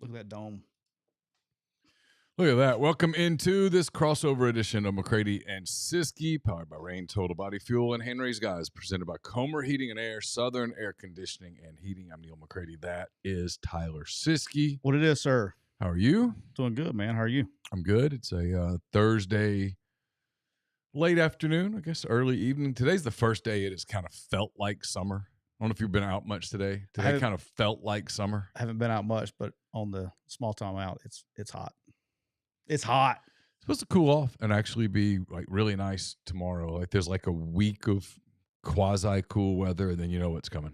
Look at that dome. Look at that. Welcome into this crossover edition of McCready and Siskey, powered by Rain Total Body Fuel and Hand Raised Guys, presented by Comer Heating and Air, Southern Air Conditioning and Heating. I'm Neal McCready. That is Tyler Siskey. What it is, sir? How are you? Doing good, man. How are you? I'm good. It's a Thursday late afternoon, I guess early evening. Today's the first day it has kind of felt like summer. I don't know if you've been out much today. Today kind of felt like summer. I haven't been out much, but on the small time out, it's hot. It's hot. It's supposed to cool off and actually be like really nice tomorrow. Like there's like a week of quasi cool weather, and then you know what's coming.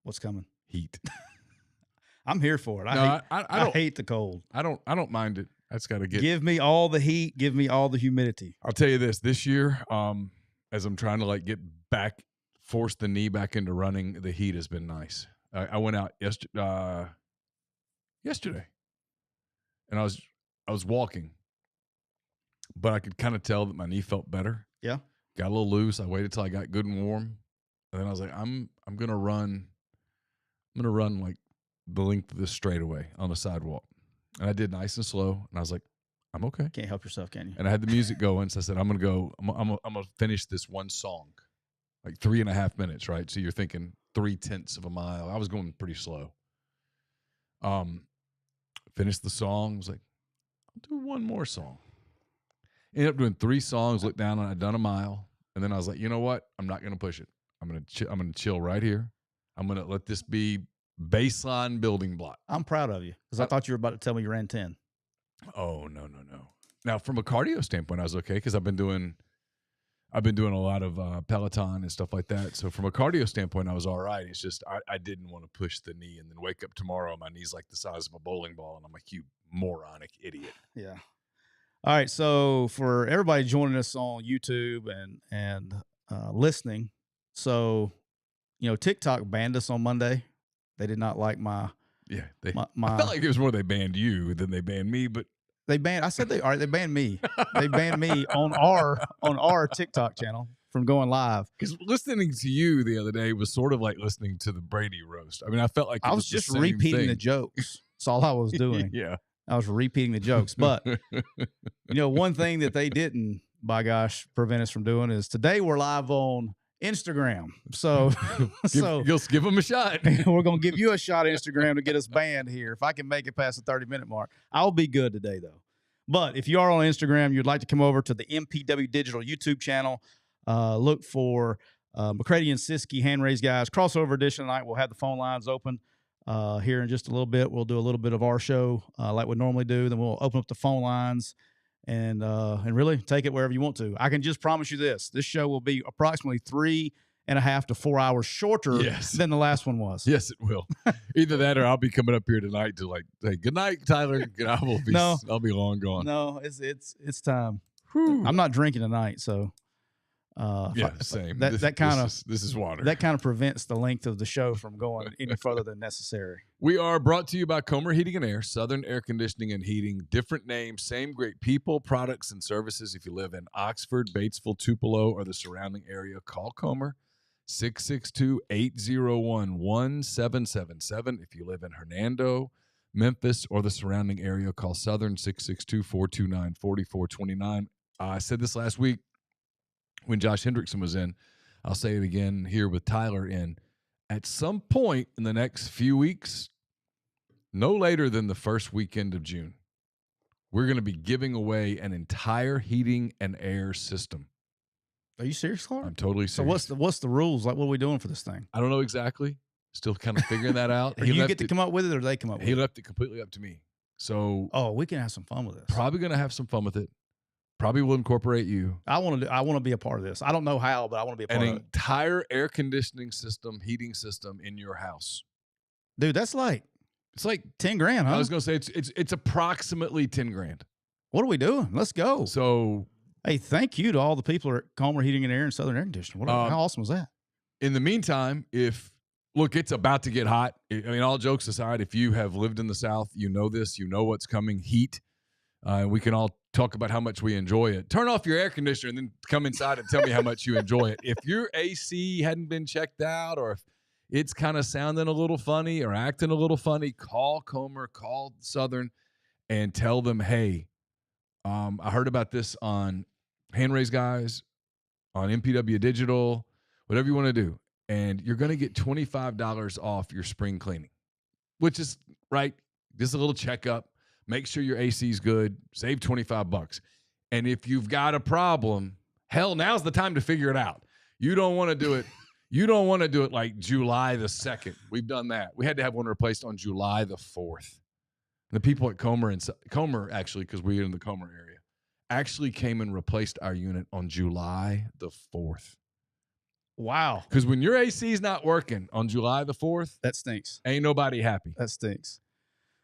What's coming? Heat. I'm here for it. I hate the cold. I don't mind it. That's got to get. Give me all the heat. Give me all the humidity. I'll tell you this year, as I'm trying to like get back, force the knee back into running, the heat has been nice. I went out yesterday, and I was walking, but I could kind of tell that my knee felt better. Yeah. Got a little loose. I waited till I got good and warm. And then I was like, I'm going to run like the length of this straightaway on the sidewalk. And I did nice and slow. And I was like, I'm okay. Can't help yourself, can you? And I had the music going. So I said, I'm going to finish this one song, like 3.5 minutes, right? So you're thinking 0.3 of a mile. I was going pretty slow. Finished the song. Was like, I'll do one more song. Ended up doing 3 songs. Looked down and I'd done a mile, and then I was like, you know what? I'm not gonna push it. I'm gonna chill right here. I'm gonna let this be baseline building block. I'm proud of you because I thought you were about to tell me you ran 10. Oh no. Now from a cardio standpoint, I was okay because I've been doing a lot of Peloton and stuff like that. So from a cardio standpoint, I was all right. It's just I didn't want to push the knee and then wake up tomorrow. My knee's like the size of a bowling ball, and I'm like, you moronic idiot. Yeah. All right. So for everybody joining us on YouTube and listening, so TikTok banned us on Monday. They did not like my. Yeah. I felt like it was more they banned you than they banned me, but. They banned. I said they banned me. They banned me on our TikTok channel from going live. Because listening to you the other day was sort of like listening to the Brady roast. I mean, I felt like I was just repeating the jokes. That's all I was doing. Yeah, I was repeating the jokes. But one thing that they didn't, by gosh, prevent us from doing is today we're live on Instagram. So you'll give them a shot. We're going to give you a shot at Instagram to get us banned here. If I can make it past the 30-minute mark, I'll be good today, though. But if you are on Instagram, you'd like to come over to the MPW Digital YouTube channel, look for McCready and Siskey Hand Raised Guys crossover edition tonight. We'll have the phone lines open here in just a little bit. We'll do a little bit of our show like we normally do. Then we'll open up the phone lines and really take it wherever you want to. I can just promise you this show will be approximately 3.5 to 4 hours shorter than the last one was. Yes, it will. Either that or I'll be coming up here tonight to like say good night, Tyler. I'll be long gone. No, it's time. Whew. I'm not drinking tonight, so same. This is water. That kind of prevents the length of the show from going any further than necessary. We are brought to you by Comer Heating and Air, Southern Air Conditioning and Heating. Different name, same great people, products, and services. If you live in Oxford, Batesville, Tupelo, or the surrounding area, call Comer 662-801-1777. If you live in Hernando, Memphis, or the surrounding area, call Southern 662-429-4429. I said this last week when Josh Hendrickson was in. I'll say it again here with Tyler in. At some point in the next few weeks, no later than the first weekend of June, we're going to be giving away an entire heating and air system. Are you serious, Clark? I'm totally serious. So what's the rules? Like, what are we doing for this thing? I don't know exactly. Still kind of figuring that out. You get to come up with it, or they come up with it? He left it completely up to me. So we can have some fun with this. Probably going to have some fun with it. Probably will incorporate you. I want to be a part of this. I don't know how, but I want to be a part of it. An entire air conditioning system, heating system in your house. Dude, it's like $10,000, huh? I was going to say it's approximately $10,000. What are we doing? Let's go. So, hey, thank you to all the people at Comer Heating and Air and Southern Air Conditioning. How awesome was that? In the meantime, it's about to get hot. I mean, all jokes aside, if you have lived in the South, you know this. You know what's coming. Heat. We can all talk about how much we enjoy it. Turn off your air conditioner and then come inside and tell me how much you enjoy it. If your AC hadn't been checked out, or it's kind of sounding a little funny or acting a little funny, call Comer, call Southern, and tell them, hey, I heard about this on Hand Raise Guys, on MPW Digital, whatever you want to do. And you're going to get $25 off your spring cleaning, which is, right, just a little checkup. Make sure your AC is good. Save $25. And if you've got a problem, hell, now's the time to figure it out. You don't want to do it. You don't want to do it like July the 2nd. We've done that. We had to have one replaced on July the 4th. The people at Comer, actually, because we're in the Comer area, actually came and replaced our unit on July the 4th. Wow. Because when your AC is not working on July the 4th, that stinks. Ain't nobody happy. That stinks.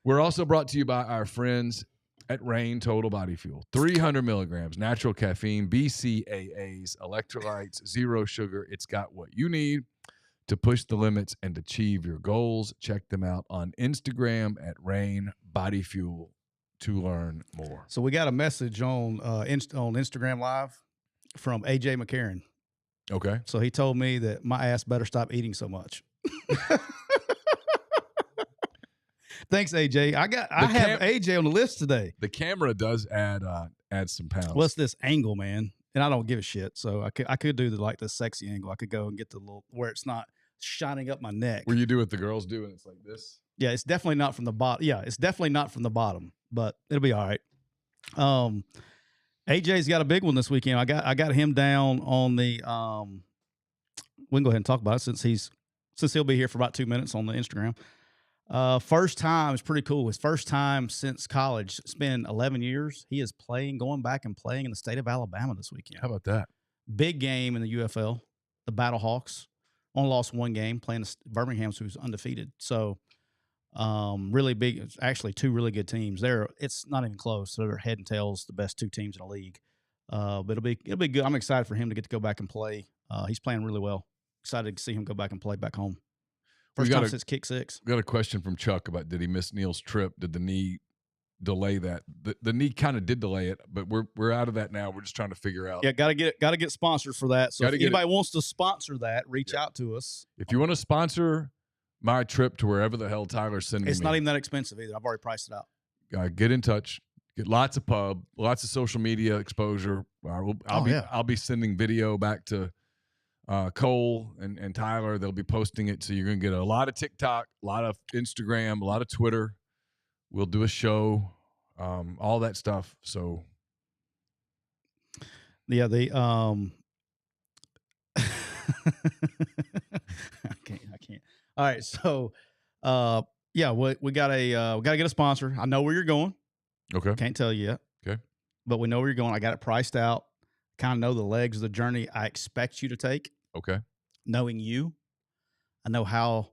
We're also brought to you by our friends at Rain Total Body Fuel. 300 milligrams, natural caffeine, BCAAs, electrolytes, zero sugar. It's got what you need to push the limits and achieve your goals. Check them out on Instagram at Rain Body Fuel to learn more. So we got a message on Instagram Live from AJ McCarron. Okay. So he told me that my ass better stop eating so much. Thanks, AJ. I have AJ on the list today. The camera does add some pounds. What's this angle, man? And I don't give a shit. So I could do the sexy angle. I could go and get the little where it's not shining up my neck. Where you do what the girls do and it's like this. Yeah, it's definitely not from the bottom. Yeah, it's definitely not from the bottom, but it'll be all right. AJ's got a big one this weekend. I got him down on the we can go ahead and talk about it since he'll be here for about 2 minutes on the Instagram. First time is pretty cool. His first time since college. It's been 11 years. He is going back and playing in the state of Alabama this weekend. How about that? Big game in the UFL. The Battlehawks only lost one game playing Birmingham's, who's undefeated. So really big. It's actually two really good teams. It's not even close. They're head and tails the best two teams in the league. But it'll be good. I'm excited for him to get to go back and play. He's playing really well. Excited to see him go back and play back home. First time since kick 6. We got a question from Chuck about did he miss Neal's trip? Did the knee delay that? The knee kind of did delay it, but we're out of that now. We're just trying to figure out. Yeah, got to get sponsored for that. So if anybody wants to sponsor that, reach out to us. If you want to sponsor my trip to wherever the hell Tyler's sending me. It's not even that expensive either. I've already priced it out. Get in touch. Get lots of pub, lots of social media exposure. I'll be sending video back to Cole and Tyler. They'll be posting it. So you're going to get a lot of TikTok, a lot of Instagram, a lot of Twitter. We'll do a show, all that stuff. So yeah, I can't. All right. So, yeah, we got to get a sponsor. I know where you're going. Okay. Can't tell you yet. Okay. But we know where you're going. I got it priced out. Kind of know the legs of the journey I expect you to take. Okay. Knowing you, I know how,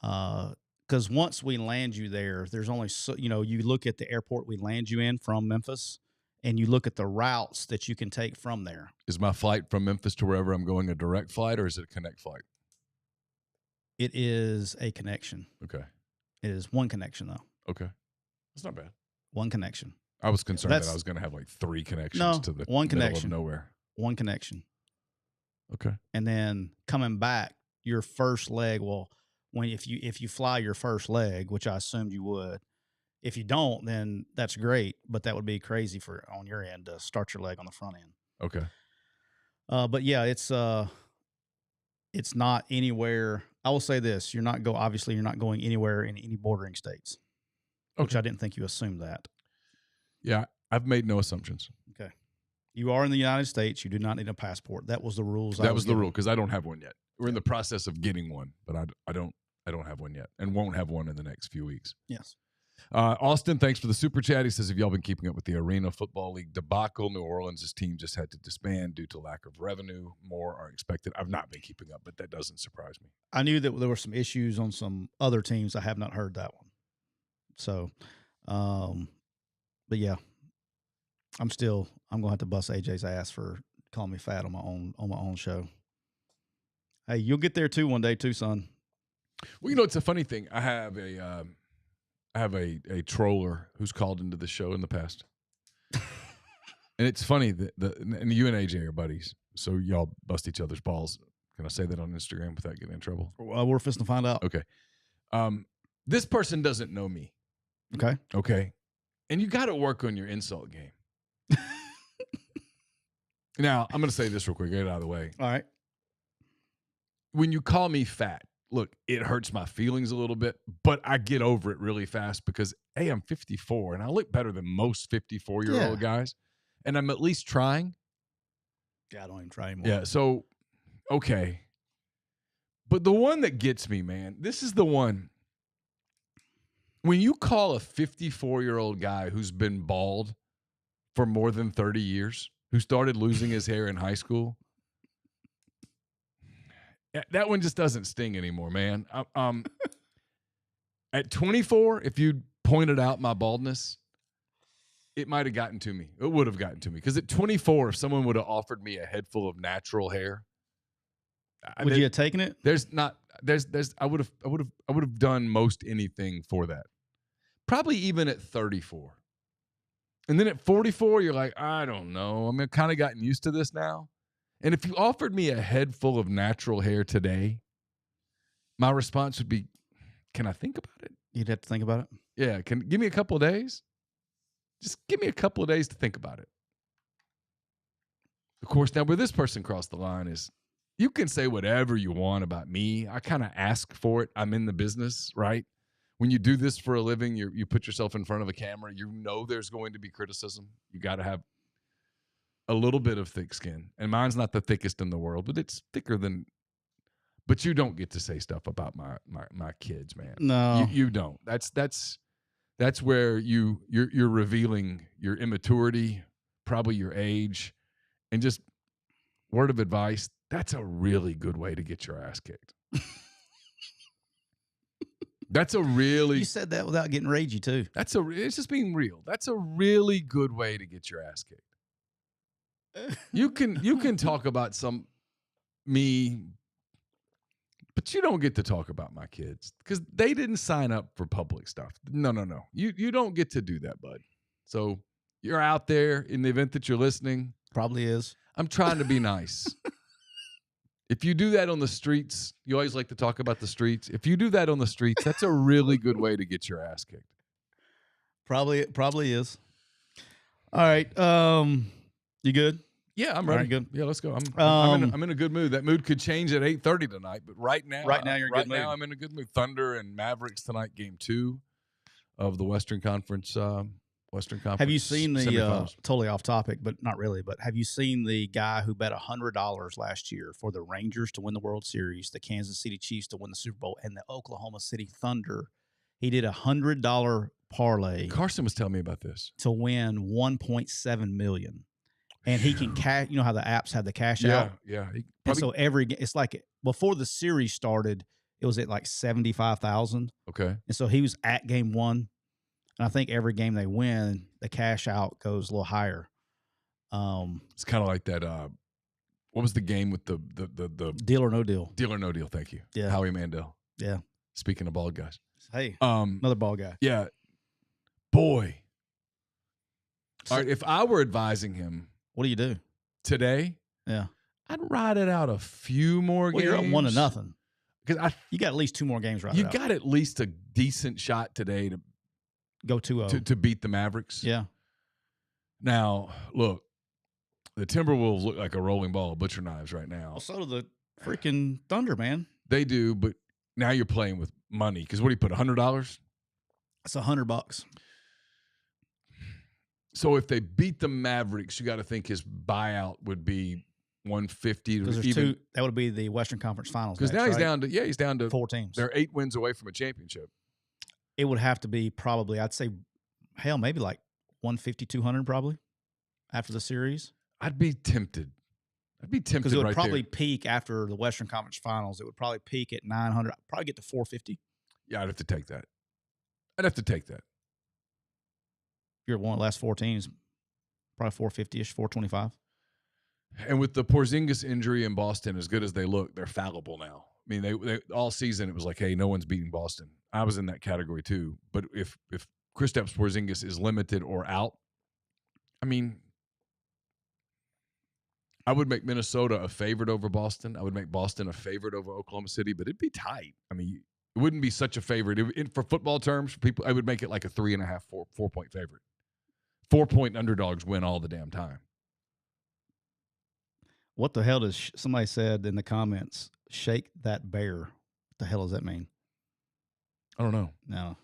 because once we land you there, there's only you look at the airport we land you in from Memphis, and you look at the routes that you can take from there. Is my flight from Memphis to wherever I'm going a direct flight, or is it a connect flight? It is a connection. Okay. It is one connection though. Okay. That's not bad. One connection. I was concerned that I was going to have like 3 connections to the one middle connection. of nowhere. One connection. Okay. And then coming back, your first leg, if you fly your first leg, which I assumed you would, if you don't, then that's great, but that would be crazy on your end to start your leg on the front end. Okay. But yeah, it's not anywhere. I will say this: you're not going anywhere in any bordering states. Okay. Which I didn't think you assumed that. Yeah, I've made no assumptions. Okay. You are in the United States. You do not need a passport. That was the rules. That was the rule because I don't have one yet. We're in the process of getting one, but I don't have one yet, and won't have one in the next few weeks. Yes. Austin, thanks for the super chat. He says, have y'all been keeping up with the Arena Football League debacle? New Orleans' team just had to disband due to lack of revenue. More are expected. I've not been keeping up, but that doesn't surprise me. I knew that there were some issues on some other teams. I have not heard that one. So, but yeah, I'm going to have to bust AJ's ass for calling me fat on my own show. Hey, you'll get there too one day too, son. Well, it's a funny thing. I have a troller who's called into the show in the past. And it's funny that and you and AJ are buddies, so y'all bust each other's balls Can I say that on Instagram without getting in trouble? Well, we're fixing to find out. Okay. This person doesn't know me. Okay. Okay. And you got to work on your insult game. Now, I'm going to say this real quick. Get it out of the way. All right. When you call me fat, look, it hurts my feelings a little bit, but I get over it really fast because, hey, I'm 54 and I look better than most 54-year-old guys. And I'm at least trying. Yeah, I don't even try anymore. Yeah. So, okay. But the one that gets me, man, this is the one. When you call a 54-year-old guy who's been bald for more than 30 years, who started losing his hair in high school, that one just doesn't sting anymore, man. At 24, if you pointed out my baldness, it might have gotten to me. It would have gotten to me. Because at 24, if someone would have offered me a head full of natural hair, would you have taken it? I would have done most anything for that. Probably even at 34. And then at 44, you're like, I don't know. I've kind of gotten used to this now. And if you offered me a head full of natural hair today, my response would be, can I think about it? You'd have to think about it? Yeah. Give me a couple of days? Just give me a couple of days to think about it. Of course, now where this person crossed the line is, you can say whatever you want about me. I kind of ask for it. I'm in the business, right? When you do this for a living, you put yourself in front of a camera. You know there's going to be criticism. You got to have a little bit of thick skin. And mine's not the thickest in the world, but it's thicker than. But you don't get to say stuff about my kids, man. No, you don't. That's where you're revealing your immaturity, probably your age, and just word of advice. That's a really good way to get your ass kicked. That's a really. You said that without getting ragey too. It's just being real. That's a really good way to get your ass kicked. You can talk about me, but you don't get to talk about my kids because they didn't sign up for public stuff. No. You don't get to do that, bud. So you're out there in the event that you're listening. Probably is. I'm trying to be nice. If you do that on the streets, you always like to talk about the streets. If you do that on the streets, that's a really good way to get your ass kicked. Probably is. All right. You good? Yeah, I'm ready. Right, good. Yeah, let's go. I'm in a good mood. That mood could change at 8:30 tonight, but right now you're in a good mood. Right now I'm in a good mood. Thunder and Mavericks tonight, game 2 of the Western Conference. Have you seen the totally off topic, but not really? But have you seen the guy who bet $100 last year for the Rangers to win the World Series, the Kansas City Chiefs to win the Super Bowl, and the Oklahoma City Thunder? He did $100 parlay. Carson was telling me about this to win $1.7 million, and he can cash. You know how the apps have the cash out. Yeah. And so it's like before the series started, it was at like 75,000. Okay. And so he was at game 1. And I think every game they win, the cash out goes a little higher. It's kind of like that. What was the game with the Deal or No Deal? Deal or No Deal. Thank you. Yeah. Howie Mandel. Yeah. Speaking of bald guys. Hey, another bald guy. Yeah. Boy. All right. If I were advising him, what do you do today? Yeah. I'd ride it out a few more games. You're up 1-0. Because you got at least 2 more games right. You got at least a decent shot today to go 2-0 to beat the Mavericks. Yeah. Now, look, the Timberwolves look like a rolling ball of butcher knives right now. Well, so do the freaking Thunder, man. They do, but now you're playing with money. Because what do you put, $100? That's $100. So if they beat the Mavericks, you got to think his buyout would be $150. That would be the Western Conference Finals. Because now he's down to 4 teams. They're 8 wins away from a championship. It would have to be probably, I'd say, hell, maybe like 150, 200 probably after the series. I'd be tempted. Because it would probably peak after the Western Conference Finals. It would probably peak at 900. Probably get to 450. Yeah, I'd have to take that. You're one of the last 4 teams, probably 450-ish, 425. And with the Porzingis injury in Boston, as good as they look, they're fallible now. I mean, they all season it was like, hey, no one's beating Boston. I was in that category too. But if Kristaps Porzingis is limited or out, I mean, I would make Minnesota a favorite over Boston. I would make Boston a favorite over Oklahoma City, but it'd be tight. I mean, it wouldn't be such a favorite. For football terms, for people, I would make it like a 3.5, 4-point favorite. 4-point underdogs win all the damn time. What the hell does somebody said in the comments? Shake that bear. What the hell does that mean? I don't know. No.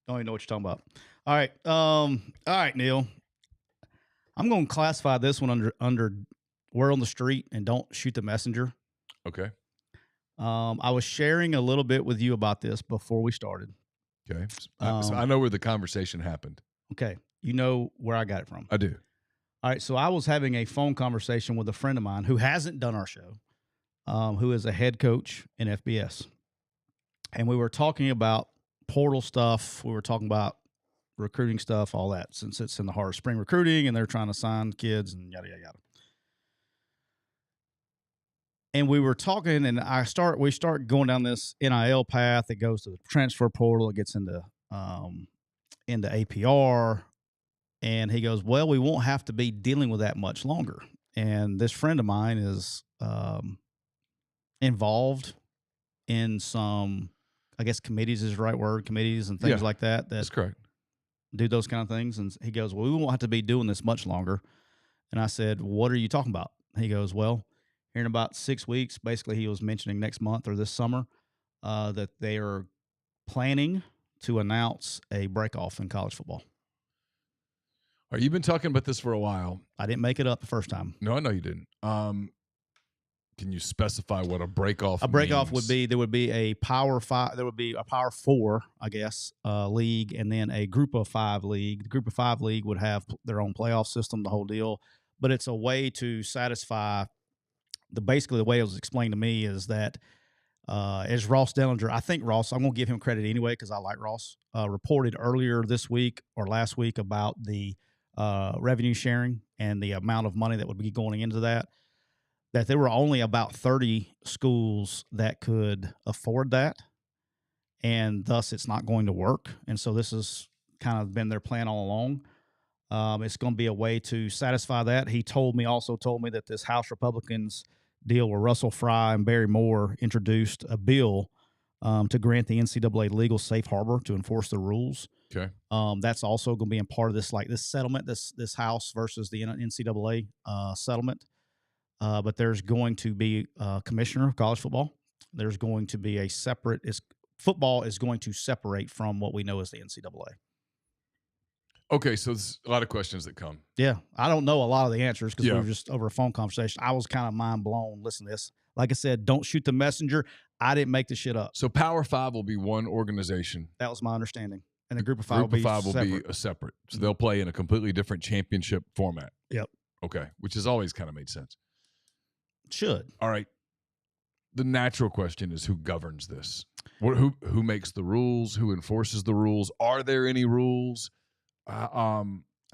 Don't even know what you're talking about. All right, Neal. I'm going to classify this one under we're on the street and don't shoot the messenger. Okay. I was sharing a little bit with you about this before we started. Okay. So I know where the conversation happened. Okay. You know where I got it from. I do. All right. So I was having a phone conversation with a friend of mine who hasn't done our show, who is a head coach in FBS. And we were talking about portal stuff. We were talking about recruiting stuff, all that, since it's in the heart of spring recruiting and they're trying to sign kids and yada, yada, yada. And we were talking, and we start going down this NIL path. It goes to the transfer portal. It gets into APR. And he goes, well, we won't have to be dealing with that much longer. And this friend of mine is involved in some, I guess committees is the right word, committees and things like that. That's correct. Do those kind of things. And he goes, well, we won't have to be doing this much longer. And I said, what are you talking about? He goes, well, here in about 6 weeks, basically he was mentioning next month or this summer, that they are planning to announce a break-off in college football. All right, you've been talking about this for a while. I didn't make it up the first time. No, I know you didn't. Can you specify what a break-off A break-off means? there would be a Power 5, there would be a Power 4, I guess, league, and then a Group of 5 league. The Group of 5 league would have their own playoff system, the whole deal. But it's a way to satisfy basically the way it was explained to me is that as Ross Dellinger, I think Ross, I'm going to give him credit anyway because I like Ross, reported earlier this week or last week about the revenue sharing and the amount of money that would be going into that there were only about 30 schools that could afford that, and thus it's not going to work. And so this has kind of been their plan all along. It's going to be a way to satisfy that. He also told me that this House Republicans deal where Russell Fry and Barry Moore introduced a bill to grant the NCAA legal safe harbor to enforce the rules. Okay. That's also going to be a part of this, like this settlement, this House versus the NCAA settlement. But there's going to be a commissioner of college football. There's going to be football is going to separate from what we know as the NCAA. Okay, so there's a lot of questions that come. Yeah, I don't know a lot of the answers because we were just over a phone conversation. I was kind of mind blown. Listen to this. Like I said, don't shoot the messenger. I didn't make this shit up. So Power 5 will be one organization. That was my understanding. And the Group of 5 will be separate. So they'll play in a completely different championship format. Yep. Okay, which has always kind of made sense. Should. All right. The natural question is who governs this? Who makes the rules? Who enforces the rules? Are there any rules? I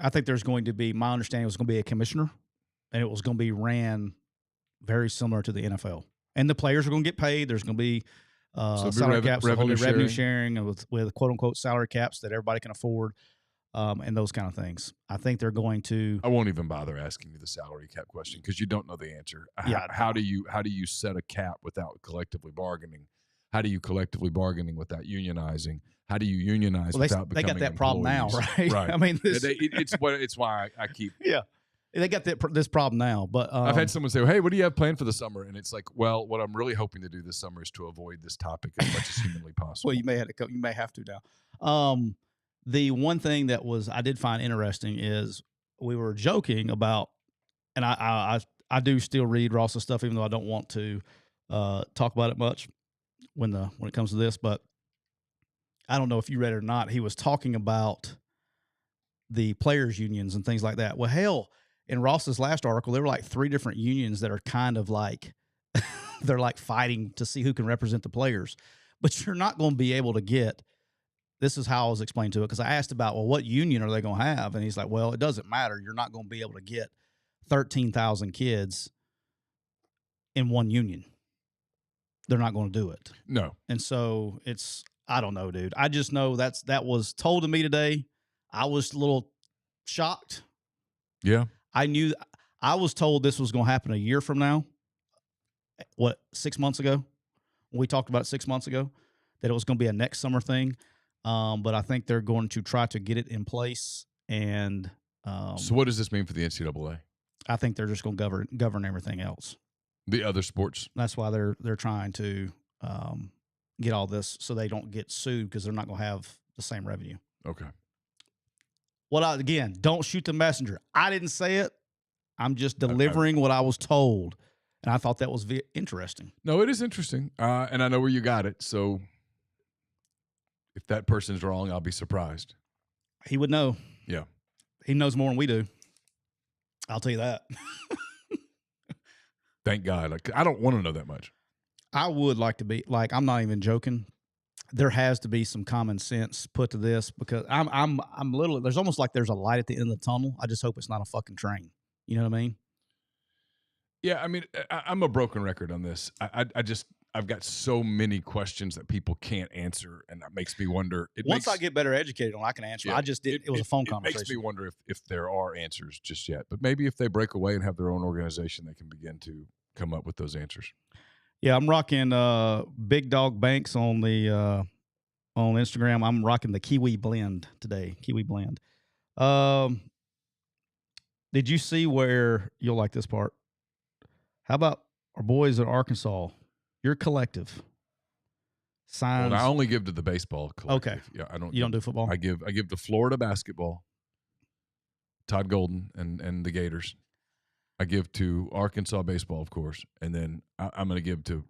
think there's going to be, my understanding was going to be a commissioner, and it was going to be ran very similar to the NFL. And the players are going to get paid. There's going to be salary caps, revenue sharing with quote unquote salary caps that everybody can afford, and those kind of things. I think they're going to. I won't even bother asking you the salary cap question because you don't know the answer. Yeah. How do you set a cap without collectively bargaining? How do you collectively bargaining without unionizing? How do you unionize without becoming They got that employees? problem now, right? Right. I mean, it's why I keep. Yeah. They got this problem now, but I've had someone say, "Hey, what do you have planned for the summer?" And it's like, well, what I'm really hoping to do this summer is to avoid this topic as much as humanly possible. Well, you may have to now. The one thing that I did find interesting is we were joking about, and I do still read Ross's stuff, even though I don't want to talk about it much when it comes to this. But I don't know if you read it or not. He was talking about the players' unions and things like that. Well, hell, in Ross's last article, there were like 3 different unions that are kind of like they're like fighting to see who can represent the players. But you're not going to be able to get. This is how I was explained to it, because I asked about, well, what union are they going to have? And he's like, well, it doesn't matter. You're not going to be able to get 13,000 kids in one union. They're not going to do it. No. And so I don't know, dude. I just know that was told to me today. I was a little shocked. Yeah. I knew I was told this was going to happen a year from now. What, 6 months ago? We talked about it 6 months ago that it was going to be a next summer thing. But I think they're going to try to get it in place. And so what does this mean for the NCAA? I think they're just going to govern everything else. The other sports. That's why they're trying to get all this so they don't get sued because they're not going to have the same revenue. Okay. Again, don't shoot the messenger. I didn't say it. I'm just delivering what I was told. And I thought that was interesting. No, it is interesting. And I know where you got it. So if that person's wrong, I'll be surprised. He would know. Yeah. He knows more than we do. I'll tell you that. Thank God. Like, I don't want to know that much. I would like to be, like, I'm not even joking. There has to be some common sense put to this because I'm literally, there's almost like there's a light at the end of the tunnel. I just hope it's not a fucking train. You know what I mean? Yeah, I mean, I'm a broken record on this. I've got so many questions that people can't answer, and that makes me wonder. Once I get better educated on, I can answer. Yeah, I just did. It was a phone conversation. It makes me wonder if there are answers just yet. But maybe if they break away and have their own organization, they can begin to come up with those answers. Yeah, I'm rocking Big Dog Banks on the on Instagram. I'm rocking the Kiwi Blend today. Kiwi Blend. Did you see where you'll like this part? How about our boys at Arkansas? Your collective signs. Well, I only give to the baseball collective. Okay. Yeah, I don't. You don't do football. I give to Florida basketball. Todd Golden and the Gators. I give to Arkansas baseball, of course, and then I'm going to give to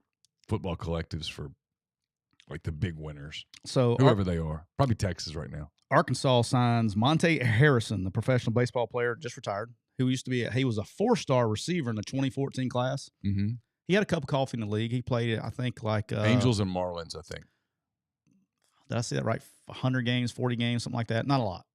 football collectives for like the big winners. So whoever they are, probably Texas right now. Arkansas signs Monte Harrison, the professional baseball player, just retired, who used to be he was a 4-star receiver in the 2014 class. Mm-hmm. He had a cup of coffee in the league. He played, I think, like Angels and Marlins, I think. Did I see that right? 100 games, 40 games, something like that. Not a lot.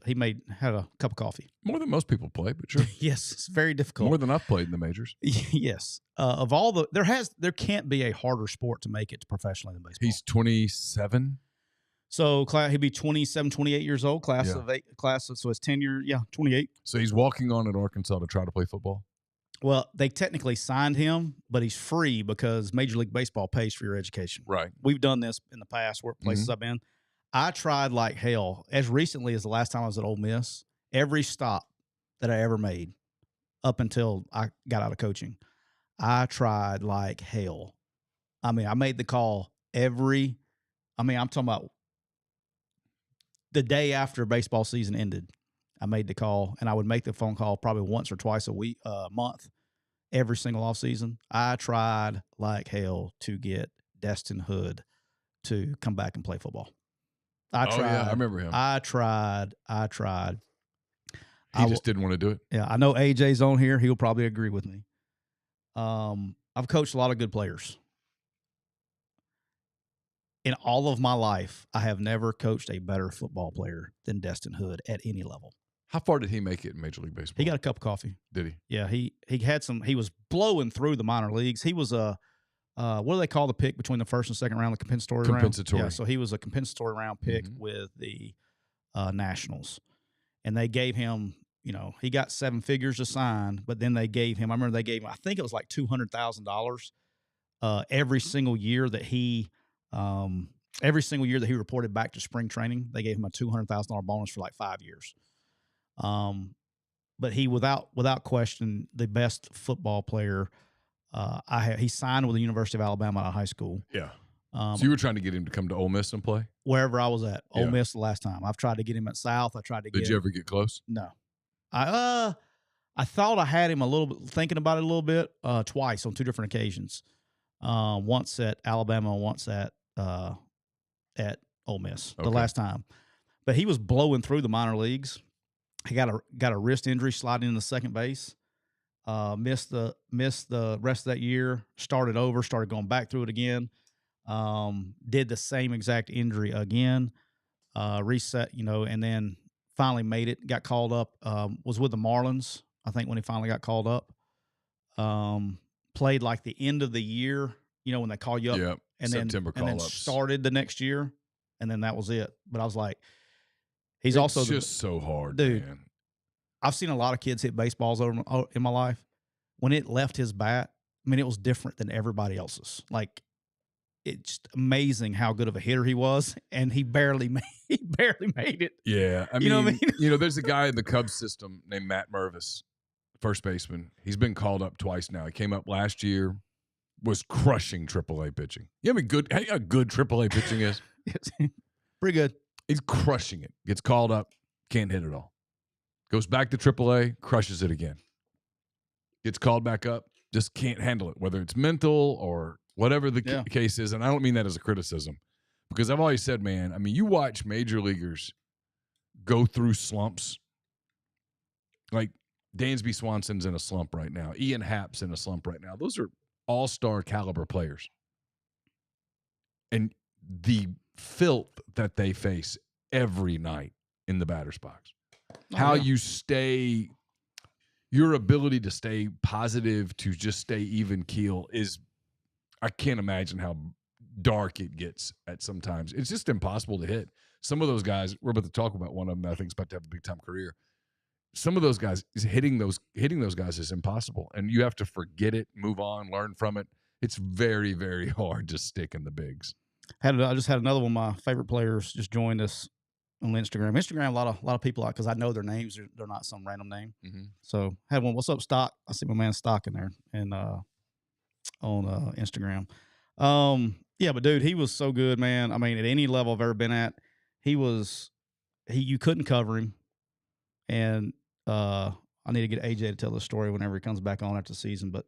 He had a cup of coffee. More than most people play, but sure. Yes, it's very difficult. More than I've played in the majors. Yes. Of all there can't be a harder sport to make it professionally than baseball. He's 27. So he'd be 27, 28 years old, so it's 10 years, 28. So he's walking on at Arkansas to try to play football? Well, they technically signed him, but he's free because Major League Baseball pays for your education. Right. We've done this in the past, workplaces I've been. I tried like hell, as recently as the last time I was at Ole Miss, every stop that I ever made up until I got out of coaching, I tried like hell. I mean, I made the call I'm talking about the day after baseball season ended. I made the call, and I would make the phone call probably once or twice a month, every single off season. I tried like hell to get Destin Hood to come back and play football. I tried. Yeah, I remember him. I tried. He just didn't want to do it. Yeah, I know AJ's on here. He'll probably agree with me. I've coached a lot of good players. In all of my life, I have never coached a better football player than Destin Hood at any level. How far did he make it in Major League Baseball? He got a cup of coffee. Did he? Yeah, he had some. He was blowing through the minor leagues. He was a what do they call the pick between the first and second round? The compensatory round. Yeah, so he was a compensatory round pick with the Nationals, and they gave him. He got 7 figures to sign, but then they gave him. I remember they gave him. I think it was like $200,000 every single year that he. Every single year that he reported back to spring training, they gave him a $200,000 bonus for like 5 years. But he, without question, the best football player. He signed with the University of Alabama out of high school. Yeah. So you were trying to get him to come to Ole Miss and play? Wherever I was at. Ole Miss the last time. I've tried to get him at South. Did you ever get close? No. I thought I had him a little bit, thinking about it a little bit, twice on 2 different occasions. Once at Alabama, once at Ole Miss, the last time. But he was blowing through the minor leagues. He got a wrist injury sliding into second base. Missed the rest of that year. Started going back through it again. Did the same exact injury again. Reset, and then finally made it. Got called up. Was with the Marlins, I think, when he finally got called up. Played like the end of the year, when they call you up. Yep. And September then started the next year, and then that was it. But I was like, it's just so hard, dude. man. I've seen a lot of kids hit baseballs in my life. When it left his bat, I mean, it was different than everybody else's. Like, it's amazing how good of a hitter he was, and he barely made it. Yeah, I You know what I mean? there's a guy in the Cubs system named Matt Mervis, first baseman. He's been called up twice now. He came up last year, was crushing AAA pitching. You know how good AAA pitching is? Pretty good. He's crushing it. Gets called up, can't hit it all. Goes back to AAA, crushes it again. Gets called back up, just can't handle it, whether it's mental or whatever the case is. And I don't mean that as a criticism, because I've always said, man, I mean, you watch major leaguers go through slumps. Like Dansby Swanson's in a slump right now. Ian Happ's in a slump right now. Those are all-star caliber players. And the filth that they face every night in the batter's box. You stay, your ability to stay positive, to just stay even keel is, I can't imagine how dark it gets at sometimes. It's just impossible to hit. Some of those guys, we're about to talk about one of them that I think is about to have a big time career. Some of those guys, hitting those guys is impossible. And you have to forget it, move on, learn from it. It's very, very hard to stick in the bigs. I just had another one of my favorite players just joined us on Instagram. A lot of people like, because I know their names. They're not some random name. Mm-hmm. So had one. What's up, Stock? I see my man Stock in there and on Instagram. Yeah, but dude, he was so good, man. I mean, at any level I've ever been at, you couldn't cover him. And I need to get AJ to tell the story whenever he comes back on after the season. But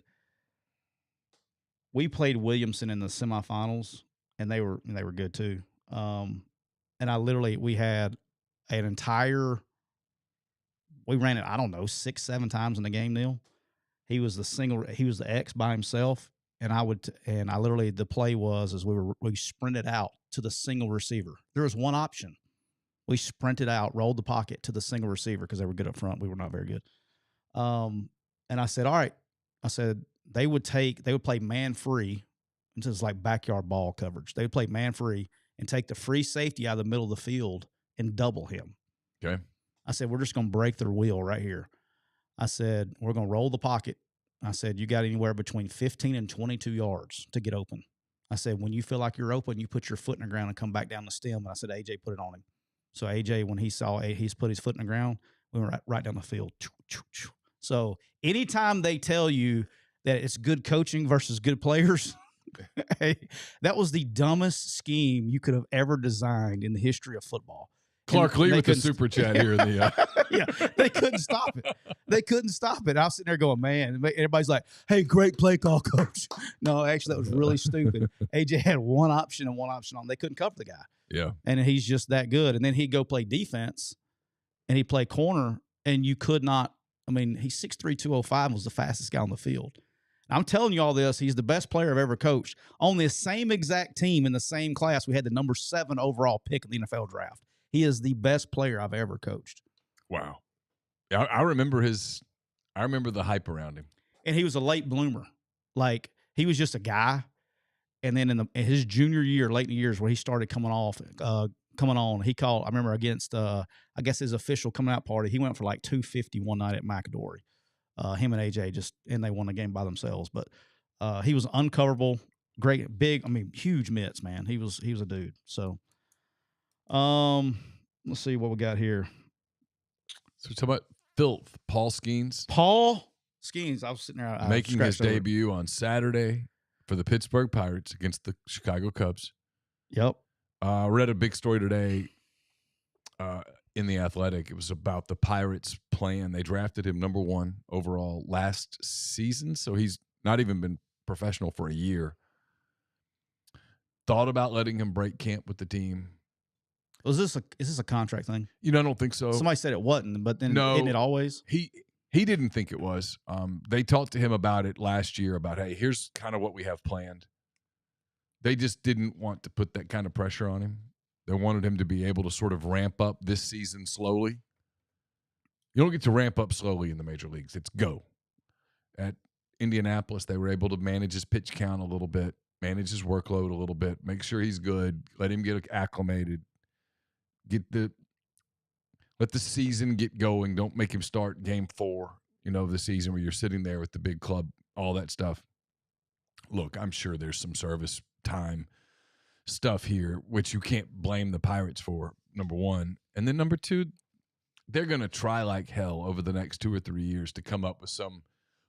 we played Williamson in the semifinals, and they were good too. And we had an entire, we ran it, I don't know, 6-7 times in the game, Neal. He was the X by himself. And the play was we sprinted out to the single receiver. There was one option. We sprinted out, rolled the pocket to the single receiver because they were good up front. We were not very good. And I said, all right. I said, they would play man free. This is like backyard ball coverage. They would play man free and take the free safety out of the middle of the field and double him. Okay. I said, we're just going to break their wheel right here. I said, we're going to roll the pocket. I said, you got anywhere between 15 and 22 yards to get open. I said, when you feel like you're open, you put your foot in the ground and come back down the stem. And I said, AJ, put it on him. So AJ, when he saw he's put his foot in the ground, we went right down the field. So anytime they tell you that it's good coaching versus good players, hey, that was the dumbest scheme you could have ever designed in the history of football. Clark Lee with the super chat here in the yeah, they couldn't stop it. They couldn't stop it. I was sitting there going, man. Everybody's like, "Hey, great play call, coach." No, actually, that was really stupid. AJ had one option and one option on. They couldn't cover the guy. Yeah, and he's just that good. And then he'd go play defense, and he'd play corner, and you could not. I mean, he's 6'3", 205, was the fastest guy on the field. I'm telling you all this. He's the best player I've ever coached. On the same exact team in the same class, we had the number 7 overall pick in the NFL draft. He is the best player I've ever coached. Wow. Yeah, I remember the hype around him. And he was a late bloomer. Like, he was just a guy. And then in his junior year, late in the years, where he started coming on, he called, I remember against, I guess his official coming out party, he went for like 250 one night at McAdory. Him and AJ and they won the game by themselves. But he was uncoverable, great, big, huge mitts, man. He was a dude. So, let's see what we got here. So we're talking about filth. Paul Skenes. Paul Skenes. I was sitting there making his debut on Saturday for the Pittsburgh Pirates against the Chicago Cubs. Yep. Read a big story today in The Athletic. It was about the Pirates' plan. They drafted him number 1 overall last season, so he's not even been professional for a year. Thought about letting him break camp with the team. Is this a contract thing? I don't think so. Somebody said it wasn't, but then no, isn't it always? He didn't think it was. They talked to him about it last year about, hey, here's kind of what we have planned. They just didn't want to put that kind of pressure on him. They wanted him to be able to sort of ramp up this season slowly. You don't get to ramp up slowly in the major leagues. It's go. At Indianapolis, they were able to manage his pitch count a little bit, manage his workload a little bit, make sure he's good, let him get acclimated. Let the season get going. Don't make him start game 4, of the season where you're sitting there with the big club, all that stuff. Look, I'm sure there's some service time stuff here, which you can't blame the Pirates for, number one. And then number two, they're going to try like hell over the next 2 or 3 years to come up with some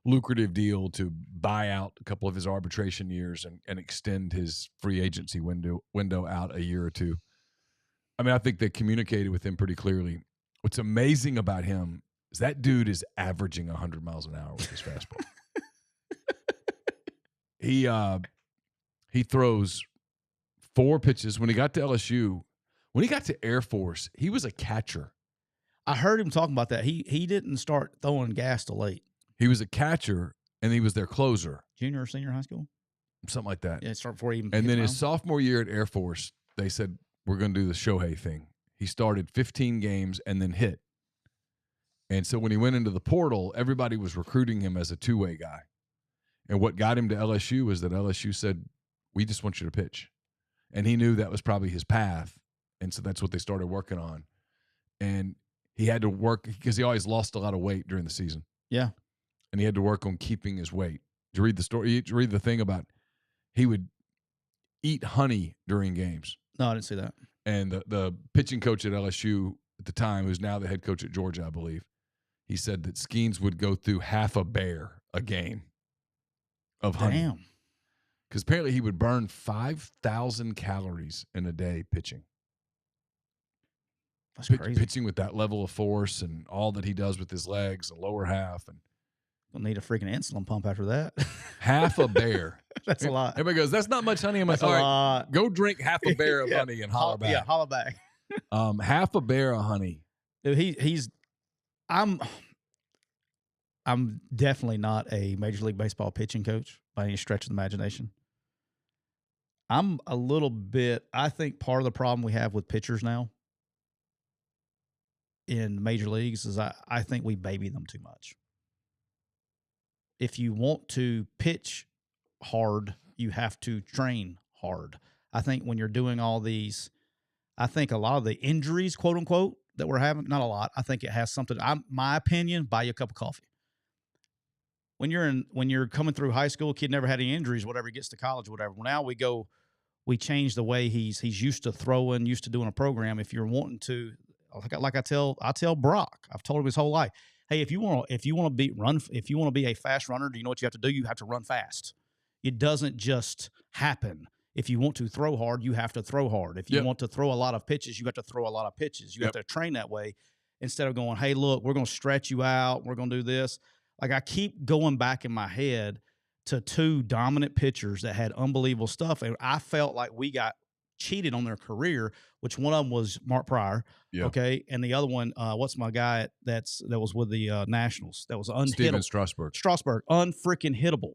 lucrative deal to buy out a couple of his arbitration years and extend his free agency window out a year or two. I mean, I think they communicated with him pretty clearly. What's amazing about him is that dude is averaging 100 miles an hour with his fastball. He throws 4 pitches. When he got to LSU, when he got to Air Force, he was a catcher. I heard him talking about that. He didn't start throwing gas till late. He was a catcher, and he was their closer. Junior or senior high school? Something like that. Yeah, start before he even. And then his sophomore year at Air Force, they said, we're going to do the Shohei thing. He started 15 games and then hit. And so when he went into the portal, everybody was recruiting him as a two-way guy. And what got him to LSU was that LSU said, we just want you to pitch. And he knew that was probably his path. And so that's what they started working on. And he had to work because he always lost a lot of weight during the season. Yeah. And he had to work on keeping his weight. Did you read the story? Did you read the thing about he would eat honey during games? No, I didn't see that. And the pitching coach at LSU at the time, who's now the head coach at Georgia, I believe, he said that Skenes would go through half a bear a game of honey. Damn. Because apparently he would burn 5,000 calories in a day pitching. That's crazy. Pitching with that level of force and all that he does with his legs, the lower half. And Don't need a freaking insulin pump after that. half a bear. That's a lot. Everybody goes, that's not much honey. I'm like, That's all a right, lot. go drink half a bear of honey and holler back. Yeah, holler back. Half a bear of honey. Dude, I'm definitely not a Major League Baseball pitching coach by any stretch of the imagination. I'm a little bit, I think part of the problem we have with pitchers now in major leagues is I think we baby them too much. If you want to pitch hard, you have to train hard. I think when you're doing all these, I think a lot of the injuries, quote unquote, that we're having, not a lot, I think it has something, my opinion, buy you a cup of coffee. When you're coming through high school, a kid never had any injuries, whatever, he gets to college, whatever. Well, now we change the way he's used to throwing, used to doing a program. If you're wanting to, like I tell Brock, I've told him his whole life, hey, if you want to be a fast runner, do you know what you have to do? You have to run fast. It doesn't just happen. If you want to throw hard, you have to throw hard. If you want to throw a lot of pitches, you have to throw a lot of pitches. You have to train that way instead of going, hey, look, we're going to stretch you out. We're going to do this. Like I keep going back in my head to 2 dominant pitchers that had unbelievable stuff. And I felt like we got cheated on their career, which one of them was Mark Pryor. Yeah. Okay. And the other one, what's my guy that was with the Nationals? That was unhittable. Steven Strasburg. Unfreaking hittable.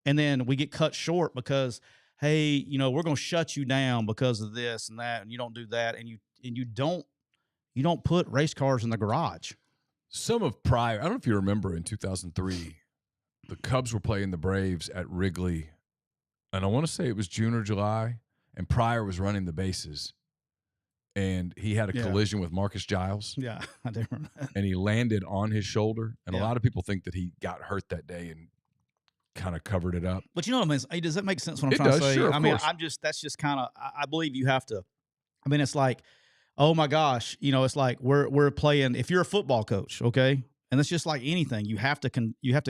And then we get cut short because, hey, we're going to shut you down because of this and that, and you don't do that. And you don't put race cars in the garage. Some of Pryor, I don't know if you remember in 2003, the Cubs were playing the Braves at Wrigley, and I want to say it was June or July, and Pryor was running the bases, and he had a collision with Marcus Giles. Yeah, I do remember that. And he landed on his shoulder, and a lot of people think that he got hurt that day and kind of covered it up. But you know what I mean? Hey, does that make sense what I'm trying to say? Sure, I mean, that's just kind of, I believe you have to, I mean, it's like, oh my gosh, it's like we're playing. If you're a football coach, okay, and it's just like anything, you have to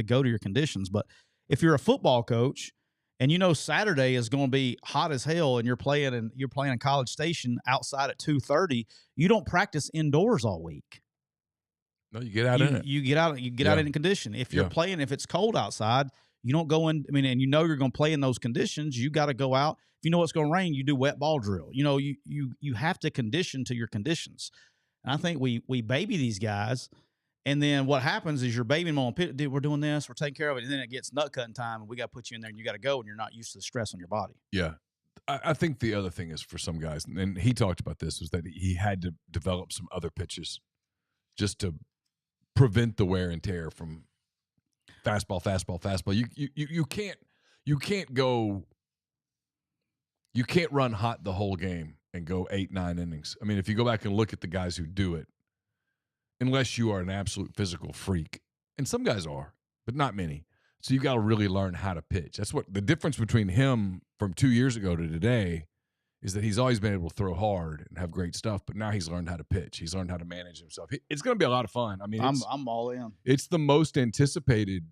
go to your conditions. But if you're a football coach, and Saturday is going to be hot as hell, and you're playing in College Station outside at 2:30, you don't practice indoors all week. No, you get out in it. You get out in condition. If you're playing, if it's cold outside, you don't go in. I mean, and you're going to play in those conditions. You got to go out. If you know it's going to rain, you do wet ball drill. You have to condition to your conditions. And I think we baby these guys, and then what happens is you're babying them on, dude, we're doing this, we're taking care of it, and then it gets nut cutting time, and we got to put you in there, and you got to go, and you're not used to the stress on your body. Yeah. I think the other thing is for some guys, and he talked about this, was that he had to develop some other pitches just to prevent the wear and tear from fastball. You can't run hot the whole game and go 8-9 innings. I mean, if you go back and look at the guys who do it, unless you are an absolute physical freak, and some guys are, but not many. So you got to really learn how to pitch. That's what the difference between him from 2 years ago to today is that he's always been able to throw hard and have great stuff, but now he's learned how to pitch. He's learned how to manage himself. It's going to be a lot of fun. I mean, I'm all in. It's the most anticipated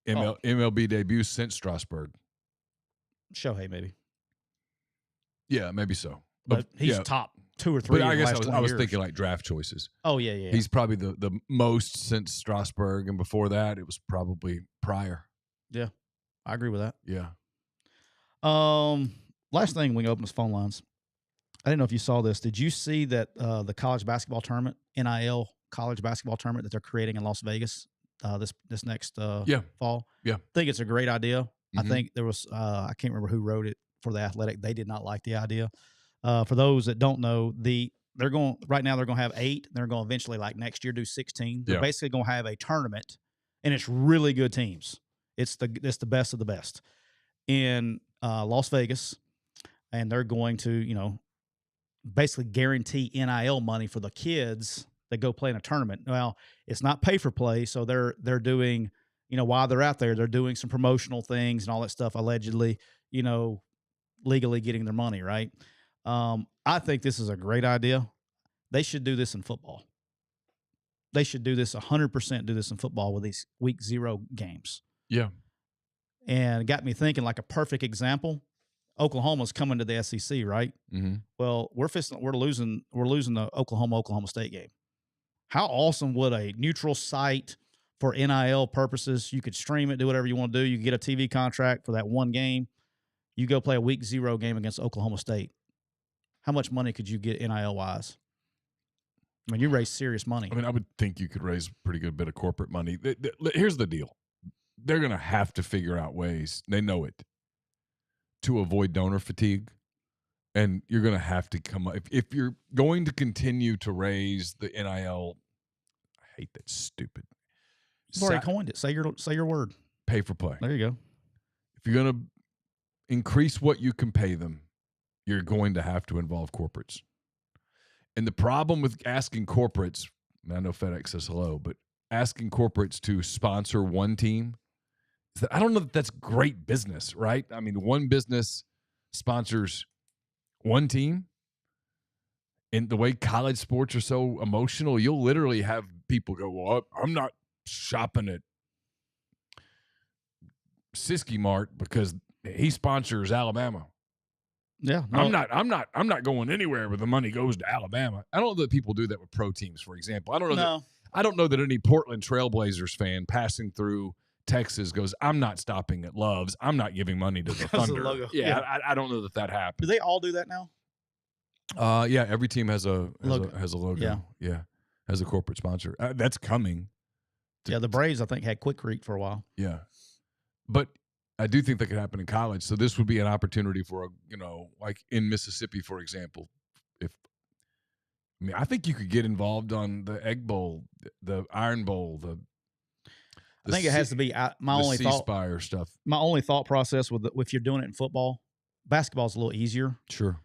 MLB debut since Strasburg. Shohei, maybe. Yeah, maybe so. But he's top 2 or 3. But I guess I was thinking like draft choices. Oh, yeah. He's probably the most since Strasburg, and before that, it was probably Pryor. Yeah, I agree with that. Yeah. Last thing, we open his phone lines. I didn't know if you saw this. Did you see that the college basketball tournament, NIL college basketball tournament that they're creating in Las Vegas this next fall? Yeah. I think it's a great idea. Mm-hmm. I think there was I can't remember who wrote it for The Athletic. They did not like the idea. For those that don't know, they're going to have 8. They're going to eventually, like next year, do 16. They're basically going to have a tournament, and it's really good teams. It's the best of the best in Las Vegas, and they're going to, basically guarantee NIL money for the kids that go play in a tournament. Well, it's not pay for play, so they're doing, while they're out there, they're doing some promotional things and all that stuff, allegedly, legally getting their money, right? I think this is a great idea. They should do this in football. They should do this 100%. Do this in football with these week 0 games. Yeah, and it got me thinking. Like a perfect example, Oklahoma's coming to the SEC, right? Mm-hmm. Well, we're losing the Oklahoma State game. How awesome would a neutral site for NIL purposes? You could stream it, do whatever you want to do. You could get a TV contract for that one game. You go play a week 0 game against Oklahoma State. How much money could you get NIL wise? I mean, you raise serious money. I mean, I would think you could raise a pretty good bit of corporate money. Here's the deal. They're going to have to figure out ways, they know it, to avoid donor fatigue. And you're going to have to come up. If you're going to continue to raise the NIL, I hate that stupid. You've already coined it. Say your word. Pay for play. There you go. If you're going to increase what you can pay them, you're going to have to involve corporates. And the problem with asking corporates, I know FedEx says hello, but asking corporates to sponsor one team, is that I don't know that that's great business, right? I mean, one business sponsors one team. And the way college sports are so emotional, you'll literally have people go, well, I'm not shopping at Siskey Mart because he sponsors Alabama. Yeah, no. I'm not going anywhere where the money goes to Alabama. I don't know that people do that with pro teams, for example. I don't know that any Portland Trailblazers fan passing through Texas goes, I'm not stopping at Love's. I'm not giving money to the Thunder. Logo. Yeah. I don't know that happens. Do they all do that now? Yeah, every team has a logo. Yeah. Has a corporate sponsor. That's coming. The Braves, I think, had Quikrete for a while. Yeah. But I do think that could happen in college. So this would be an opportunity for like in Mississippi, for example. I think you could get involved on the Egg Bowl, the Iron Bowl, I think it has to be my only thought. C-Spire stuff. My only thought process if you're doing it in football, basketball's a little easier. Sure.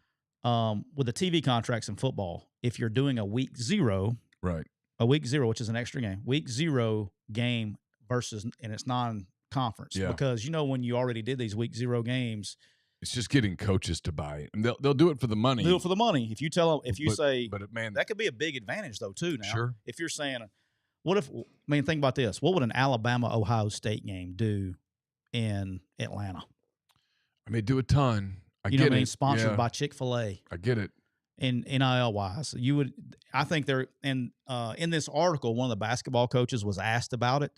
With the TV contracts in football, if you're doing a week 0, right? A week 0, which is an extra game, week 0 game versus, and it's non-conference because when you already did these week 0 games, it's just getting coaches to buy it, and they'll do it for the money. Do it for the money. If you tell them, that could be a big advantage though too. Now, sure. If you're saying, think about this. What would an Alabama-Ohio State game do in Atlanta? Do a ton. Sponsored by Chick-fil-A. I get it. In NIL wise, I think they're in this article, one of the basketball coaches was asked about it,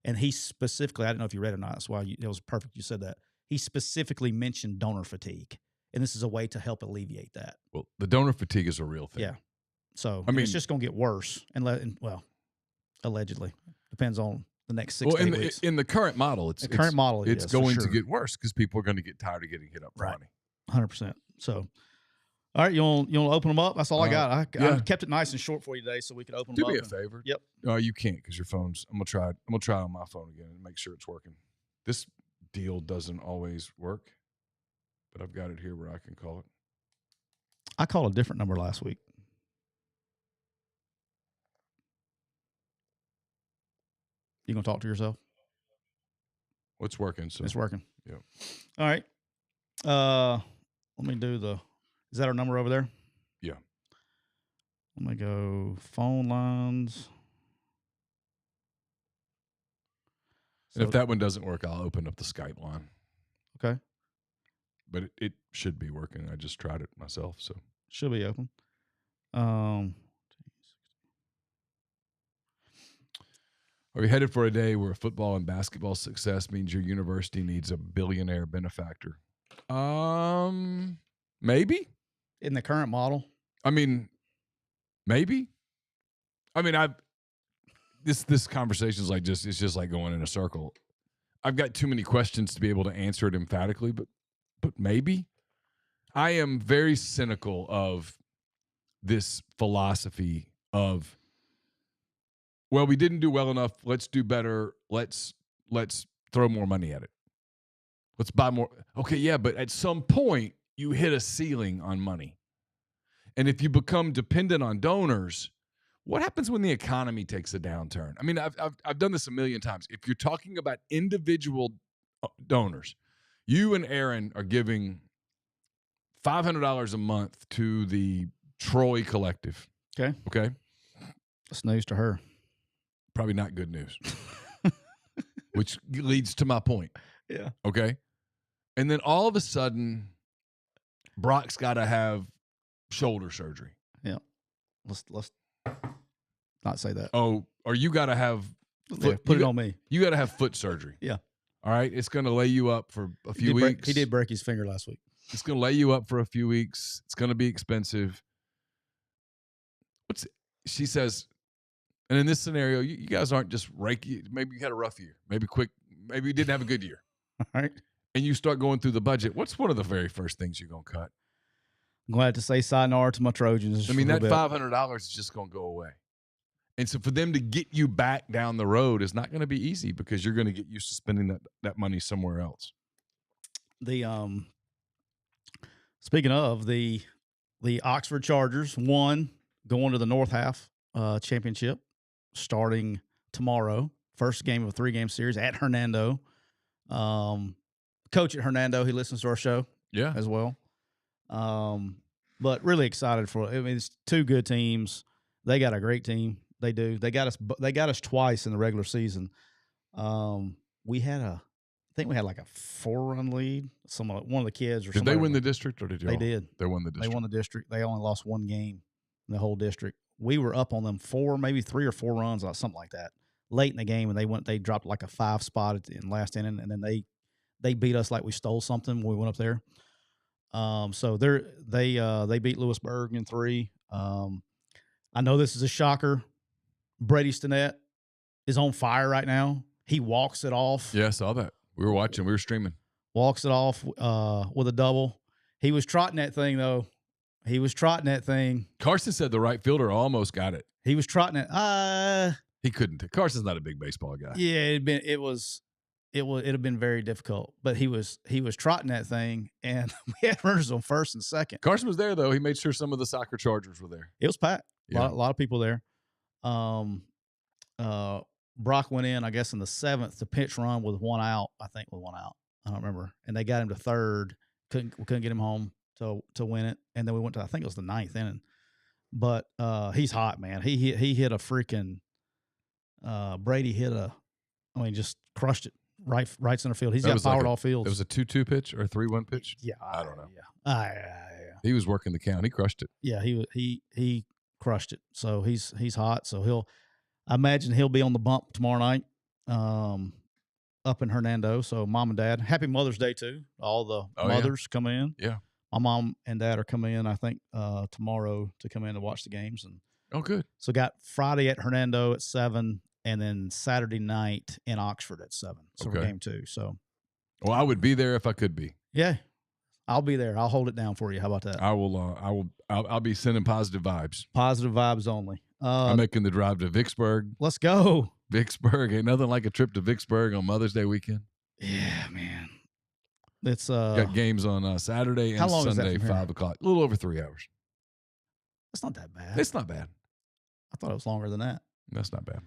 and he specifically, I don't know if you read it or not. That's why it was perfect you said that. He specifically mentioned donor fatigue, and this is a way to help alleviate that. Well, the donor fatigue is a real thing. Yeah. So it's just going to get worse, allegedly depends on the next 6 to 8 weeks. In the current model, it's going to get worse because people are going to get tired of getting hit up for money. 100%. So, all right, you want to open them up? That's all I got. I kept it nice and short for you today, so we could open them up. Do me a favor. Yep. No, you can't because your phone's. I'm gonna try on my phone again and make sure it's working. This deal doesn't always work, but I've got it here where I can call it. I called a different number last week. You gonna talk to yourself? What's working? So It's working. Yeah. All right. Let me do the. Is that our number over there? Yeah. Let me go phone lines. And if that one doesn't work, I'll open up the Skype line. Okay. But it should be working. I just tried it myself, so should be open. Are we headed for a day where football and basketball success means your university needs a billionaire benefactor? Maybe. In the current model? I mean, maybe. I mean, this conversation is like it's just like going in a circle. I've got too many questions to be able to answer it emphatically, but maybe. I am very cynical of this philosophy of, well, we didn't do well enough. Let's do better. Let's throw more money at it. Let's buy more. Okay, yeah, but at some point you hit a ceiling on money. And if you become dependent on donors, what happens when the economy takes a downturn? I mean, I've done this a million times. If you're talking about individual donors, you and Aaron are giving $500 a month to the Troy Collective. Okay? That's news to her. Probably not good news. Which leads to my point. Yeah. Okay? And then all of a sudden, Brock's got to have shoulder surgery. Yeah. Let's not say that. Oh, or you got to have put it on me. You got to have foot surgery. Yeah. All right? It's going to lay you up for a few weeks. He did break his finger last week. It's going to lay you up for a few weeks. It's going to be expensive. She says, and in this scenario, you guys aren't just raking. Maybe you had a rough year. Maybe you didn't have a good year. All right. And you start going through the budget. What's one of the very first things you're going to cut? I'm glad to say sayonara to my Trojans. I mean, that $500 is just going to go away. And so for them to get you back down the road is not going to be easy because you're going to get used to spending that money somewhere else. Speaking of the Oxford Chargers won, going to the North Half championship starting tomorrow. First game of a 3-game series at Hernando. Coach at Hernando, he listens to our show as well. But really excited for it. I mean, it's two good teams. They got a great team. They do. They got us twice in the regular season. I think we had like a 4-run lead. One of the kids or something. Did they win the district or did you? They did. They won the district. They won the district. They only lost one game in the whole district. We were up on them 3 or 4 runs, something like that, late in the game, and they dropped like a 5 spot in last inning, and then they beat us like we stole something when we went up there. So they beat Lewisburg in 3. I know this is a shocker. Brady Stinnett is on fire right now. He walks it off. Yeah, I saw that. We were watching. We were streaming. Walks it off with a double. He was trotting that thing, though. Carson said the right fielder almost got it. He was trotting it. He couldn't. Carson's not a big baseball guy. Yeah, it'd have been very difficult. But he was trotting that thing, and we had runners on first and second. Carson was there though. He made sure some of the soccer Chargers were there. It was packed. Yeah. A lot of people there. Brock went in, I guess, in the 7th to pitch run with one out. I don't remember. And they got him to third. We couldn't get him home to win it. And then we went to, I think it was the 9th inning. But he's hot, man. He hit a freaking Brady just crushed it right center field. He's got power at all fields. It was a 2-2 pitch or a 3-1 pitch? Yeah. I don't know. Yeah. He was working the count. He crushed it. Yeah, he crushed it. So he's hot. So I imagine he'll be on the bump tomorrow night up in Hernando. So mom and dad, happy Mother's Day too. All the mothers come in. Yeah. My mom and dad are coming in, I think, tomorrow to come in to watch the games. And good. So got Friday at Hernando at 7 and then Saturday night in Oxford at 7. So for game 2. So I would be there if I could be. Yeah. I'll be there. I'll hold it down for you. How about that? I'll be sending positive vibes. Positive vibes only. I'm making the drive to Vicksburg. Let's go. Vicksburg. Ain't nothing like a trip to Vicksburg on Mother's Day weekend. Yeah, man. It's got games on Saturday and Sunday, 5 o'clock. A little over 3 hours. not that bad. It's not bad. I thought it was longer than that. That's not bad.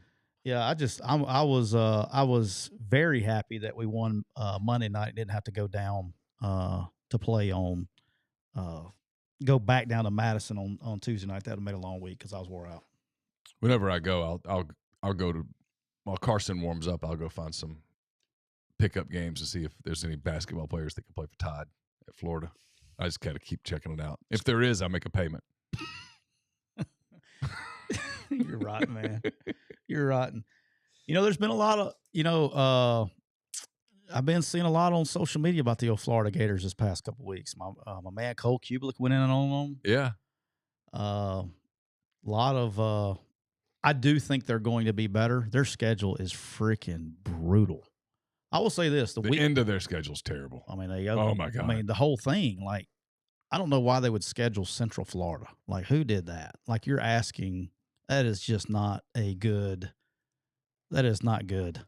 Yeah, I was very happy that we won Monday night. Didn't have to go down to play on go back down to Madison on Tuesday night. That would have made a long week because I was wore out. Whenever I go, I'll go to while Carson warms up. I'll go find some pickup games to see if there's any basketball players that can play for Todd at Florida. I just kind of keep checking it out. If there is, I make a payment. You're rotten, man. You're rotten. There's been a lot of, I've been seeing a lot on social media about the old Florida Gators this past couple of weeks. My man Cole Kubelik went in on them. Yeah. A lot of, I do think they're going to be better. Their schedule is freaking brutal. I will say this: the end of their schedule is terrible. I mean, oh my God! I mean, the whole thing. Like, I don't know why they would schedule Central Florida. Like, who did that? Like, you're asking. That is just not a good. That is not good.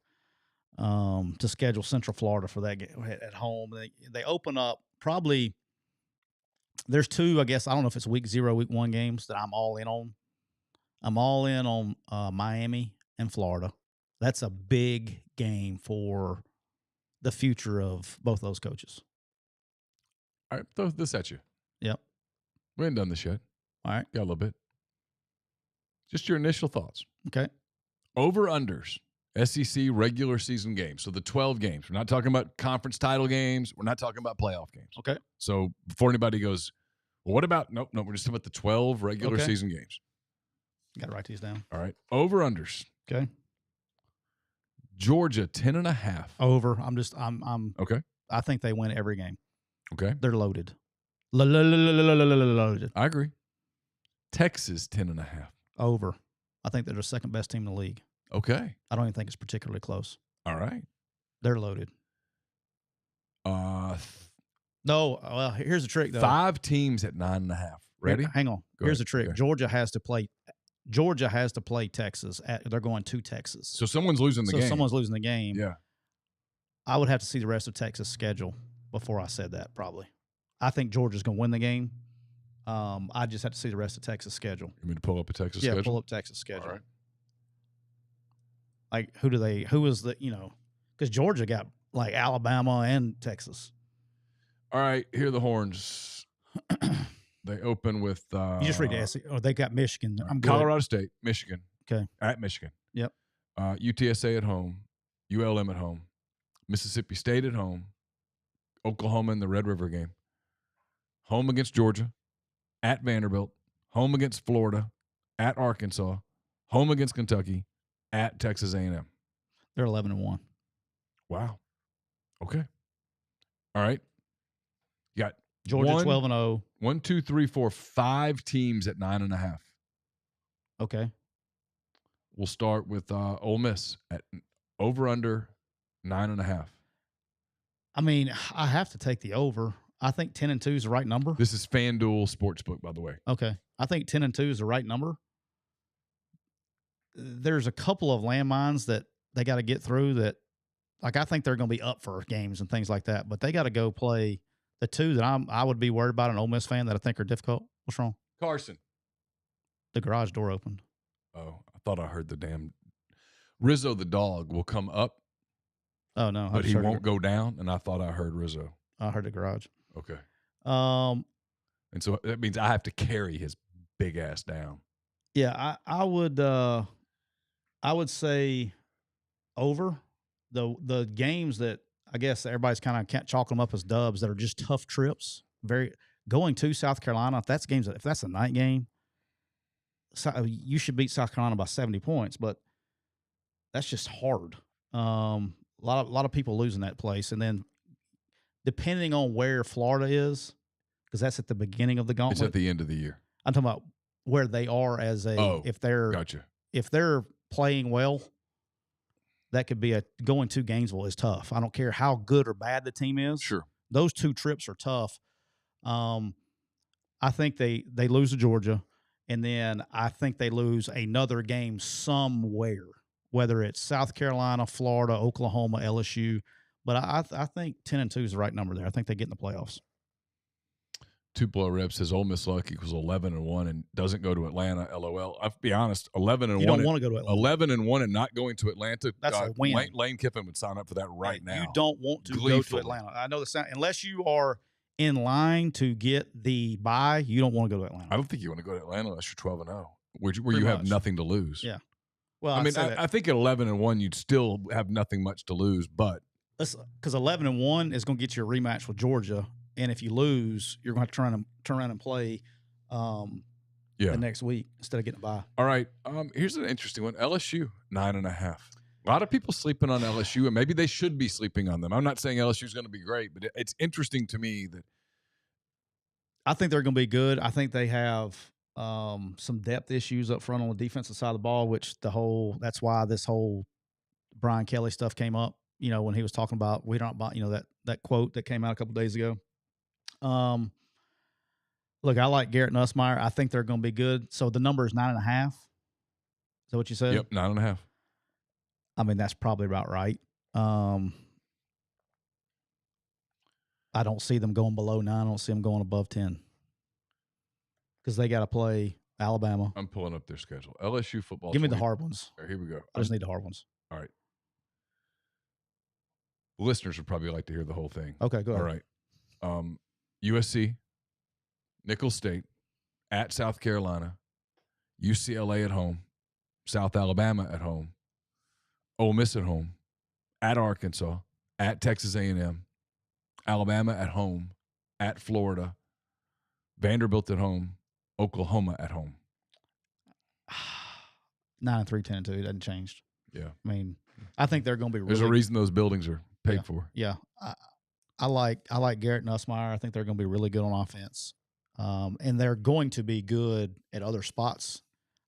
To schedule Central Florida for that game at home. They open up probably. There's two, I guess. I don't know if it's week 0, week 1 games that I'm all in on. I'm all in on Miami and Florida. That's a big game for the future of both those coaches. All right, throw this at you. Yep. We ain't done this yet. All right. Got a little bit. Just your initial thoughts. Okay. Over-unders, SEC regular season games. So the 12 games. We're not talking about conference title games. We're not talking about playoff games. Okay. So before anybody goes, well, what about – nope, we're just talking about the 12 regular season games. Got to write these down. All right. Over-unders. Okay. Georgia, 10.5. Over. I'm okay. I think they win every game. Okay. They're loaded. Loaded. I agree. Texas, 10.5. Over. I think they're the second best team in the league. Okay. I don't even think it's particularly close. All right. They're loaded. No. Well, here's the trick, though. 5 teams at 9.5. Ready? Hang on. Here's the trick. Okay. Georgia has to play Texas. They're going to Texas. So someone's losing the game. So someone's losing the game. Yeah. I would have to see the rest of Texas' schedule before I said that, probably. I think Georgia's going to win the game. I just have to see the rest of Texas' schedule. You mean to pull up a Texas schedule? Yeah, pull up Texas schedule. All right. Like, who is the, because Georgia got, like, Alabama and Texas. All right, here are the horns. They open with you just read the SEC. Oh, they got Michigan. I'm good. Colorado State, Michigan. Okay. At Michigan. Yep. UTSA at home. ULM at home. Mississippi State at home. Oklahoma in the Red River game. Home against Georgia. At Vanderbilt. Home against Florida. At Arkansas. Home against Kentucky. At Texas A&M. They're 11-1. Wow. Okay. All right. You got Georgia 12-0. 1, 2, 3, 4, 5 teams at 9.5. Okay. We'll start with Ole Miss at over/under 9.5. I mean, I have to take the over. I think 10-2 is the right number. This is FanDuel Sportsbook, by the way. Okay. I think 10-2 is the right number. There's a couple of landmines that they got to get through that, like, I think they're going to be up for games and things like that, but they got to go play the two that I would be worried about, an Ole Miss fan that I think are difficult. What's wrong? Carson. The garage door opened. Oh, I thought I heard the damn Rizzo the dog will come up. Oh, no. But he won't go down, and I thought I heard Rizzo. I heard the garage. Okay. And so that means I have to carry his big ass down. Yeah, I would say over. The games that I guess everybody's kind of chalking them up as dubs that are just tough trips. Going to South Carolina, if that's a night game, you should beat South Carolina by 70 points, but that's just hard. A lot of people losing that place, and then depending on where Florida is, because that's at the beginning of the gauntlet. It's at the end of the year. I'm talking about where they are as if they're playing well. That could be going to Gainesville is tough. I don't care how good or bad the team is. Sure. Those 2 trips are tough. I think they lose to Georgia, and then I think they lose another game somewhere, whether it's South Carolina, Florida, Oklahoma, LSU. But I think 10-2 is the right number there. I think they get in the playoffs. Tupelo Rep says Ole Miss luck equals 11-1 and doesn't go to Atlanta. LOL. I'll be honest, 11-1. You don't want to go to Atlanta. 11-1 and not going to Atlanta. That's a win. Lane Kiffin would sign up for that right now. You don't want to go to Atlanta. I know the sound. Unless you are in line to get the bye, you don't want to go to Atlanta. I don't think you want to go to Atlanta unless you're 12-0, where you have nothing to lose. Yeah. Well, I mean, I think at 11-1 you'd still have nothing much to lose, but because 11-1 is going to get you a rematch with Georgia, and if you lose, you're going to have to turn around and play the next week instead of getting a bye. All right. Here's an interesting one. LSU 9.5. A lot of people sleeping on LSU, and maybe they should be sleeping on them. I'm not saying LSU is going to be great, but it's interesting to me that I think they're going to be good. I think they have some depth issues up front on the defensive side of the ball, which that's why this whole Brian Kelly stuff came up. You know, when he was talking about that quote that came out a couple days ago. Look, I like Garrett Nussmeier. I think they're going to be good. So the number is 9.5. Is that what you said? Yep, 9.5. I mean, that's probably about right. I don't see them going below 9. I don't see them going above 10 because they got to play Alabama. I'm pulling up their schedule. LSU football. Give me the hard ones. All right, here we go. I just need the hard ones. All right. Listeners would probably like to hear the whole thing. Okay, go ahead. All right. USC, Nicholls State, at South Carolina, UCLA at home, South Alabama at home, Ole Miss at home, at Arkansas, at Texas A&M, Alabama at home, at Florida, Vanderbilt at home, Oklahoma at home. 9-3, 10-2. It hasn't changed. Yeah. I mean, I think they're going to be really. There's a reason those buildings are paid for. Yeah. I like Garrett Nussmeier. I think they're going to be really good on offense. And they're going to be good at other spots.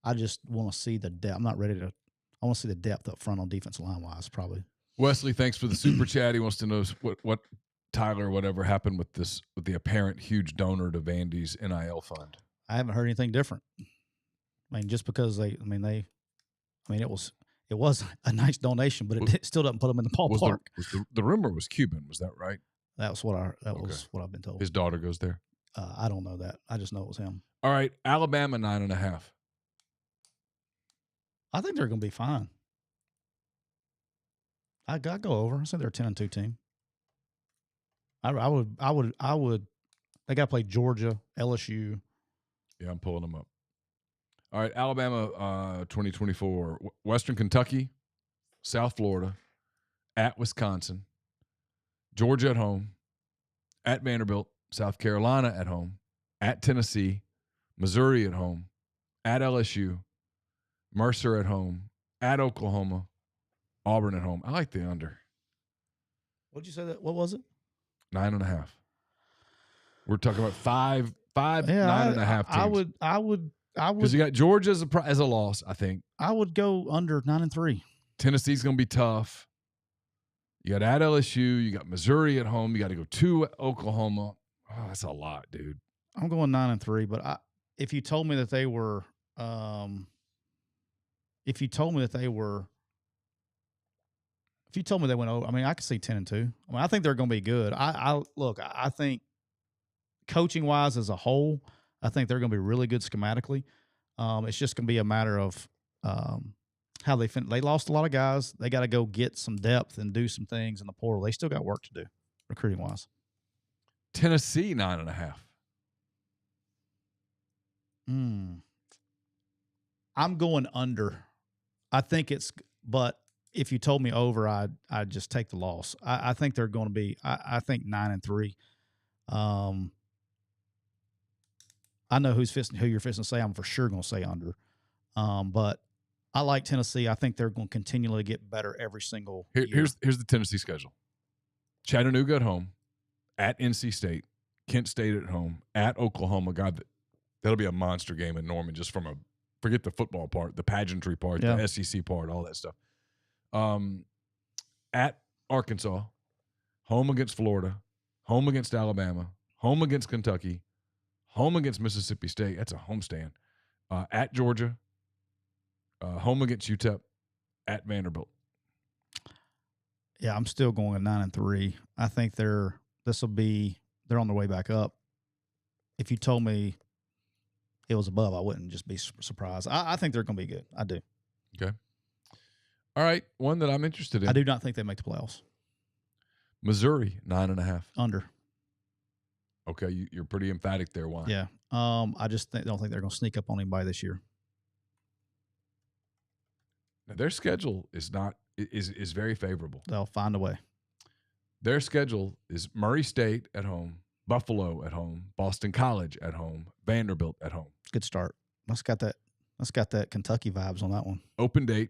I just want to see the depth. I'm not ready to. I want to see the depth up front on defensive line wise, probably. Wesley, thanks for the super chat. He wants to know what Tyler, whatever happened with the apparent huge donor to Vandy's NIL fund. I haven't heard anything different. I mean, just because it was a nice donation, but it still doesn't put them in the ballpark. The rumor was Cuban. Was that right? That was what I've been told. His daughter goes there. I don't know that. I just know it was him. All right, Alabama 9.5. I think they're going to be fine. I go over. I think they're a 10-2 team. I would. They got to play Georgia, LSU. Yeah, I'm pulling them up. All right, Alabama 2024, Western Kentucky, South Florida, at Wisconsin, Georgia at home, at Vanderbilt, South Carolina at home, at Tennessee, Missouri at home, at LSU, Mercer at home, at Oklahoma, Auburn at home. I like the under. What'd you say that? What was it? 9.5. We're talking about five, 9.5 teams. I would. Because you got Georgia as a loss, I think. I would go under 9-3. Tennessee's going to be tough. You got at LSU. You got Missouri at home. You got to go to Oklahoma. Oh, that's a lot, dude. I'm going 9-3, but if you told me that they were, if you told me they went over, I mean, I could see 10-2. I mean, I think they're going to be good. I think coaching wise as a whole, I think they're going to be really good schematically. It's just going to be a matter of how they finish. They lost a lot of guys. They got to go get some depth and do some things in the portal. They still got work to do, recruiting wise. Tennessee 9.5. I'm going under. I think but if you told me over, I'd just take the loss. I think they're going to be. I think 9-3. I know who you're fixing to say. I'm for sure going to say under. But I like Tennessee. I think they're going to continually get better every single year. Here's the Tennessee schedule. Chattanooga at home, at NC State, Kent State at home, at Oklahoma. God, that'll be a monster game in Norman just forget the football part, the pageantry part, the SEC part, all that stuff. At Arkansas, home against Florida, home against Alabama, home against Kentucky, home against Mississippi State. That's a homestand. At Georgia, home against UTEP, at Vanderbilt. Yeah, I'm still going at 9-3. I think they're on their way back up. if you told me it was above, I wouldn't just be surprised. I think they're going to be good. I do. Okay. All right. One that I'm interested in. I do not think they make the playoffs. Missouri, 9.5. Under. Okay. You're pretty emphatic there. Why? Yeah. I just don't think they're going to sneak up on anybody this year. Now, their schedule is very favorable. They'll find a way. Their schedule is Murray State at home, Buffalo at home, Boston College at home, Vanderbilt at home. Good start. Let's got that Kentucky vibes on that one. Open date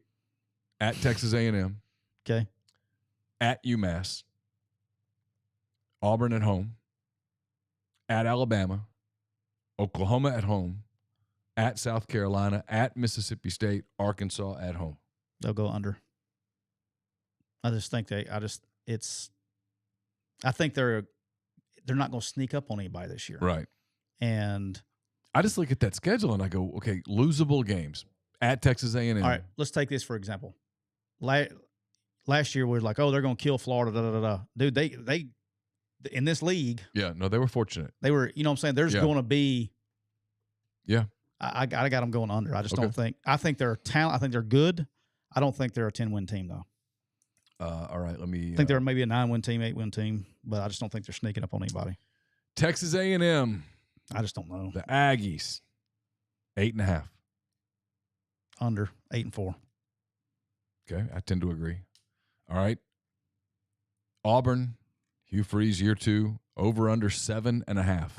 at Texas A&M. Okay. At UMass. Auburn at home. At Alabama. Oklahoma at home. At South Carolina. At Mississippi State. Arkansas at home. They'll go under. I think they're not going to sneak up on anybody this year. Right. And I just look at that schedule and I go, okay, losable games at Texas A&M. All right, let's take this for example. Last year we were like, oh, they're going to kill Florida. Da, da, da, da. Dude, they in this league. Yeah, no, they were fortunate. They were, you know what I'm saying? There's going to be. Yeah. I got them going under. I just don't think. I think they're talent. I think they're good. I don't think they're a 10-win team though. All right, let me. I think they're maybe a 9-win team, 8-win team, but I just don't think they're sneaking up on anybody. Texas A&M. I just don't know. The Aggies, 8.5. Under 8-4. Okay, I tend to agree. All right. Auburn, Hugh Freeze, year 2, over under 7.5.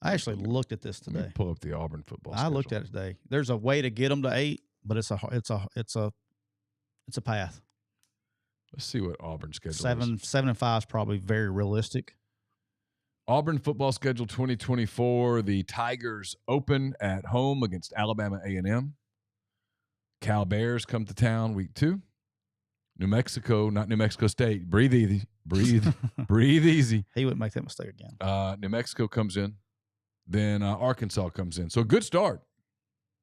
I actually looked at this today. Let me pull up the Auburn football. I looked at it today. There's a way to get them to 8, but it's a path. Let's see what Auburn's schedule is. 7-5 is probably very realistic. Auburn football schedule 2024. The Tigers open at home against Alabama A&M. Cal Bears come to town week 2. New Mexico, not New Mexico State. Breathe easy. Breathe easy. He wouldn't make that mistake again. New Mexico comes in. Then Arkansas comes in. So good start.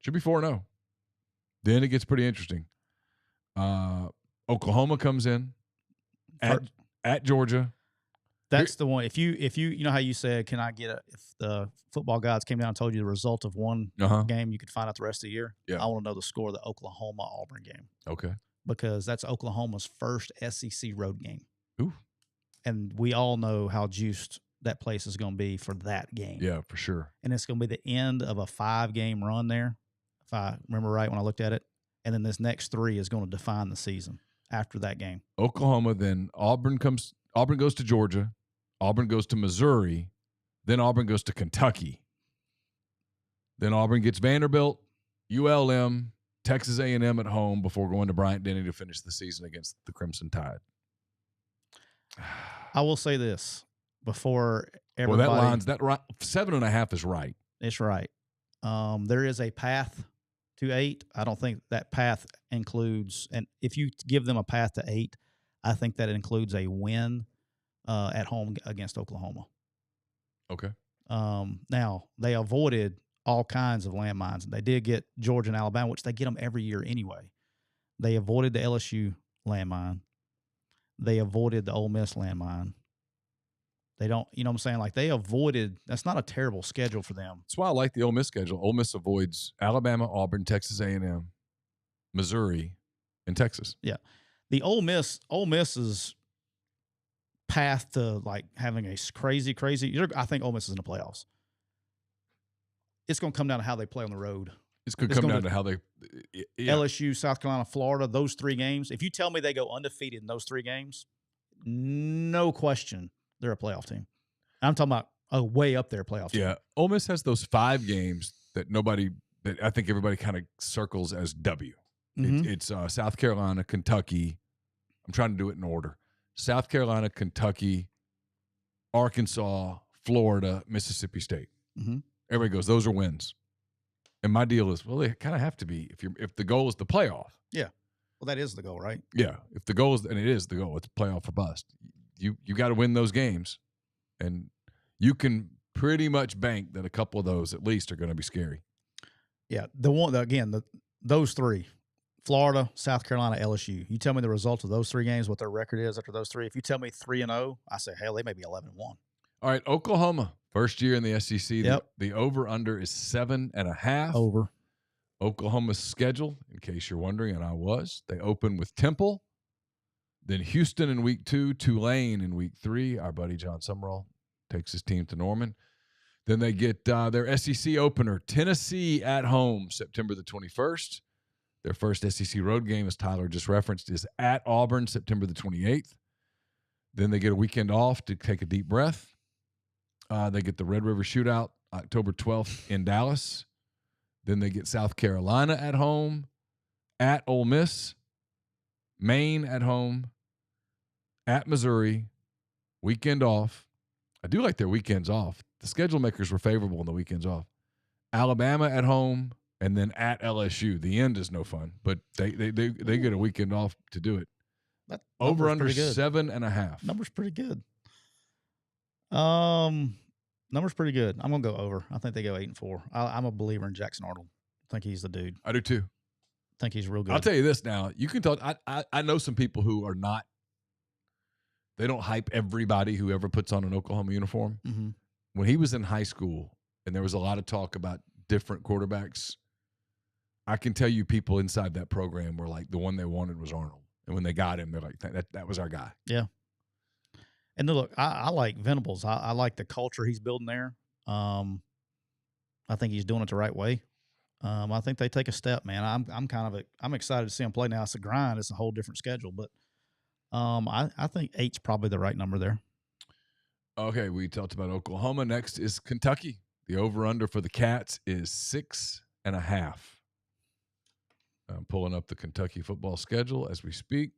Should be 4-0. Then it gets pretty interesting. Oklahoma comes in at Georgia. That's the one. If you know how you said, can I get if the football gods came down and told you the result of one game, you could find out the rest of the year. Yeah. I want to know the score of the Oklahoma-Auburn game. Okay. Because that's Oklahoma's first SEC road game. Ooh. And we all know how juiced that place is going to be for that game. Yeah, for sure. And it's going to be the end of a 5-game run there, if I remember right when I looked at it. And then this next 3 is going to define the season after that game. Oklahoma, then Auburn goes to Georgia, Auburn goes to Missouri, then Auburn goes to Kentucky. Then Auburn gets Vanderbilt, ULM, Texas A&M at home before going to Bryant-Denny to finish the season against the Crimson Tide. I will say this before everybody. Well, that 7.5 is right. It's right. There is a path to 8. I don't think that path includes, and if you give them a path to 8, I think that includes a win at home against Oklahoma. Okay. Now, they avoided all kinds of landmines. They did get Georgia and Alabama, which they get them every year anyway. They avoided the LSU landmine. They avoided the Ole Miss landmine. They don't, you know what I'm saying? Like they avoided, that's not a terrible schedule for them. That's why I like the Ole Miss schedule. Ole Miss avoids Alabama, Auburn, Texas A&M, Missouri, and Texas. Yeah. The Ole Miss's path to like having a crazy, I think Ole Miss is in the playoffs. It's going to come down to how they play on the road. It's going to come down to how they LSU, South Carolina, Florida, those 3 games. If you tell me they go undefeated in those 3 games, no question they're a playoff team. I'm talking about a way up there playoff team. Yeah. Ole Miss has those 5 games that I think everybody kind of circles as W. Mm-hmm. It's South Carolina, Kentucky. I'm trying to do it in order. South Carolina, Kentucky, Arkansas, Florida, Mississippi State. Mm-hmm. Everybody goes, those are wins. And my deal is, well, they kind of have to be if the goal is the playoff. Yeah. Well, that is the goal, right? Yeah. If the goal is, and it is the goal, it's playoff or bust. You got to win those games, and you can pretty much bank that a couple of those at least are going to be scary. Yeah. Those 3, Florida, South Carolina, LSU. You tell me the result of those 3 games, what their record is after those 3. If you tell me 3-0, I say, hell, they may be 11-1. All right, Oklahoma, first year in the SEC. Yep. The over-under is 7.5. Over. Oklahoma's schedule, in case you're wondering, and I was, they open with Temple, then Houston in week 2, Tulane in week 3. Our buddy John Summerall takes his team to Norman. Then they get their SEC opener, Tennessee at home, September the 21st. Their first SEC road game, as Tyler just referenced, is at Auburn, September the 28th. Then they get a weekend off to take a deep breath. They get the Red River Shootout, October 12th in Dallas. Then they get South Carolina at home, at Ole Miss, Maine at home, at Missouri, weekend off. I do like their weekends off. The schedule makers were favorable in the weekends off. Alabama at home, and then at LSU. The end is no fun, but they get a weekend off to do it. That over under pretty good. 7.5. Number's pretty good. Number's pretty good. I'm gonna go over. I think they go 8-4. I'm a believer in Jackson Arnold. I think he's the dude. I do too. I think he's real good. I'll tell you this now. You can talk. I know some people who are not. They don't hype everybody who ever puts on an Oklahoma uniform. Mm-hmm. When he was in high school, and there was a lot of talk about different quarterbacks, I can tell you people inside that program were like, the one they wanted was Arnold. And when they got him, they're like, that was our guy. Yeah. And look, I like Venables. I like the culture he's building there. I think he's doing it the right way. I think they take a step, man. I'm excited to see him play now. It's a grind. It's a whole different schedule, but I think 8's probably the right number there. Okay, we talked about Oklahoma. Next is Kentucky. The over-under for the Cats is 6.5. I'm pulling up the Kentucky football schedule as we speak.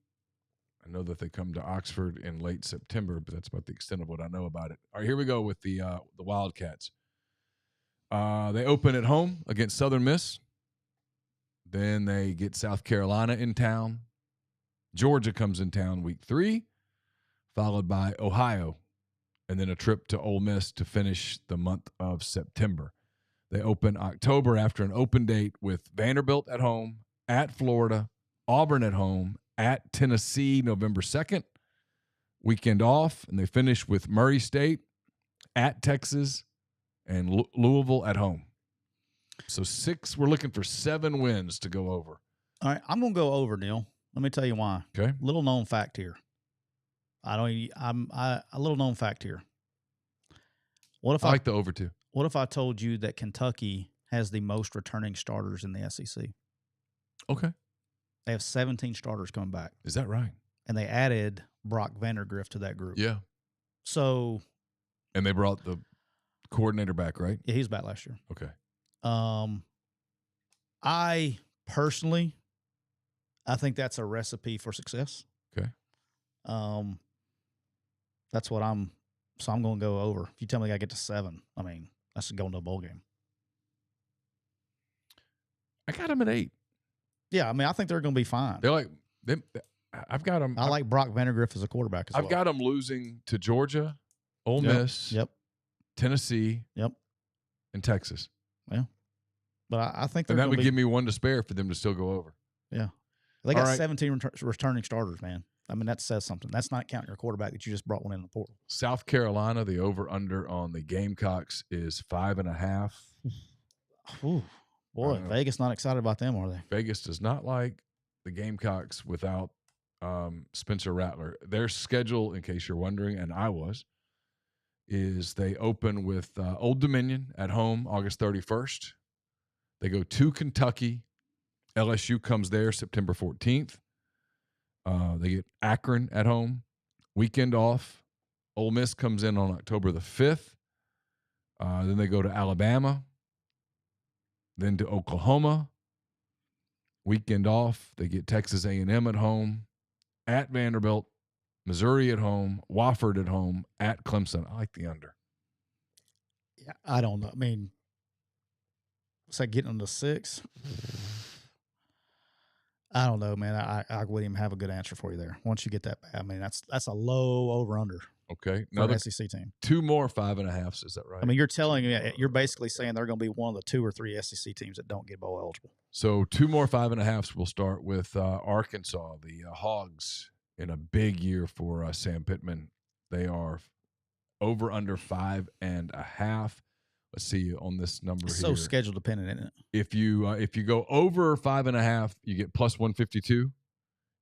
I know that they come to Oxford in late September, but that's about the extent of what I know about it. All right, here we go with the Wildcats. They open at home against Southern Miss. Then they get South Carolina in town. Georgia comes in town week 3, followed by Ohio, and then a trip to Ole Miss to finish the month of September. They open October after an open date with Vanderbilt at home, at Florida, Auburn at home, at Tennessee November 2nd, weekend off, and they finish with Murray State, at Texas, and Louisville at home. So 6, we're looking for 7 wins to go over. All right, I'm going to go over, Neal. Let me tell you why. Okay. Little known fact here. A little known fact here. What if I like the over too. What if I told you that Kentucky has the most returning starters in the SEC? Okay. They have 17 starters coming back. Is that right? And they added Brock Vandergrift to that group. Yeah. So. And they brought the coordinator back, right? Yeah, he was back last year. Okay. I personally, I think that's a recipe for success. Okay. That's what I'm going to go over. If you tell me I get to 7, I mean, that's going to a bowl game. I got them at 8. Yeah, I mean, I think they're going to be fine. They're like I've got them. I like Brock Vandergrift as a quarterback as well. I've got them losing to Georgia, Ole Miss, Tennessee, and Texas. Yeah, but I think that would give me 1 to spare for them to still go over. Yeah, they got 17 returning starters, man. I mean, that says something. That's not counting your quarterback that you just brought one in the portal. South Carolina, the over/under on the Gamecocks is 5.5. Ooh, boy, Vegas not excited about them, are they? Vegas does not like the Gamecocks without Spencer Rattler. Their schedule, in case you're wondering, and I was, is they open with Old Dominion at home August 31st. They go to Kentucky. LSU comes there September 14th. They get Akron at home, weekend off. Ole Miss comes in on October the 5th. Then they go to Alabama, then to Oklahoma, weekend off. They get Texas A&M at home, at Vanderbilt, Missouri at home, Wofford at home, at Clemson. I like the under. Yeah, I don't know. I mean, it's like getting them to 6. I don't know, man. I wouldn't even have a good answer for you there. Once you get that bad, I mean, that's a low over/under. Okay, another SEC team. 2 more 5.5s. Is that right? I mean, you're basically saying they're going to be one of the 2 or 3 SEC teams that don't get bowl eligible. So 2 more 5.5s. We'll start with Arkansas, the Hogs, in a big year for Sam Pittman. They are over under 5.5. Let's see on this number It's here. so schedule dependent, isn't it? If you go over 5.5, you get plus 152.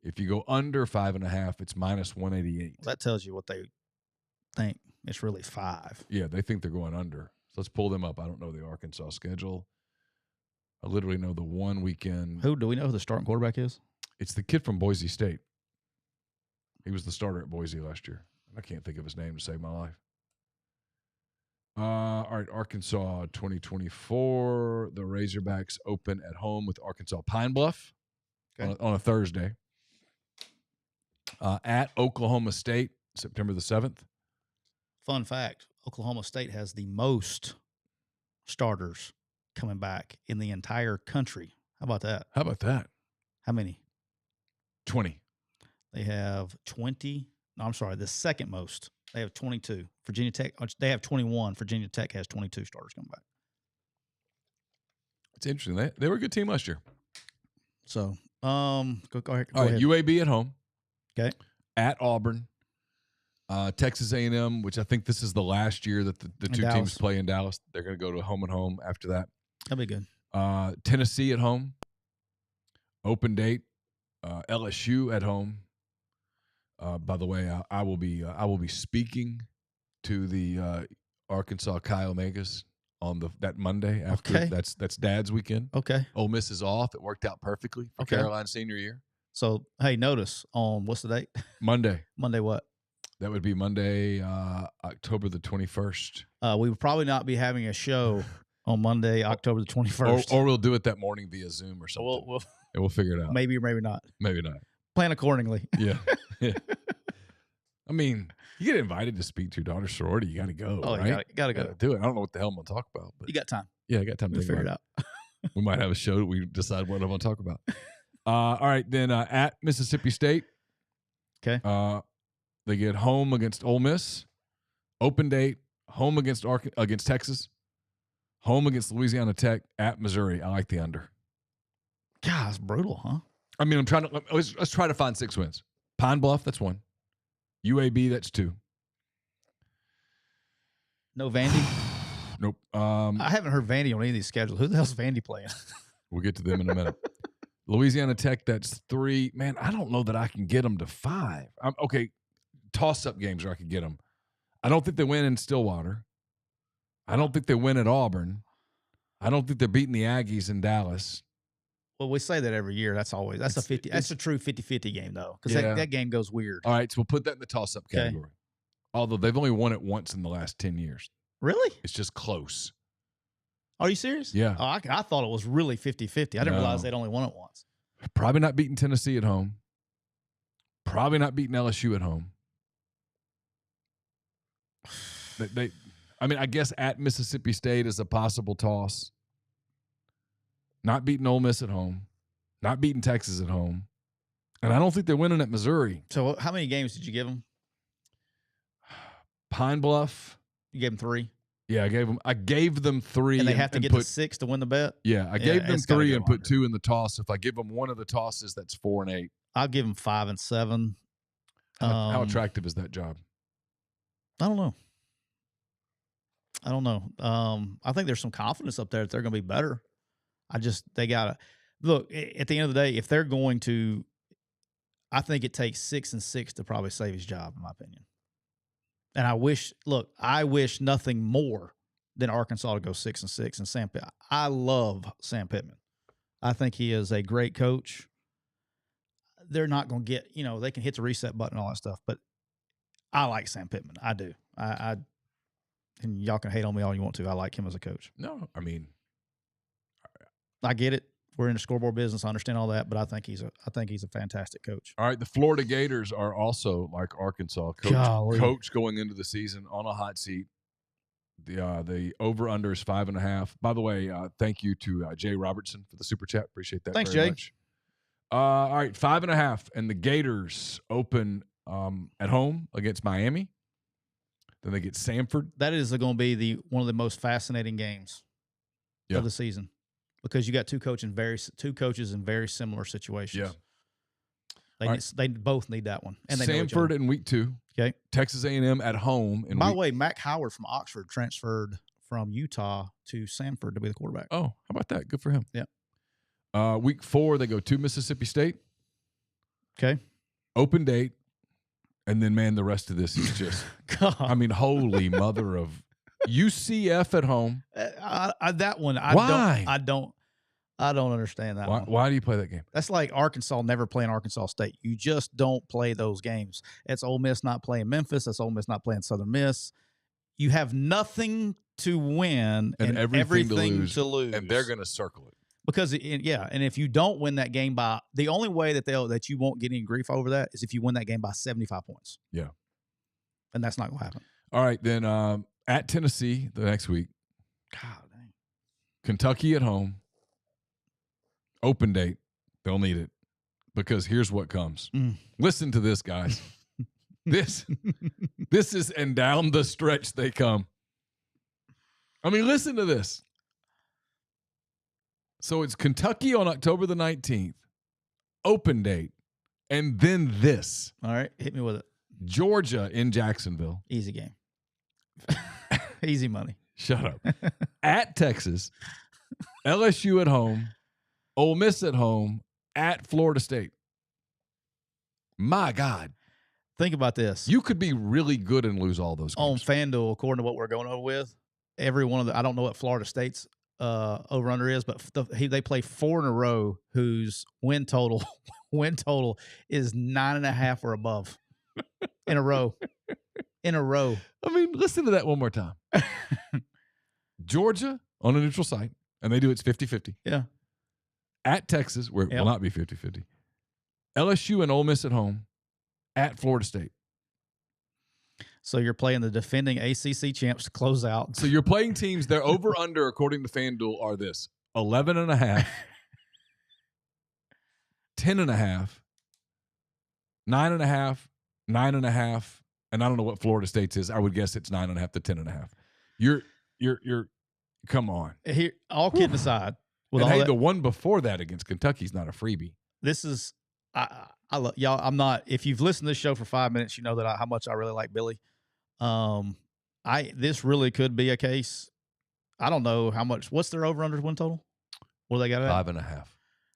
If you go under 5.5, it's minus 188. Well, that tells you what they think. It's really 5. Yeah, they think they're going under. So let's pull them up. I don't know the Arkansas schedule. I literally know the one weekend. Who do we know who the starting quarterback is? It's the kid from Boise State. He was the starter at Boise last year. I can't think of his name to save my life. All right, Arkansas 2024. The Razorbacks open at home with Arkansas Pine Bluff on a Thursday. At Oklahoma State, September the 7th. Fun fact, Oklahoma State has the most starters coming back in the entire country. How about that? How about that? How many? 20. They have 20. No, I'm sorry, the second most. They have 22. Virginia Tech, they have 21. Virginia Tech has 22 starters coming back. It's interesting. They were a good team last year. So, go ahead. All right, UAB at home. Okay. At Auburn. Texas A&M, which I think this is the last year that the two teams play in Dallas. They're going to go to home and home after that. That'll be good. Tennessee at home. Open date. LSU at home. By the way, I will be speaking to the Arkansas Chi Omegas on that Monday after that's Dad's weekend. Okay. Ole Miss is off. It worked out perfectly for Carolina's senior year. So, hey, notice on what's the date? Monday. Monday what? That would be Monday, October the 21st. We would probably not be having a show on Monday, October the 21st. Or we'll do it that morning via Zoom or something. We'll figure it out. Maybe or maybe not. Maybe not. Plan accordingly. Yeah. I mean, you get invited to speak to your daughter's sorority, you got to go, right? You got to go. Do it. I don't know what the hell I'm going to talk about. But you got time. Yeah, I got time to figure it out. We might have a show that we decide what I'm going to talk about. All right, then at Mississippi State. Okay. They get home against Ole Miss. Open date. Home against Texas. Home against Louisiana Tech. At Missouri. I like the under. God, it's brutal, huh? I mean, let's try to find 6 wins. Pine Bluff, that's 1. UAB, that's 2. No Vandy? Nope. I haven't heard Vandy on any of these schedules. Who the hell's Vandy playing? We'll get to them in a minute. Louisiana Tech, that's 3. Man, I don't know that I can get them to 5. Okay, toss-up games where I could get them. I don't think they win in Stillwater. I don't think they win at Auburn. I don't think they're beating the Aggies in Dallas. Well, we say that every year. That's a 50. That's a true 50-50 game, though, because that game goes weird. All right, so we'll put that in the toss-up category. Although they've only won it once in the last 10 years. Really? It's just close. Are you serious? Yeah. Oh, I thought it was really 50-50. I didn't realize they'd only won it once. Probably not beating Tennessee at home. Probably not beating LSU at home. I guess at Mississippi State is a possible toss. Not beating Ole Miss at home. Not beating Texas at home. And I don't think they're winning at Missouri. So how many games did you give them? Pine Bluff. You gave them 3? Yeah, I gave them 3. And they have to get to 6 to win the bet? Yeah, I gave them 3 and put 2 in the toss. If I give them one of the tosses, that's 4 and 8. I'll give them 5 and 7. How attractive is that job? I don't know. I think there's some confidence up there that they're going to be better. They got to look at the end of the day. If they're going to, I think it takes 6 and 6 to probably save his job, in my opinion. And I wish nothing more than Arkansas to go 6 and 6. And Sam Pittman, I love Sam Pittman. I think he is a great coach. They're not going to get, they can hit the reset button and all that stuff, but I like Sam Pittman. I do. And y'all can hate on me all you want to. I like him as a coach. No, I mean, I get it. We're in the scoreboard business. I understand all that, but I think he's a fantastic coach. All right, the Florida Gators are also like Arkansas. Coach going into the season on a hot seat. The over/under is 5.5. By the way, thank you to Jay Robertson for the super chat. Appreciate that. Thanks, very Jay. Much. All right, 5.5, and the Gators open at home against Miami. Then they get Samford. That is going to be one of the most fascinating games of the season, because you got two coaches in very similar situations. Yeah, they both need that one. And they Samford in week 2. Okay. Texas A&M at home. And by the way, Mac Howard from Oxford transferred from Utah to Samford to be the quarterback. Oh, how about that? Good for him. Yeah. Week 4, they go to Mississippi State. Okay. Open date. And then, man, the rest of this is just, I mean, holy mother of UCF at home. That one, Why? I don't understand that one. Why do you play that game? That's like Arkansas never playing Arkansas State. You just don't play those games. It's Ole Miss not playing Memphis. That's Ole Miss not playing Southern Miss. You have nothing to win and everything to lose. And they're going to circle it. Because, and if you don't win that game by – the only way that you won't get any grief over that is if you win that game by 75 points. Yeah. And that's not going to happen. All right, then at Tennessee the next week. God dang. Kentucky at home. Open date. They'll need it because here's what comes. Listen to this, guys. This is, and down the stretch they come. I mean, listen to this. So it's Kentucky on October the 19th, open date, and then this. All right, hit me with it. Georgia in Jacksonville. Easy game. Easy money. Shut up. At Texas, LSU at home, Ole Miss at home, at Florida State. My God. Think about this. You could be really good and lose all those games. On FanDuel, according to what we're going over with, every one of the – I don't know what Florida State's over-under is, but they play 4 in a row whose win total is 9.5 or above in a row. In a row. I mean, listen to that one more time. Georgia on a neutral site, and they do it's 50-50. Yeah. At Texas, where it will not be 50-50. LSU and Ole Miss at home. At Florida State. So you're playing the defending ACC champs to close out. So you're playing teams, their over-under, according to FanDuel, are this. 11.5, 10.5, 9.5, 9.5, and I don't know what Florida State's is. I would guess it's 9.5 to 10.5. You're come on. Here, all kidding aside. The one before that against Kentucky's not a freebie. This is I love y'all. I'm not. If you've listened to this show for 5 minutes, you know that how much I really like Billy. This really could be a case. I don't know how much. What's their over/under win total? What do they got at? 5.5.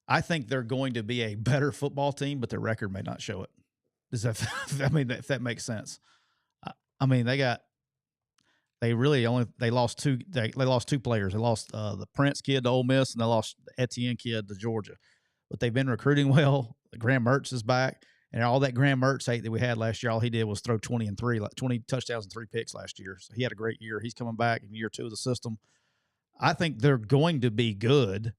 I think they're going to be a better football team, but their record may not show it. Does that? I mean, if that makes sense. I mean, they lost two. They lost 2 players. They lost the Prince kid to Ole Miss, and they lost the Etienne kid to Georgia. But they've been recruiting well. Graham Mertz is back, and all that Graham Mertz hate that we had last year, all he did was throw 20 touchdowns and 3 picks last year. So he had a great year. He's coming back in year 2 of the system. I think they're going to be good,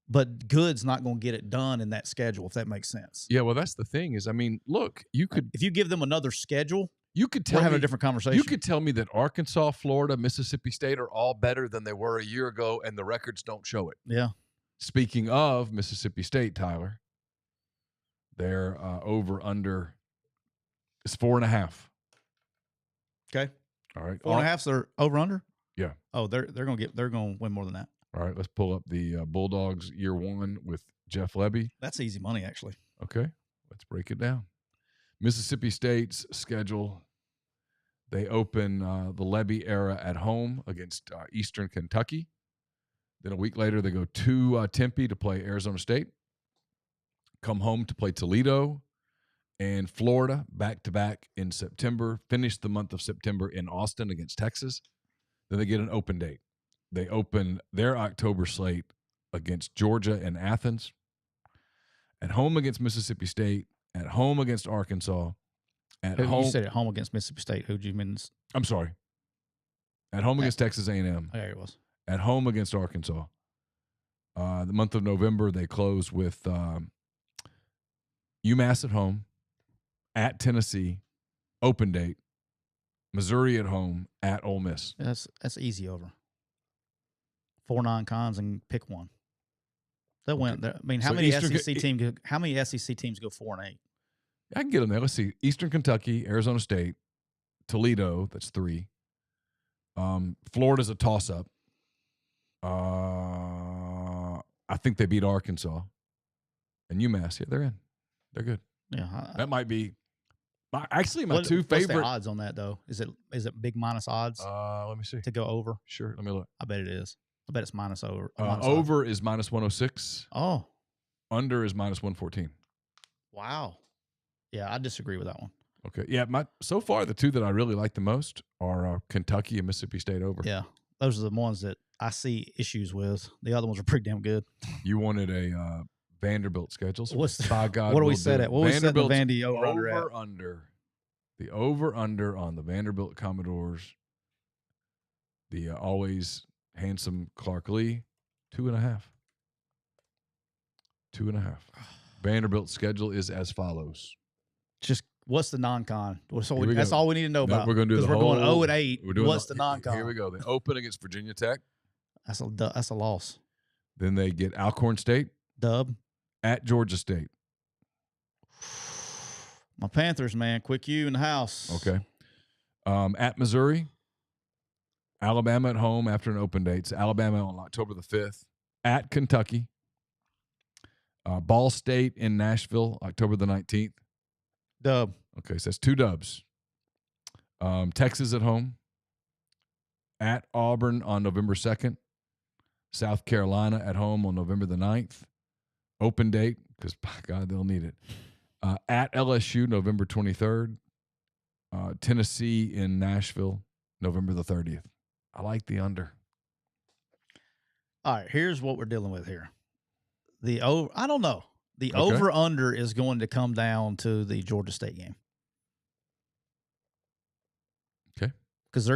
but good's not going to get it done in that schedule, if that makes sense. Yeah, well, that's the thing is, I mean, look, if you give them another schedule, we're having a different conversation. You could tell me that Arkansas, Florida, Mississippi State are all better than they were a year ago, and the records don't show it. Yeah. Speaking of Mississippi State, Tyler, their over/under is 4.5. Okay. All right. 4.5's their over/under? Yeah. Oh, they're gonna win more than that. All right. Let's pull up the Bulldogs year 1 with Jeff Lebby. That's easy money, actually. Okay. Let's break it down. Mississippi State's schedule. They open the Lebby era at home against Eastern Kentucky. Then a week later, they go to Tempe to play Arizona State. Come home to play Toledo and Florida back-to-back in September. Finish the month of September in Austin against Texas. Then they get an open date. They open their October slate against Georgia and Athens. At home against Mississippi State. At home against Arkansas. You said at home against Mississippi State. Who'd you mean? I'm sorry. At home against Texas A&M. There it was. At home against Arkansas. The month of November, they close with UMass at home, at Tennessee, open date, Missouri at home, at Ole Miss. That's easy over. 4 non-cons and pick one. They went. I mean, how many SEC teams go 4-8? I can get them there. Let's see: Eastern Kentucky, Arizona State, Toledo. That's 3. Florida's a toss-up. I think they beat Arkansas and UMass. Yeah, they're in. They're good. Yeah, that might be Actually, my What's two the favorite odds on that though? Is it big minus odds let me see. to go over? Sure, let me look. I bet it is. I bet it's minus over. Over is minus 106. Oh, under is minus 114. Wow. Yeah, I disagree with that one. Okay. Yeah, so far the two that I really like the most are Kentucky and Mississippi State over. Yeah, those are the ones that I see issues with. The other ones are pretty damn good. You wanted a Vanderbilt schedule. So What's by God, what do we set at? What we set the Vandy over under? The over under on the Vanderbilt Commodores. The always handsome Clark Lee, 2.5. 2.5. Vanderbilt's schedule is as follows. Just what's the non-con? That's all we need to know about. We're going to do we're going 0-8. What's the non-con? Here we go. They open against Virginia Tech. That's a loss. Then they get Alcorn State. Dub. At Georgia State. My Panthers, man. Quick U in the house. Okay. At Missouri. Alabama at home after an open date. So Alabama on October the 5th. At Kentucky. Ball State in Nashville, October the 19th. Dub. Okay, so that's 2 dubs. Texas at home. At Auburn on November 2nd. South Carolina at home on November the 9th. Open date, because, by God, they'll need it. At LSU, November 23rd. Tennessee in Nashville, November the 30th. I like the under. All right, here's what we're dealing with here. I don't know. The over-under is going to come down to the Georgia State game. Okay. Because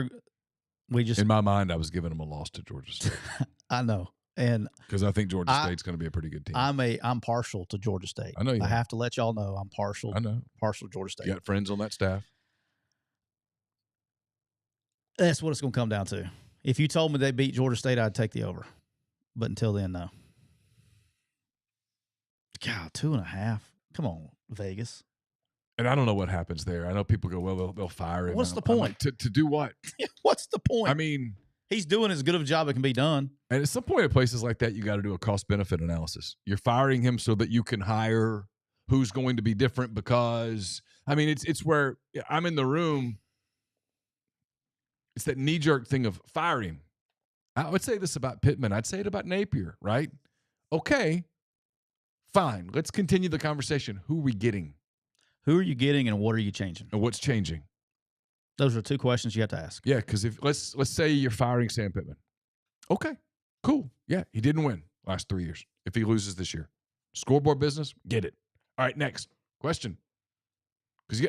in my mind, I was giving them a loss to Georgia State. I know. And because I think Georgia State's going to be a pretty good team. I'm partial to Georgia State. I know you. I have to let y'all know I'm partial. I know. Partial to Georgia State. You got friends on that staff. That's what it's going to come down to. If you told me they beat Georgia State, I'd take the over. But until then, no. God, 2.5. Come on, Vegas. And I don't know what happens there. I know people go, well, they'll fire him. What's the point? Like, to do what? What's the point? I mean, he's doing as good of a job that can be done. And at some point at places like that, you got to do a cost-benefit analysis. You're firing him so that you can hire who's going to be different because, I mean, it's where I'm in the room. It's that knee-jerk thing of firing him. I would say this about Pittman. I'd say it about Napier, right? Okay, fine. Let's continue the conversation. Who are we getting? Who are you getting and what are you changing? And what's changing? Those are 2 questions you have to ask. Yeah, because if let's say you're firing Sam Pittman. Okay, cool. Yeah, he didn't win last 3 years. If he loses this year, scoreboard business, get it. All right, next question. Because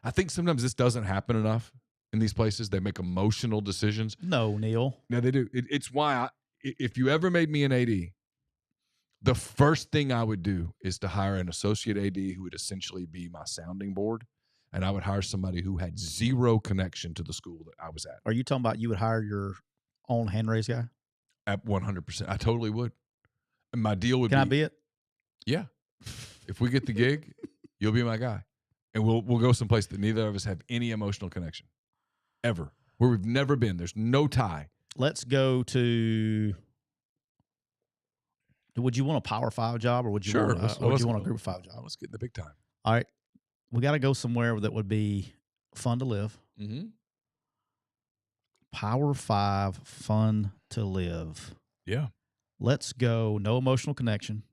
I think sometimes this doesn't happen enough in these places. They make emotional decisions. No, Neal. No, they do. It's why if you ever made me an AD, the first thing I would do is to hire an associate AD who would essentially be my sounding board. And I would hire somebody who had zero connection to the school that I was at. Are you talking about you would hire your own hand raise guy? At 100%. I totally would. And my deal would Can I be it? Yeah. If we get the gig, you'll be my guy. And we'll go someplace that neither of us have any emotional connection. Ever. Where we've never been. There's no tie. Let's go to – would you want a Power 5 job or would you want a Group 5 job? Let's get in the big time. All right. We got to go somewhere that would be fun to live. Mm-hmm. Power 5, fun to live. Yeah. Let's go. No emotional connection.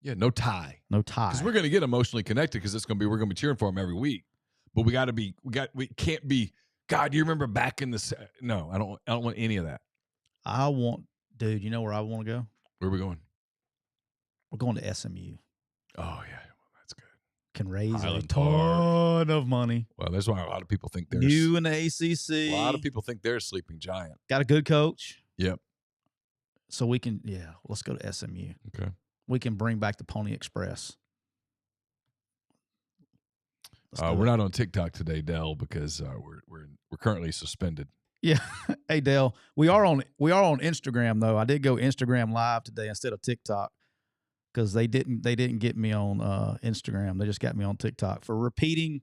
Yeah, no tie. No tie. Because we're going to get emotionally connected because we're going to be cheering for him every week. But we can't be, God, do you remember back in the, no, I don't want any of that. Dude, you know where I want to go? Where are we going? We're going to SMU. Oh, yeah. That's good. Can raise Highland a ton Park. of money. Well, that's why a lot of people think they're new in the ACC. A lot of people think they're a sleeping giant. Got a good coach. Yep. So we can, let's go to SMU. Okay. We can bring back the Pony Express. We're not on TikTok today, Dell, because we're currently suspended. Yeah. Hey, Dale, we are on Instagram though. I did go Instagram Live today instead of TikTok because they didn't get me on Instagram. They just got me on TikTok for repeating.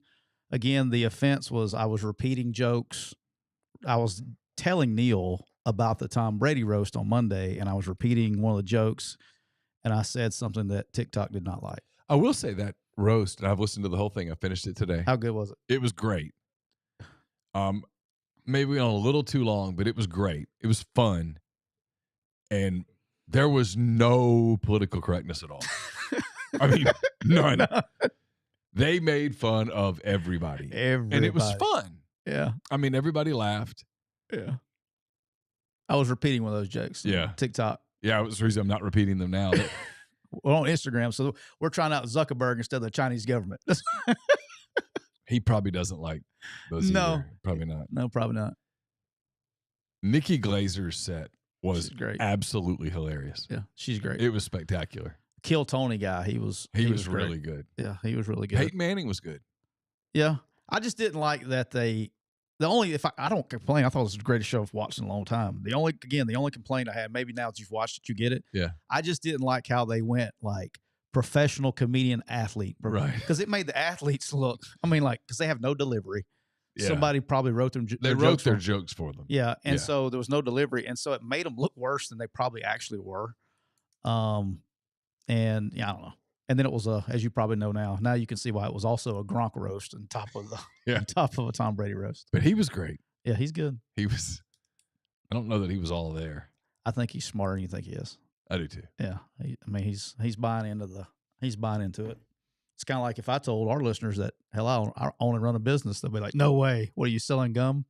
Again, the offense was I was repeating jokes. I was telling Neal about the Tom Brady roast on Monday, and I was repeating one of the jokes, and I said something that TikTok did not like. I will say that roast, and I've listened to the whole thing. I finished it today. How good was it? It was great. Maybe a little too long, but it was great. It was fun. And there was no political correctness at all. I mean, none. No. They made fun of everybody. And it was fun. Yeah. I mean, everybody laughed. Yeah. I was repeating one of those jokes. Yeah. TikTok. Yeah, it was the reason I'm not repeating them now. Well, on Instagram. So we're trying out Zuckerberg instead of the Chinese government. He probably doesn't like those either. Probably not. No, probably not. Nikki Glazer's set was great. Absolutely hilarious. Yeah, she's great. It was spectacular. Kill Tony guy, he was really good. Yeah, he was really good. Peyton Manning was good. Yeah, I just didn't like that I don't complain. I thought it was the greatest show I've watched in a long time. The only complaint I had, maybe now that you've watched it, you get it. Yeah. I just didn't like how they went like professional comedian athlete, right? Because it made the athletes look. I mean, like because they have no delivery. Yeah. Somebody probably wrote them. They wrote their jokes for them. Yeah, and so there was no delivery, and so it made them look worse than they probably actually were. And yeah, I don't know. And then it was as you probably know now. Now you can see why it was also a Gronk roast on top of on top of a Tom Brady roast. But he was great. Yeah, he's good. He was. I don't know that he was all there. I think he's smarter than you think he is. I do too. Yeah, he's buying into it. It's kind of like if I told our listeners that, hell, I only run a business, they'll be like, no way. What are you selling gum?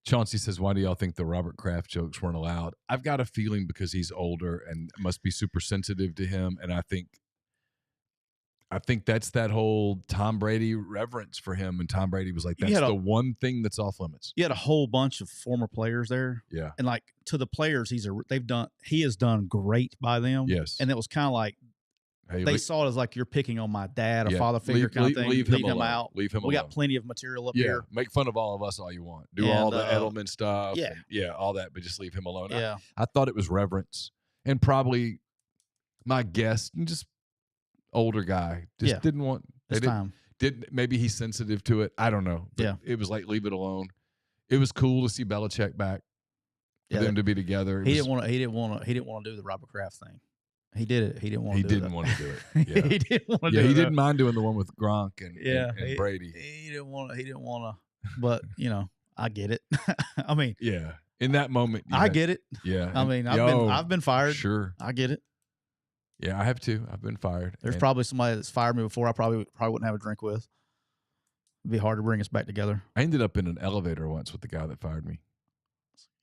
Chauncey says, why do y'all think the Robert Kraft jokes weren't allowed? I've got a feeling because he's older and must be super sensitive to him. And I think that's that whole Tom Brady reverence for him. And Tom Brady was like, that's the one thing that's off limits. You had a whole bunch of former players there. Yeah. And like to the players, he has done great by them. Yes. And it was kind of like, they saw it as like you're picking on my dad or father figure kind of thing. Leave him out. Leave him alone. We got plenty of material up here. Make fun of all of us all you want. Do all the Edelman stuff. Yeah. And, all that, but just leave him alone. Yeah. I thought it was reverence. And probably my guest, and just older guy, just didn't want time. Maybe he's sensitive to it. I don't know. But it was like, leave it alone. It was cool to see Belichick back. For them to be together. He didn't want to do the Robert Kraft thing. He did it. He didn't want to do it. He didn't want to do it. Yeah. He didn't want to do it. He didn't mind doing the one with Gronk and Brady. He didn't want to. But, I get it. I mean. Yeah. In that moment. I get it. Yeah. I mean, I've been fired. Sure. I get it. Yeah, I have too. I've been fired. There's probably somebody that's fired me before I probably wouldn't have a drink with. It'd be hard to bring us back together. I ended up in an elevator once with the guy that fired me.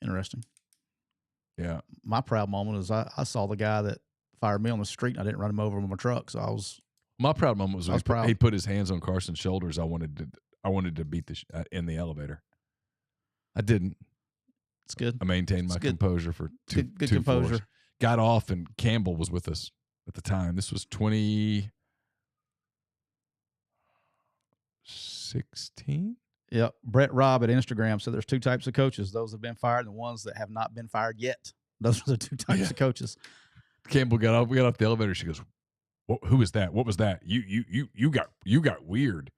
Interesting. Yeah. My proud moment is I saw the guy that fired me on the street and I didn't run him over with my truck. So I was. My proud moment was when he put his hands on Carson's shoulders. I wanted to beat in the elevator. I didn't. It's good. I maintained my composure for two composure. Floors. Got off and Campbell was with us at the time. This was 2016. Yep. Brett Robb at Instagram said there's two types of coaches: those that have been fired and the ones that have not been fired yet. Those are the two types of coaches. Campbell got off. We got off the elevator. She goes, "Who was that? What was that? You got weird."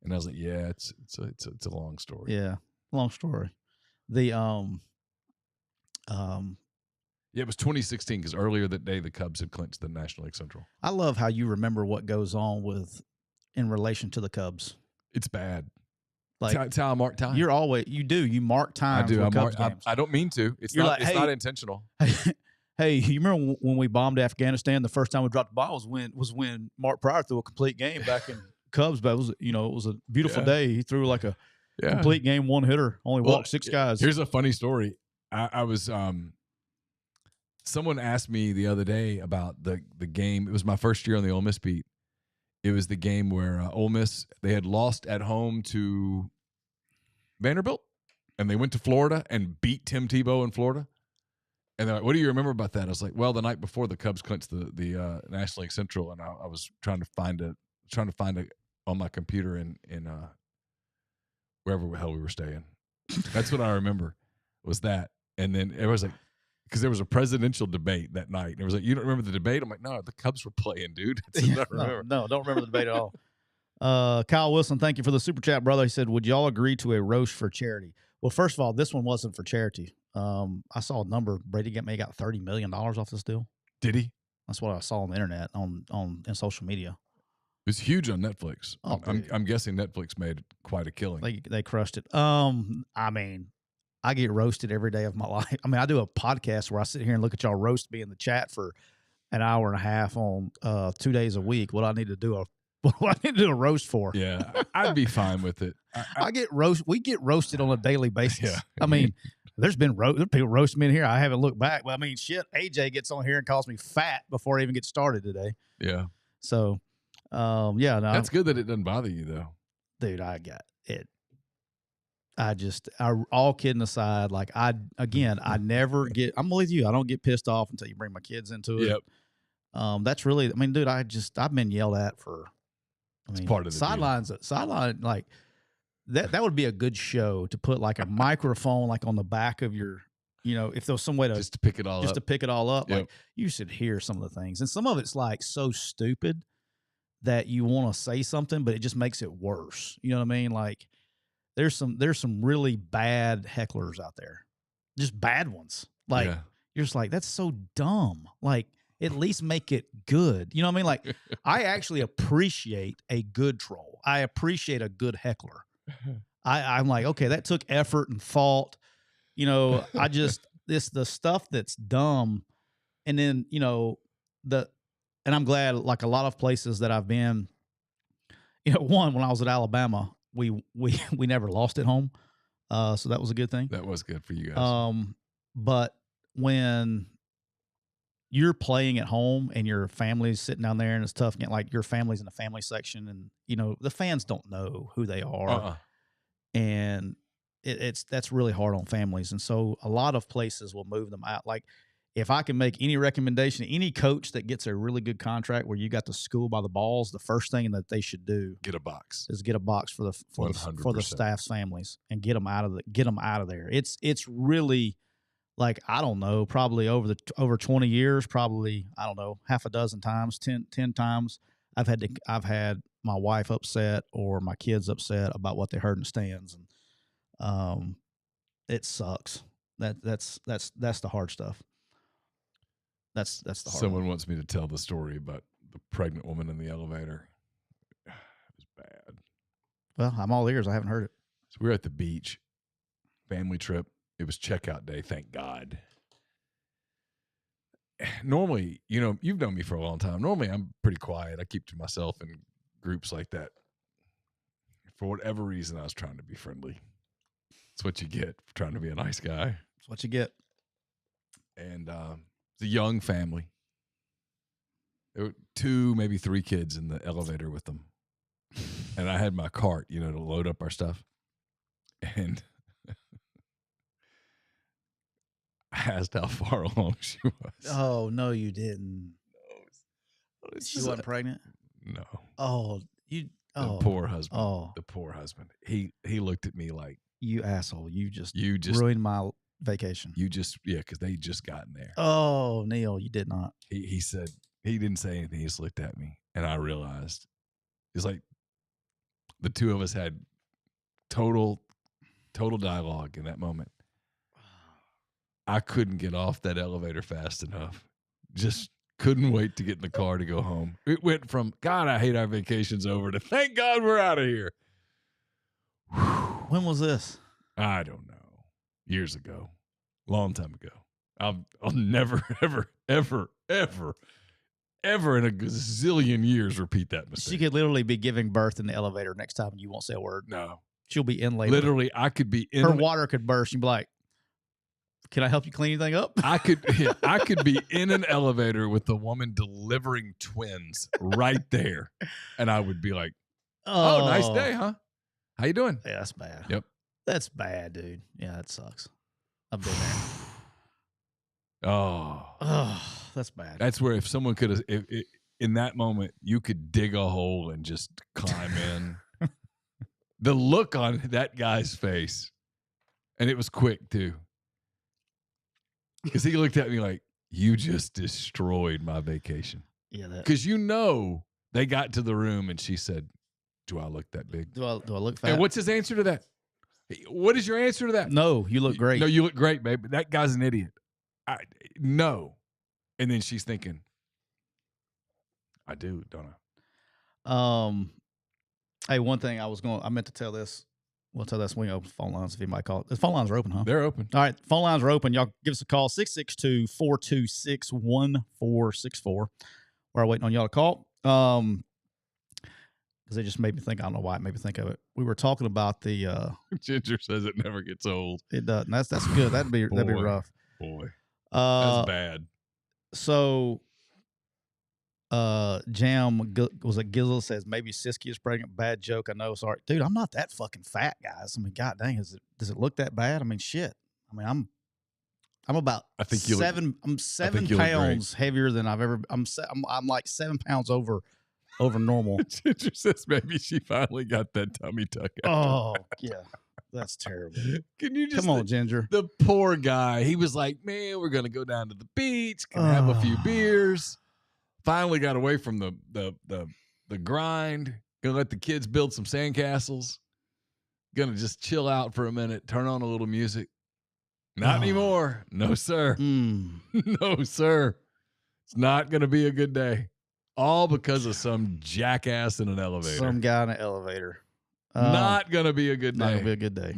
And I was like, "Yeah, it's a long story." Yeah, long story. The Yeah, it was 2016 because earlier that day the Cubs had clinched the National League Central. I love how you remember what goes on in relation to the Cubs. It's bad. Like it's how I mark time. You mark time. I do. Games. I don't mean to. It's not. It's not intentional. Hey, you remember when we bombed Afghanistan? The first time we dropped the ball was when Mark Pryor threw a complete game back in Cubs. But it was a beautiful day. He threw like a complete game, one hitter, only walked 6 guys. Here's a funny story. I was someone asked me the other day about the game. It was my first year on the Ole Miss beat. It was the game where Ole Miss, they had lost at home to Vanderbilt, and they went to Florida and beat Tim Tebow in Florida. And they're like, "What do you remember about that?" I was like, "Well, the night before the Cubs clinched the National League Central, and I was trying to find it on my computer in wherever the hell we were staying." That's what I remember was that. And then it was like, because there was a presidential debate that night, and it was like, "You don't remember the debate?" I'm like, "No, the Cubs were playing, dude." No, don't remember the debate at all. Kyle Wilson, thank you for the super chat, brother. He said, "Would y'all agree to a roast for charity?" Well, first of all, this one wasn't for charity. I saw a number. Brady got $30 million off this deal. Did he? That's what I saw on the internet in social media. It's huge on Netflix. Oh, I'm guessing Netflix made quite a killing. They crushed it. I mean, I get roasted every day of my life. I mean, I do a podcast where I sit here and look at y'all roast me in the chat for an hour and a half on 2 days a week. What I need to do a roast for? Yeah, I'd be fine with it. We get roasted on a daily basis. Yeah. I mean, there's people roasting me in here. I haven't looked back. But I mean, shit, AJ gets on here and calls me fat before I even get started today. Yeah. So, yeah, no, That's good that it doesn't bother you though. Dude, I got it. All kidding aside, like I never get, I'm with you. I don't get pissed off until you bring my kids into it. Yep. That's really, I mean, dude, I've been yelled at for, it's part of the sideline, like that would be a good show to put like a microphone, like on the back of your, if there was some way to just to pick it all up, Yep. like you should hear some of the things. And some of it's like so stupid that you want to say something, but it just makes it worse. You know what I mean? Like there's some really bad hecklers out there, just bad ones. Like you're just like, that's so dumb. Like at least make it good. You know what I mean? Like I actually appreciate a good troll. I appreciate a good heckler. I'm like, okay, that took effort and thought. The stuff that's dumb. And then, and I'm glad, like a lot of places that I've been, when I was at Alabama, we never lost at home. So that was a good thing. That was good for you guys. But when you're playing at home and your family's sitting down there and it's tough, like your family's in the family section and, the fans don't know who they are. And that's really hard on families. And so a lot of places will move them out. Like if I can make any recommendation, any coach that gets a really good contract where you got the school by the balls, the first thing that they should do get a box for the staff's families and get them out of there. It's really like, I don't know, probably over 20 years, probably, I don't know, half a dozen times, 10 times I've had my wife upset or my kids upset about what they heard in the stands. And it sucks. That's the hard stuff. That's the hard Someone wants me to tell the story about the pregnant woman in the elevator. It was bad. Well, I'm all ears. I haven't heard it. So we were at the beach, family trip. It was checkout day, thank God. Normally, you've known me for a long time. Normally, I'm pretty quiet. I keep to myself in groups like that. For whatever reason, I was trying to be friendly. That's what you get for trying to be a nice guy. That's what you get. And it's a young family. There were 2, maybe 3 kids in the elevator with them. And I had my cart, to load up our stuff. And I asked how far along she was. Oh, no, you didn't. No. She wasn't pregnant? No. Oh, the poor husband. Oh. The poor husband. He looked at me like, you asshole. You just ruined my vacation. Because they just gotten there. Oh, Neal, you did not. He said, he didn't say anything. He just looked at me. And I realized, it's like the two of us had total dialogue in that moment. I couldn't get off that elevator fast enough. Just couldn't wait to get in the car to go home. It went from, God, I hate our vacations over to, thank God we're out of here. When was this? I don't know. Years ago. Long time ago. I'll never, ever, ever, ever, ever in a gazillion years repeat that mistake. She could literally be giving birth in the elevator next time and you won't say a word. No. She'll be in labor. Literally, I could be in. Her water could burst. You'd be like, can I help you clean anything up? I could be in an elevator with a woman delivering twins right there. And I would be like, oh, nice day, huh? How you doing? Yeah, that's bad. Yep. That's bad, dude. Yeah, that sucks. I've been there. Oh, that's bad. That's where if someone could have, in that moment, you could dig a hole and just climb in. The look on that guy's face, and it was quick too. Because he looked at me like, you just destroyed my vacation. Yeah. Because they got to the room and she said, do I look that big? Do I look fat? And what's his answer to that? What is your answer to that? No, you look great. No, you look great, babe. That guy's an idiot. No. And then she's thinking, I do, don't Hey, one thing I meant to tell this. We'll tell this when we open phone lines if anybody call it. The phone lines are open, huh? They're open. All right, phone lines are open. Y'all give us a call, 662-426-1464. We're waiting on y'all to call. Because it just made me think. I don't know why it made me think of it. We were talking about the Ginger says it never gets old. It doesn't. That's good. That'd be rough. Boy, that's bad. So, Jam was it Gizzle says maybe Siskey is pregnant. Bad joke. I know. Sorry, dude. I'm not that fucking fat, guys. I mean, god dang, does it look that bad? I mean, shit. I mean, I'm about I'm 7 pounds heavier than I've ever. I'm like 7 pounds over normal. Ginger says maybe she finally got that tummy tuck Oh out. yeah, that's terrible. Can you just come on, Ginger? The poor guy. He was like, man, we're gonna go down to the beach, gonna have a few beers. Finally got away from the grind. Gonna let the kids build some sandcastles. Gonna just chill out for a minute. Turn on a little music. Not anymore. No, sir. No, sir. It's not gonna be a good day. All because of some jackass in an elevator. Some guy in an elevator. Not gonna be a good day. Not gonna be a good day.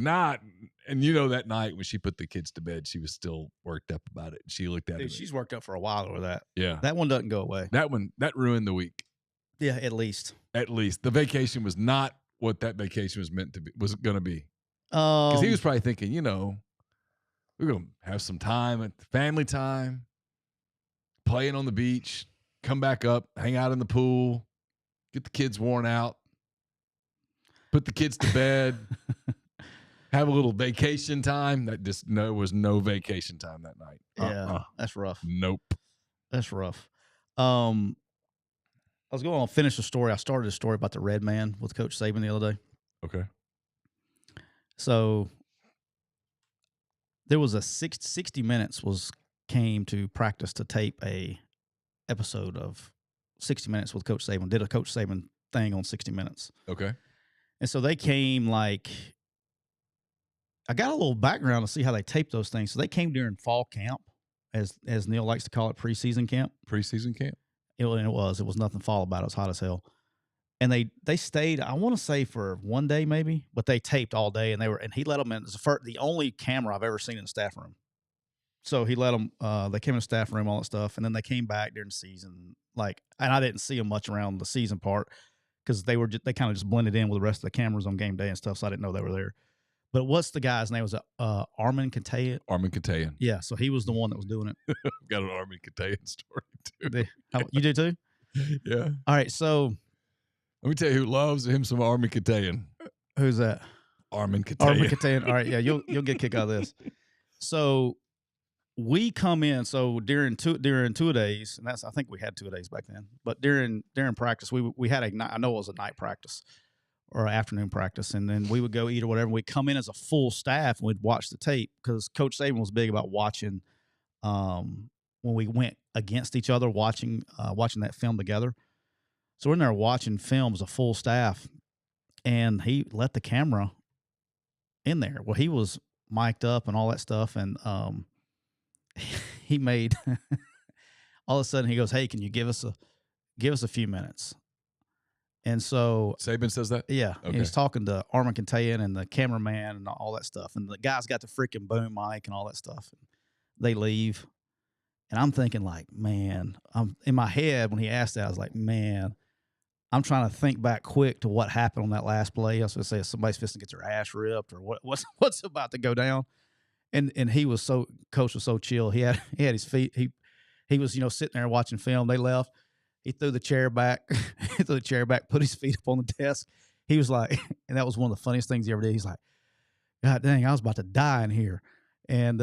And you know that night when she put the kids to bed, she was still worked up about it. She looked at it. She's worked up for a while over that. Yeah. That one doesn't go away. That ruined the week. Yeah, at least. At least. The vacation was not what that vacation was meant to be, was going to be. Because he was probably thinking, we're going to have some time, family time, playing on the beach, come back up, hang out in the pool, get the kids worn out, put the kids to bed. Have a little vacation time. There was no vacation time that night. Yeah, that's rough. Nope. That's rough. I was going to finish the story. I started a story about the red man with Coach Saban the other day. Okay. So there was a 60 Minutes came to practice to tape a episode of 60 Minutes with Coach Saban. Did a Coach Saban thing on 60 Minutes. Okay. And so they came I got a little background to see how they tape those things. So they came during fall camp, as Neal likes to call it, preseason camp. Preseason camp? It was nothing fall about it. It was hot as hell. And they stayed, I want to say for one day maybe, but they taped all day, and he let them in. It's the only camera I've ever seen in the staff room. So he let them, they came in the staff room, all that stuff, and then they came back during the season. And I didn't see them much around the season part because they kind of just blended in with the rest of the cameras on game day and stuff, so I didn't know they were there. But what's the guy's name? Was it Armin Katayan? Armin Katayan. Yeah, so he was the one that was doing it. I've got an Armin Katayan story, too. You do, too? Yeah. All right, so. Let me tell you who loves him some Armin Katayan. Who's that? Armin Katayan. Armin Katayan. All right, yeah, you'll get a kick out of this. So we come in, so during two-a-days, and I think we had 2 days back then, but during practice, we had I know it was a night practice or afternoon practice, and then we would go eat or whatever. We'd come in as a full staff, and we'd watch the tape because Coach Saban was big about watching when we went against each other, watching that film together. So we're in there watching film as a full staff, and he let the camera in there. Well, he was mic'd up and all that stuff, and he made all of a sudden he goes, "Hey, can you give us a few minutes?" And so Saban says that? Yeah. Okay. He's talking to Armin Katayan and the cameraman and all that stuff. And the guy's got the freaking boom mic and all that stuff. And they leave. And I'm thinking man, I'm in my head when he asked that, I was like, man, I'm trying to think back quick to what happened on that last play. I was going to say somebody's fixing to get their ass ripped or what's about to go down. And Coach was so chill. He had his feet. He was, sitting there watching film. They left. He threw the chair back, put his feet up on the desk. He was like, and that was one of the funniest things he ever did. He's like, God dang, I was about to die in here. And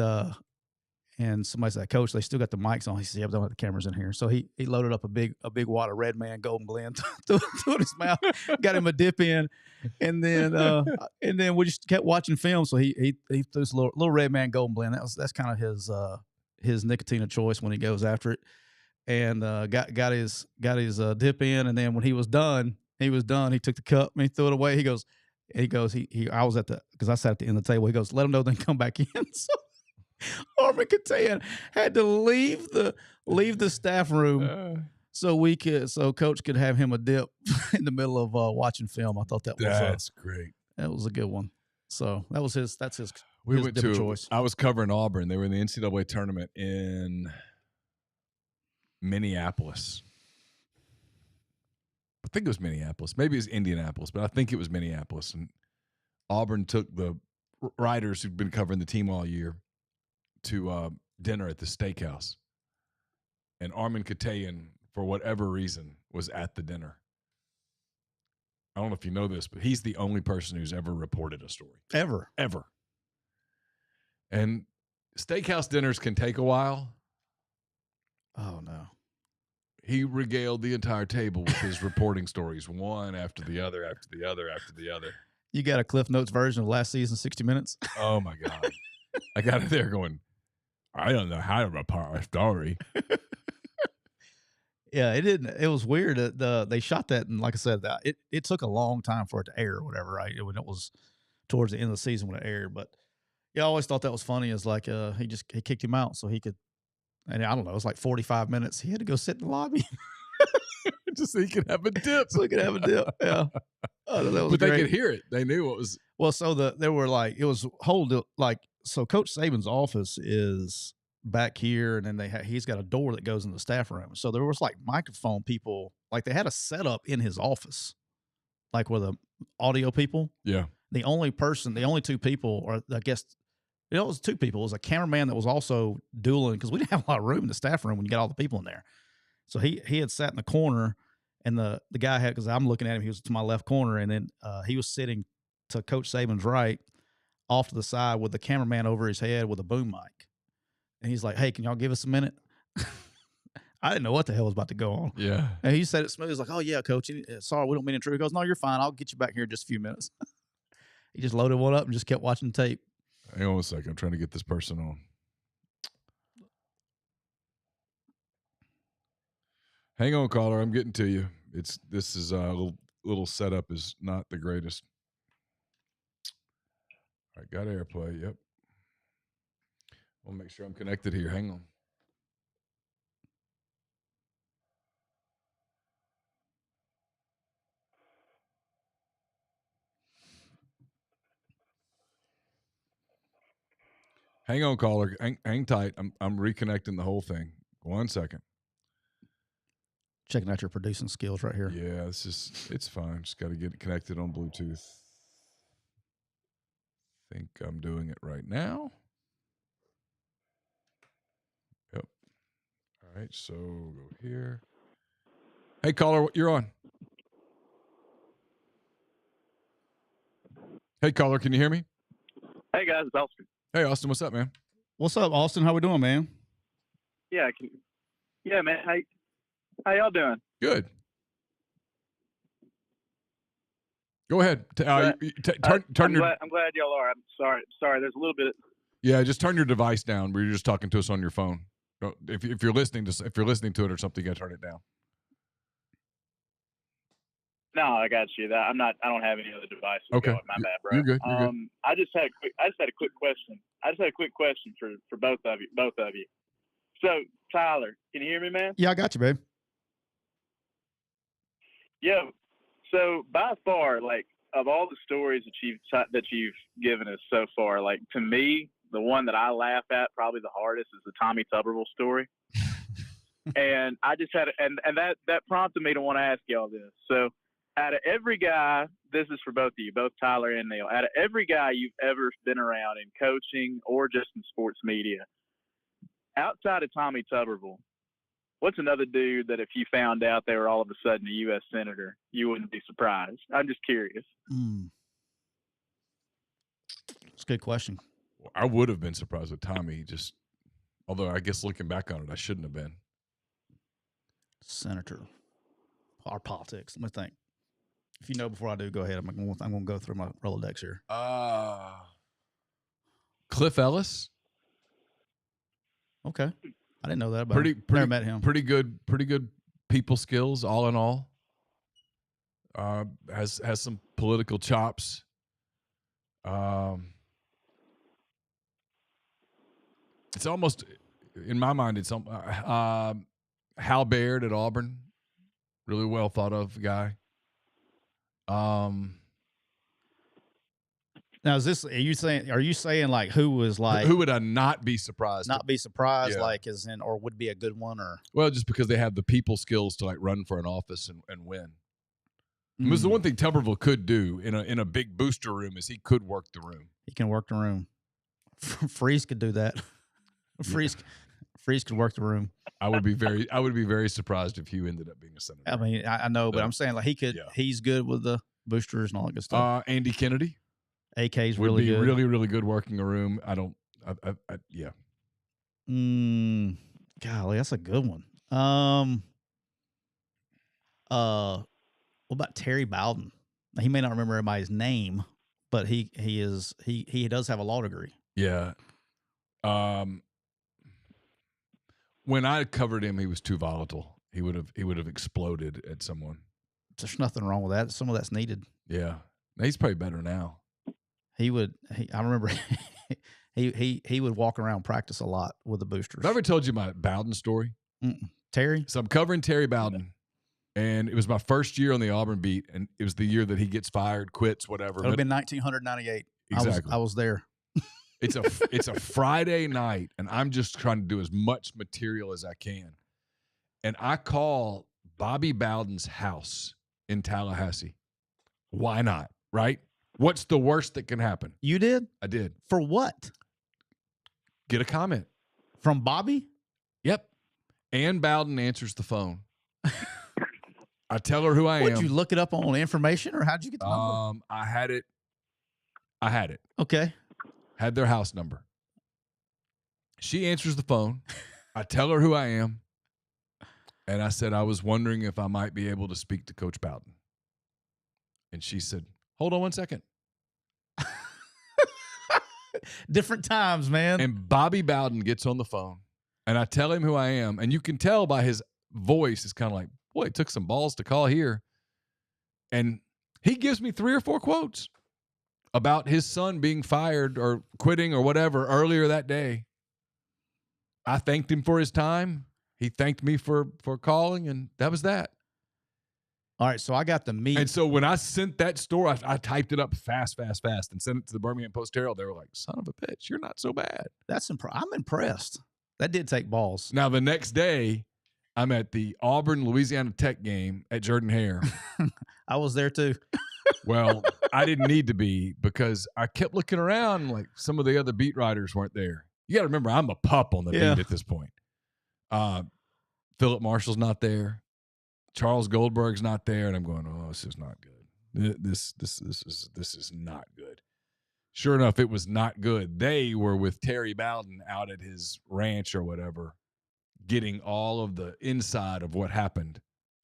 somebody said, Coach, they still got the mics on. He said, yeah, but don't have the cameras in here. So he loaded up a big wad of Red Man Golden Blend, threw it in his mouth, got him a dip in. And then we just kept watching film. So he threw this little Red Man Golden Blend. That's kind of his nicotine of choice when he goes after it. And got his dip in, and then when he was done. He took the cup and he threw it away. He goes. I was because I sat at the end of the table. He goes, let him know, then come back in. So Armin Katayan had to leave the staff room so Coach could have him a dip in the middle of watching film. I thought That's great. That was a good one. So that's his We his went dip of to. choice. I was covering Auburn. They were in the NCAA tournament in Minneapolis. I think it was Minneapolis. Maybe it was Indianapolis, but I think it was Minneapolis. And Auburn took the writers who'd been covering the team all year to dinner at the steakhouse. And Armin Katayan, for whatever reason, was at the dinner. I don't know if you know this, but he's the only person who's ever reported a story. Ever. And steakhouse dinners can take a while. Oh, no. He regaled the entire table with his reporting stories, one after the other, after the other, after the other. You got a Cliff Notes version of last season, 60 Minutes? Oh, my God. I got it there going, I don't know how to report a story. Yeah, it was weird. They shot that, and like I said, it took a long time for it to air or whatever, right? When it was towards the end of the season when it aired. But yeah, I always thought that was funny. Is like he kicked him out so he could, and I don't know, it was like 45 minutes. He had to go sit in the lobby just so he could have a dip. Yeah. Oh, that was but great. they could hear it. They knew what was. Well, so there were like it was so Coach Saban's office is back here, and then he's got a door that goes in the staff room. So there was like microphone people, like they had a setup in his office, like with the audio people. Yeah. The only two people, or I guess it was two people. It was a cameraman that was also dueling because we didn't have a lot of room in the staff room when you got all the people in there. So he had sat in the corner, and the guy had, because I'm looking at him, he was to my left corner, and then he was sitting to Coach Saban's right, off to the side with the cameraman over his head with a boom mic. And he's like, "Hey, can y'all give us a minute?" I didn't know what the hell was about to go on. Yeah. And he said it smooth. He's like, "Oh, yeah, Coach. Sorry, we don't mean to intrude." He goes, "No, you're fine. I'll get you back here in just a few minutes." He just loaded one up and just kept watching the tape. Hang on a second. I'm trying to get this person on. Hang on, caller. I'm getting to you. This is a little setup is not the greatest. All right, got AirPlay. Yep. I'll make sure I'm connected here. Hang on. Hang on, caller. Hang tight. I'm reconnecting the whole thing. 1 second. Checking out your producing skills right here. Yeah, it's fine. Just got to get it connected on Bluetooth. Think I'm doing it right now. Yep. All right, so go here. Hey, caller, you're on. Hey, caller, can you hear me? Hey, guys, it's Austin. Hey, Austin, what's up, man? What's up, Austin? How we doing, man? Yeah, man. How y'all doing? Good. Go ahead. Turn your. I'm glad y'all are. I'm sorry. There's a little bit. Yeah, just turn your device down. Where you're just talking to us on your phone. If you're listening to it or something, you got to turn it down. No, I got you. I don't have any other devices. Okay. Going. My bad, bro. You're good. You're good. I just had a quick question. For both of you. So, Tyler, can you hear me, man? Yeah, I got you, babe. Yeah. So, by far, like, of all the stories that you've given us so far, like, to me, the one that I laugh at probably the hardest is the Tommy Tuberville story. And I just had, and that prompted me to want to ask y'all this. So, out of every guy, this is for both of you, both Tyler and Neal, out of every guy you've ever been around in coaching or just in sports media, outside of Tommy Tuberville, what's another dude that if you found out they were all of a sudden a U.S. Senator, you wouldn't be surprised? I'm just curious. That's a good question. I would have been surprised with Tommy, although I guess looking back on it, I shouldn't have been. Senator. Our politics. Let me think. If you know before I do, go ahead. I'm going to go through my Rolodex here. Cliff Ellis. Okay. I didn't know that about him. Never met him. Pretty good people skills, all in all. Has some political chops. It's almost, in my mind, Hal Baird at Auburn, really well thought of guy. Now, is this? Are you saying like who was like? Who would I not be surprised? Not be surprised, Yeah. like as in, or would be a good one, or Well, just because they have the people skills to like run for an office and win. Because the one thing Tuberville could do in a big booster room is he could work the room. He can work the room. Freeze could do that. Freeze could work the room. I would be very surprised if Hugh ended up being a senator. I mean, I know, but Yeah. I'm saying like he could. Yeah. He's good with the boosters and all that good stuff. Andy Kennedy AK's would really be good. really, really good working a room. Yeah. Golly, that's a good one. What about Terry Bowden? He may not remember everybody's name, but he does have a law degree. Yeah. When I covered him, he was too volatile. He would have exploded at someone. There's nothing wrong with that. Some of that's needed. Yeah. He's probably better now. I remember he would walk around practice a lot with the boosters. Have I ever told you my Bowden story? Terry? So I'm covering Terry Bowden, and it was my first year on the Auburn beat, and it was the year that he gets fired, quits, whatever. It would have been 1998. Exactly. I was there. It's a Friday night, and I'm just trying to do as much material as I can. And I call Bobby Bowden's house in Tallahassee. Why not, right? What's the worst that can happen? You did? I did. For what? Get a comment. From Bobby? Yep. Ann Bowden answers the phone. I tell her who I am. Did you look it up on information, or how'd you get the number? I had it. Okay. Had their house number. She answers the phone. I tell her who I am. And I said, I was wondering if I might be able to speak to Coach Bowden. And she said, hold on one second. Different times, man. And Bobby Bowden gets on the phone. And I tell him who I am. And you can tell by his voice, it's kind of like, boy, it took some balls to call here. And he gives me 3 or 4 quotes about his son being fired or quitting or whatever earlier that day. I thanked him for his time. He thanked me for calling, and that was that. All right, so I got the meat. And so when I sent that story, I typed it up fast, and sent it to the Birmingham Post-Herald. They were like, son of a bitch, you're not so bad. I'm impressed. That did take balls. Now, the next day, I'm at the Auburn-Louisiana Tech game at Jordan-Hare. I was there too. Well, I didn't need to be because I kept looking around like some of the other beat writers weren't there. You got to remember, I'm a pup on the beat at this point. Philip Marshall's not there. Charles Goldberg's not there. And I'm going, oh, this is not good. This is not good. Sure enough, it was not good. They were with Terry Bowden out at his ranch or whatever, getting all of the inside of what happened.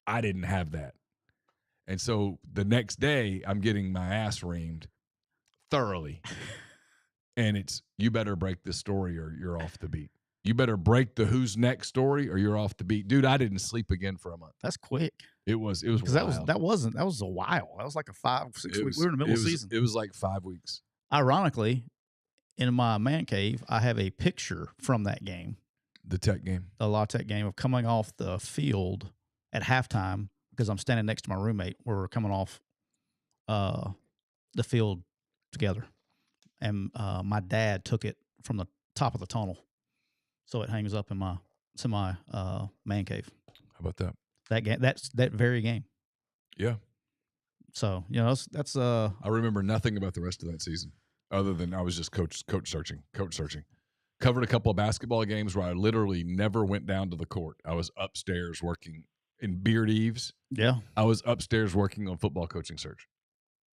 I didn't have that. And so the next day, I'm getting my ass reamed thoroughly. And it's, you better break this story or you're off the beat. You better break the who's next story or you're off the beat. Dude, I didn't sleep again for a month. That's quick. It was because that was a while. That was like a 5-6 weeks. We were in the middle of the season. It was like 5 weeks. Ironically, in my man cave, I have a picture from that game. The Tech game. The La Tech game of coming off the field at halftime because I'm standing next to my roommate. We're coming off the field together. And my dad took it from the top of the tunnel. So it hangs up in my man cave. How about that? That game, that very game. Yeah. So, you know, that's I remember nothing about the rest of that season other than I was just coach searching. Covered a couple of basketball games where I literally never went down to the court. I was upstairs working in Beard Eves. Yeah. I was upstairs working on football coaching search.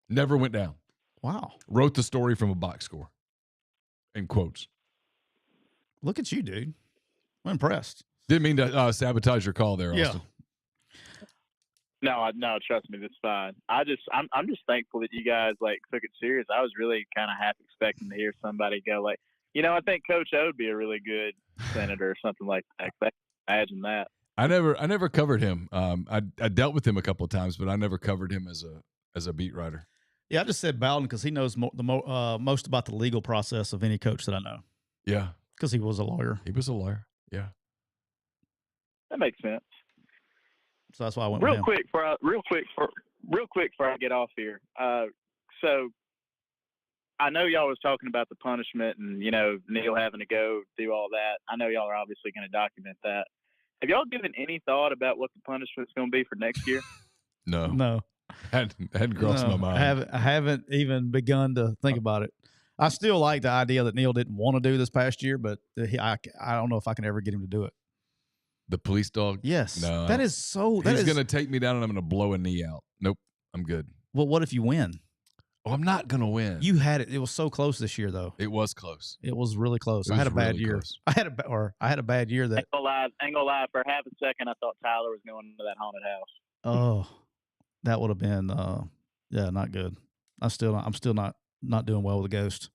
Never went down. Wow. Wrote the story from a box score in quotes. Look at you, dude. I'm impressed. Didn't mean to sabotage your call there, Austin. No, trust me, that's fine. I'm just thankful that you guys like took it serious. I was really kind of half expecting to hear somebody go like, I think Coach O would be a really good senator or something like that. Imagine that. I never covered him. I dealt with him a couple of times, but I never covered him as a beat writer. Yeah, I just said Bowden because he knows most about the legal process of any coach that I know. Yeah, because he was a lawyer. He was a lawyer. Yeah. That makes sense. So that's why I went Real with him. quick before I get off here. So I know y'all was talking about the punishment and, Neal having to go do all that. I know y'all are obviously going to document that. Have y'all given any thought about what the punishment's going to be for next year? No. Hadn't crossed my mind. I haven't even begun to think about it. I still like the idea that Neal didn't want to do this past year, but I don't know if I can ever get him to do it. The police dog? Yes. No. That is so. He's going to take me down and I'm going to blow a knee out. Nope. I'm good. Well, what if you win? Oh, I'm not going to win. You had it. It was so close this year, though. It was close. It was really close. I had a bad year. Close. I had a bad year that. Ain't gonna lie. For half a second, I thought Tyler was going into that haunted house. Oh, that would have been, not good. I'm still not doing well with the ghost.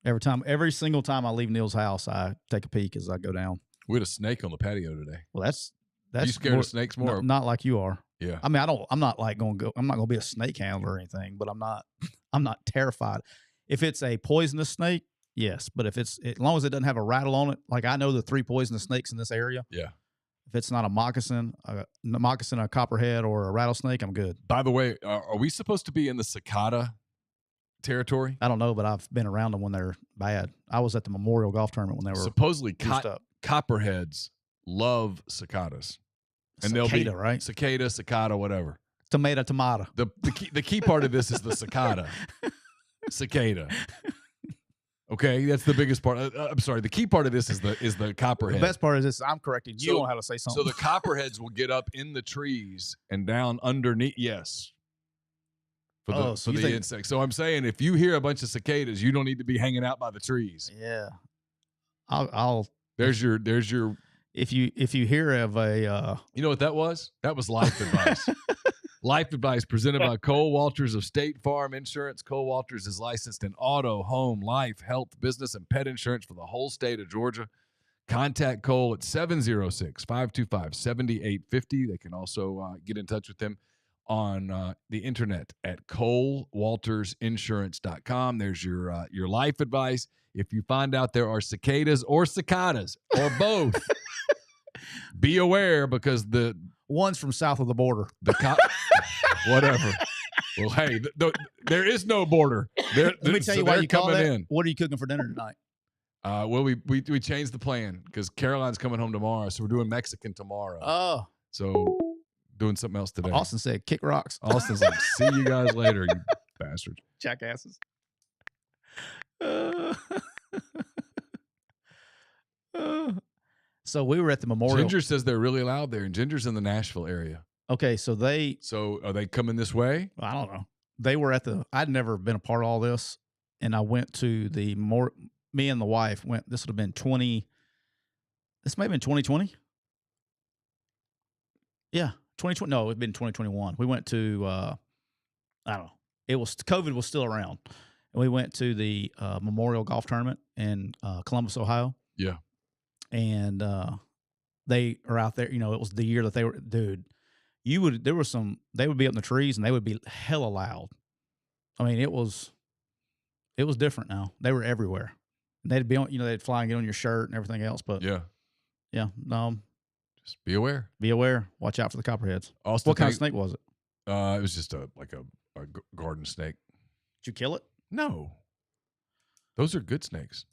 Every single time I leave Neal's house, I take a peek as I go down. We had a snake on the patio today. Well, that's you scared of snakes more? Not like you are. Yeah. I mean, I'm not going to be a snake handler or anything, but I'm not terrified. If it's a poisonous snake, yes. But if as long as it doesn't have a rattle on it, like I know the 3 poisonous snakes in this area. Yeah. If it's not a moccasin, a copperhead, or a rattlesnake, I'm good. By the way, are we supposed to be in the cicada territory? I don't know, but I've been around them when they're bad. I was at the Memorial Golf Tournament when they were supposedly up. Copperheads love cicadas. And cicada, they'll be right? Cicada, whatever. Tomato. The key part of this is the cicada. Cicada. Okay, that's the biggest part. I'm sorry. The key part of this is the copperhead. The best part is this. I'm correcting you on how to say something. So the copperheads will get up in the trees and down underneath. Yes. For the insects. So I'm saying if you hear a bunch of cicadas, you don't need to be hanging out by the trees. Yeah. I'll. There's your. If you hear of a. You know what that was? That was life advice. Life advice presented by Cole Walters of State Farm Insurance. Cole Walters is licensed in auto, home, life, health, business, and pet insurance for the whole state of Georgia. Contact Cole at 706-525-7850. They can also get in touch with them on the internet at colewaltersinsurance.com. There's your life advice. If you find out there are cicadas or cicadas or both, be aware because the one's from south of the border. Whatever. Well, hey, there is no border. Let me tell you why you call that. In. What are you cooking for dinner tonight? Well, we changed the plan because Caroline's coming home tomorrow, so we're doing Mexican tomorrow. Oh, so doing something else today. Austin said, "Kick rocks." Austin's like, "See you guys later, you bastards, jackasses." So we were at the Memorial. Ginger says they're really loud there, and Ginger's in the Nashville area. Okay, so are they coming this way? I don't know. They were I'd never been a part of all this, and I went to me and the wife went. This would have been This may have been 2020. Yeah, 2020. No, it'd been 2021. We went to. I don't know. COVID was still around, and we went to the Memorial Golf Tournament in Columbus, Ohio. Yeah. And they are out there. It was the year that they were, dude. They would be up in the trees and they would be hella loud. I mean, it was different now. They were everywhere. And they'd be on, they'd fly and get on your shirt and everything else. But yeah, no. Just be aware. Be aware. Watch out for the copperheads. Also, what kind of snake was it? It was just a garden snake. Did you kill it? No. Those are good snakes.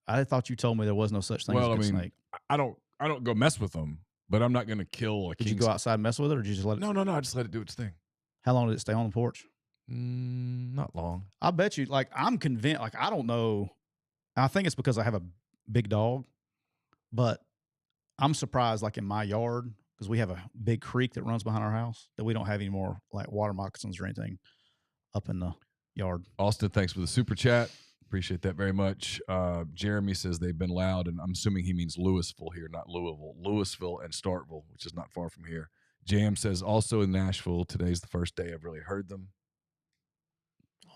I thought you told me there was no such thing as a good snake. I don't go mess with them, but I'm not going to kill a king. Did you go outside and mess with it, or did you just let it? No. I just let it do its thing. How long did it stay on the porch? Not long. I bet you. I'm convinced. I don't know. I think it's because I have a big dog, but I'm surprised. In my yard, because we have a big creek that runs behind our house, that we don't have any more water moccasins or anything up in the yard. Austin, thanks for the super chat. Appreciate that very much. Jeremy says they've been loud, and I'm assuming he means Louisville here, not Louisville. Louisville and Starkville, which is not far from here. Jam says also in Nashville, today's the first day I've really heard them.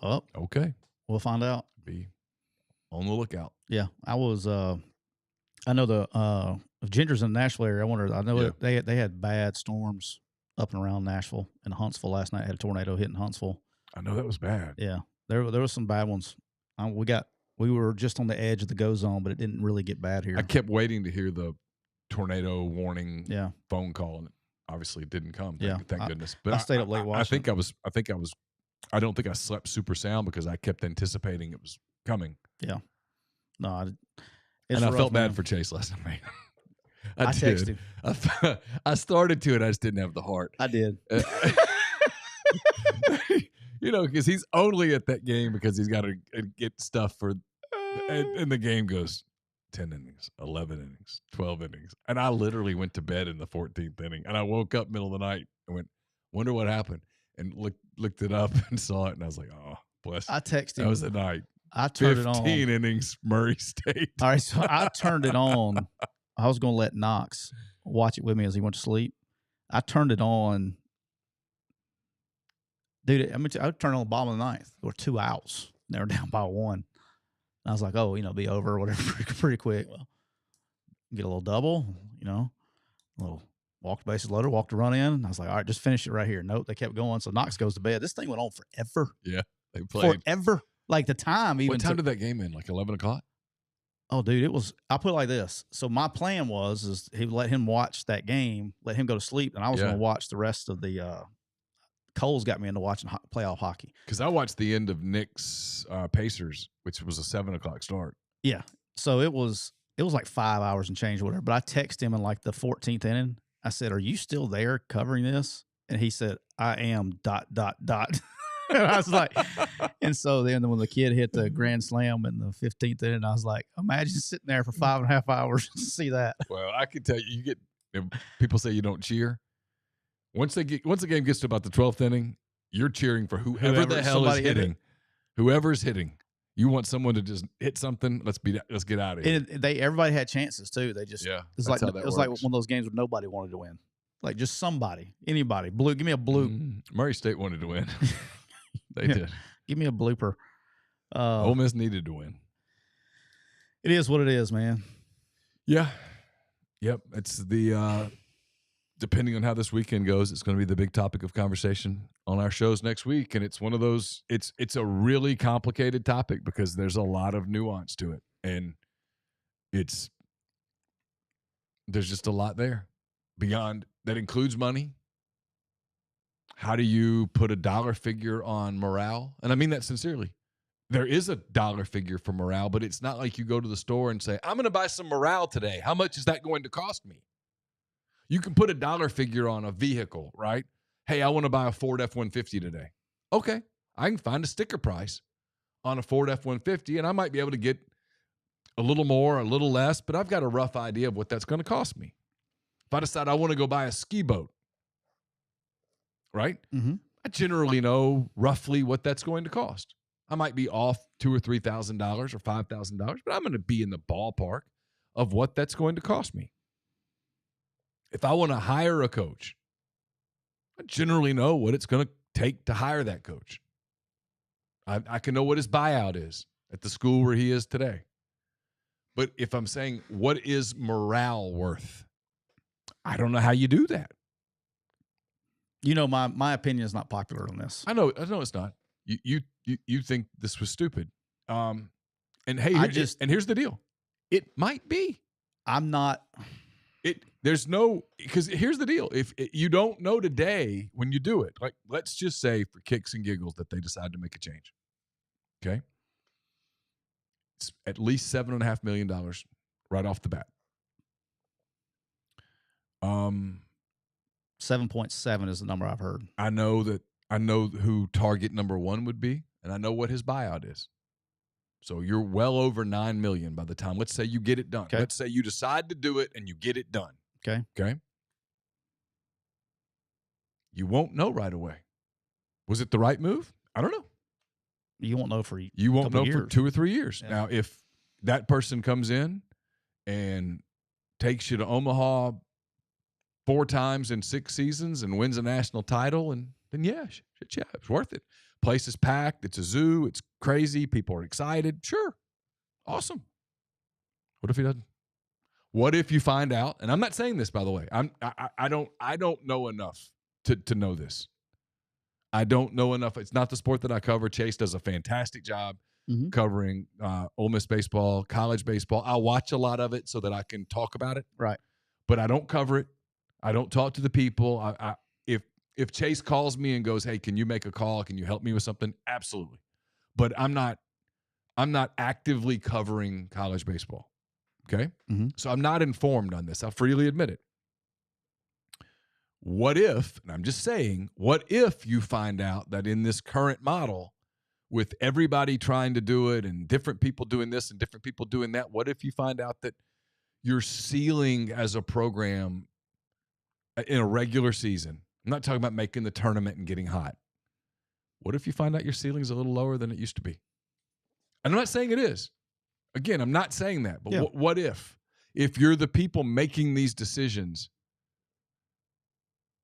Oh, okay. We'll find out. Be on the lookout. Yeah, I was. I know if Ginger's in the Nashville area. I know they had bad storms up and around Nashville and Huntsville last night. Had a tornado hitting Huntsville. I know that was bad. Yeah, there was some bad ones. We were just on the edge of the go zone, but it didn't really get bad here. I kept waiting to hear the tornado warning phone call, and obviously it didn't come. Thank goodness. But I stayed up late watching. I don't think I slept super sound because I kept anticipating it was coming. Yeah. No, I felt bad for Chase last night. I texted him. I started to it. I just didn't have the heart. I did. Because he's only at that game because he's got to get stuff for, and the game goes 10 innings, 11 innings, 12 innings. And I literally went to bed in the 14th inning. And I woke up middle of the night and went, wonder what happened. And looked it up and saw it. And I was like, oh, bless. I texted him. That was the night. I turned it on. 15 innings, Murray State. All right, so I turned it on. I was going to let Knox watch it with me as he went to sleep. I turned it on. Dude, I turned on the bottom of the ninth. There were 2 outs. They were down by 1. And I was like, oh, be over or whatever pretty quick. Well, get a little double, a little walk the bases loaded, walk the run in. And I was like, all right, just finish it right here. Nope, they kept going. So Knox goes to bed. This thing went on forever. Yeah, they played. Forever. Like the time even. What time did that game end? Like 11 o'clock? Oh, dude, I'll put it like this. So my plan is he would let him watch that game, let him go to sleep, and I was going to watch the rest of the Cole's got me into watching playoff hockey. Because I watched the end of Nick's Pacers, which was a 7 o'clock start. Yeah. So it was like 5 hours and change or whatever. But I texted him in like the 14th inning. I said, are you still there covering this? And he said, I am ... And I was like, and so then when the kid hit the grand slam in the 15th inning, I was like, imagine sitting there for 5.5 hours to see that. Well, I can tell you, people say you don't cheer. Once the game gets to about the 12th inning, you're cheering for whoever the hell is hitting. Whoever's hitting. You want someone to just hit something. Let's get out of here. And everybody had chances too. They just it was like one of those games where nobody wanted to win. Like just anybody. Blue. Give me a blue. Murray State wanted to win. They did. Give me a blooper. Ole Miss needed to win. It is what it is, man. Yeah. Yep. It's the depending on how this weekend goes, it's going to be the big topic of conversation on our shows next week. And it's one of those. It's a really complicated topic because there's a lot of nuance to it, and there's just a lot there beyond that. Includes money. How do you put a dollar figure on morale? And I mean that sincerely. There is a dollar figure for morale, but it's not like you go to the store and say, I'm going to buy some morale today. How much is that going to cost me? You can put a dollar figure on a vehicle, right? Hey, I want to buy a Ford F-150 today. Okay, I can find a sticker price on a Ford F-150, and I might be able to get a little more, a little less, but I've got a rough idea of what that's going to cost me. If I decide I want to go buy a ski boat, right? Mm-hmm. I generally know roughly what that's going to cost. I might be off $2,000 or $3,000 or $5,000, but I'm going to be in the ballpark of what that's going to cost me. If I want to hire a coach, I generally know what it's going to take to hire that coach. I can know what his buyout is at the school where he is today. But if I'm saying, what is morale worth? I don't know how you do that. My opinion is not popular on this. I know it's not. You think this was stupid. And hey, here's the deal. It might be. I'm not. Because here's the deal. If you don't know today when you do it, like let's just say for kicks and giggles that they decide to make a change. Okay. It's at least $7.5 million right off the bat. 7.7 is the number I've heard. I know who target number 1 would be, and I know what his buyout is. So you're well over $9 million by the time. Let's say you get it done. Okay. Let's say you decide to do it and you get it done. Okay. You won't know right away. Was it the right move? I don't know. You won't know for 2 or 3 years. Yeah. Now, if that person comes in and takes you to Omaha 4 times in 6 seasons and wins a national title, and then yeah, it's worth it. Place is packed. It's a zoo. It's crazy. People are excited. Sure. Awesome. What if he doesn't? What if you find out? And I'm not saying this, by the way. I don't know enough to know this. I don't know enough. It's not the sport that I cover. Chase does a fantastic job covering Ole Miss baseball, college baseball. I watch a lot of it so that I can talk about it. Right. but I don't cover it. I don't talk to the people. If Chase calls me and goes, "Hey, can you make a call? Can you help me with something?" Absolutely. But I'm not actively covering college baseball. Okay? Mm-hmm. So I'm not informed on this. I'll freely admit it. What if, and I'm just saying, what if you find out that in this current model, with everybody trying to do it and different people doing this and different people doing that, what if you find out that your ceiling as a program in a regular season, I'm not talking about making the tournament and getting hot. What if you find out your ceiling's a little lower than it used to be? And I'm not saying it is. Again, I'm not saying that. But what if you're the people making these decisions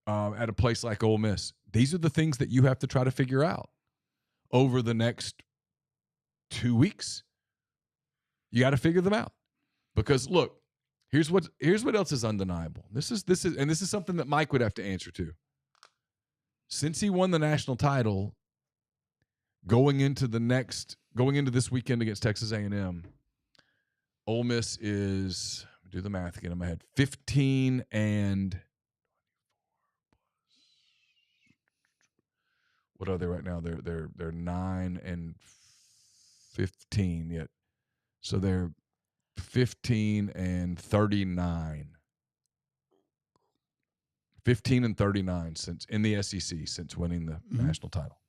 at a place like Ole Miss? These are the things that you have to try to figure out over the next 2 weeks. You got to figure them out. Because look, here's what else is undeniable. This is something that Mike would have to answer to. Since he won the national title, going into this weekend against Texas A&M, Ole Miss is, do the math again in my head, 15 and what are they right now? They're 9 and 15 yet. So they're 15 and 39. 15 and 39 since in the SEC since winning the national title.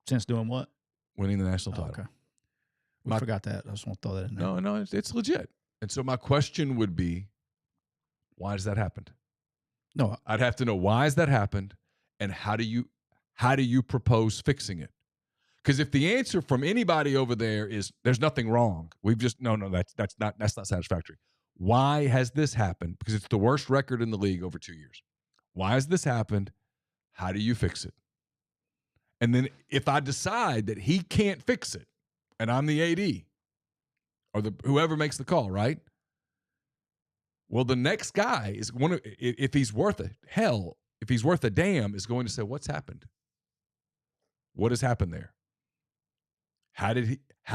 Since doing what? Winning the national title. Okay. We forgot that. I just want to throw that in there. No, it's legit. And so my question would be, why has that happened? No, I'd have to know why has that happened, and how do you propose fixing it? Because if the answer from anybody over there is there's nothing wrong, we've just that's not satisfactory. Why has this happened? Because it's the worst record in the league over 2 years. Why has this happened? How do you fix it? And then if I decide that he can't fix it, and I'm the AD or whoever makes the call, right? Well, the next guy is if he's worth a damn, is going to say, what's happened? What has happened there? How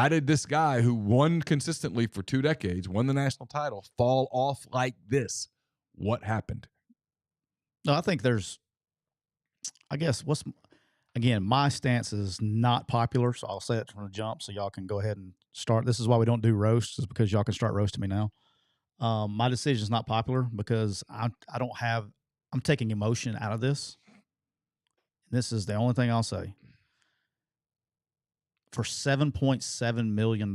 did this guy who won consistently for 2 decades, won the national title, fall off like this? What happened? No, I think again, my stance is not popular, so I'll say it from the jump so y'all can go ahead and start. This is why we don't do roasts, is because y'all can start roasting me now. My decision is not popular because I'm taking emotion out of this. This is the only thing I'll say. For $7.7 million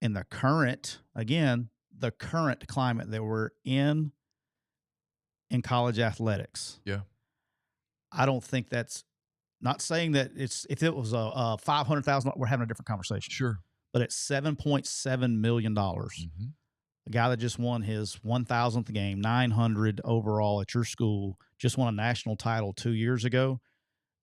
in the current climate that we're in college athletics. Yeah. I don't think that's, not saying that if it was a $500,000, we're having a different conversation. Sure. But at $7.7 million, the guy that just won his 1,000th game, 900 overall at your school, just won a national title 2 years ago.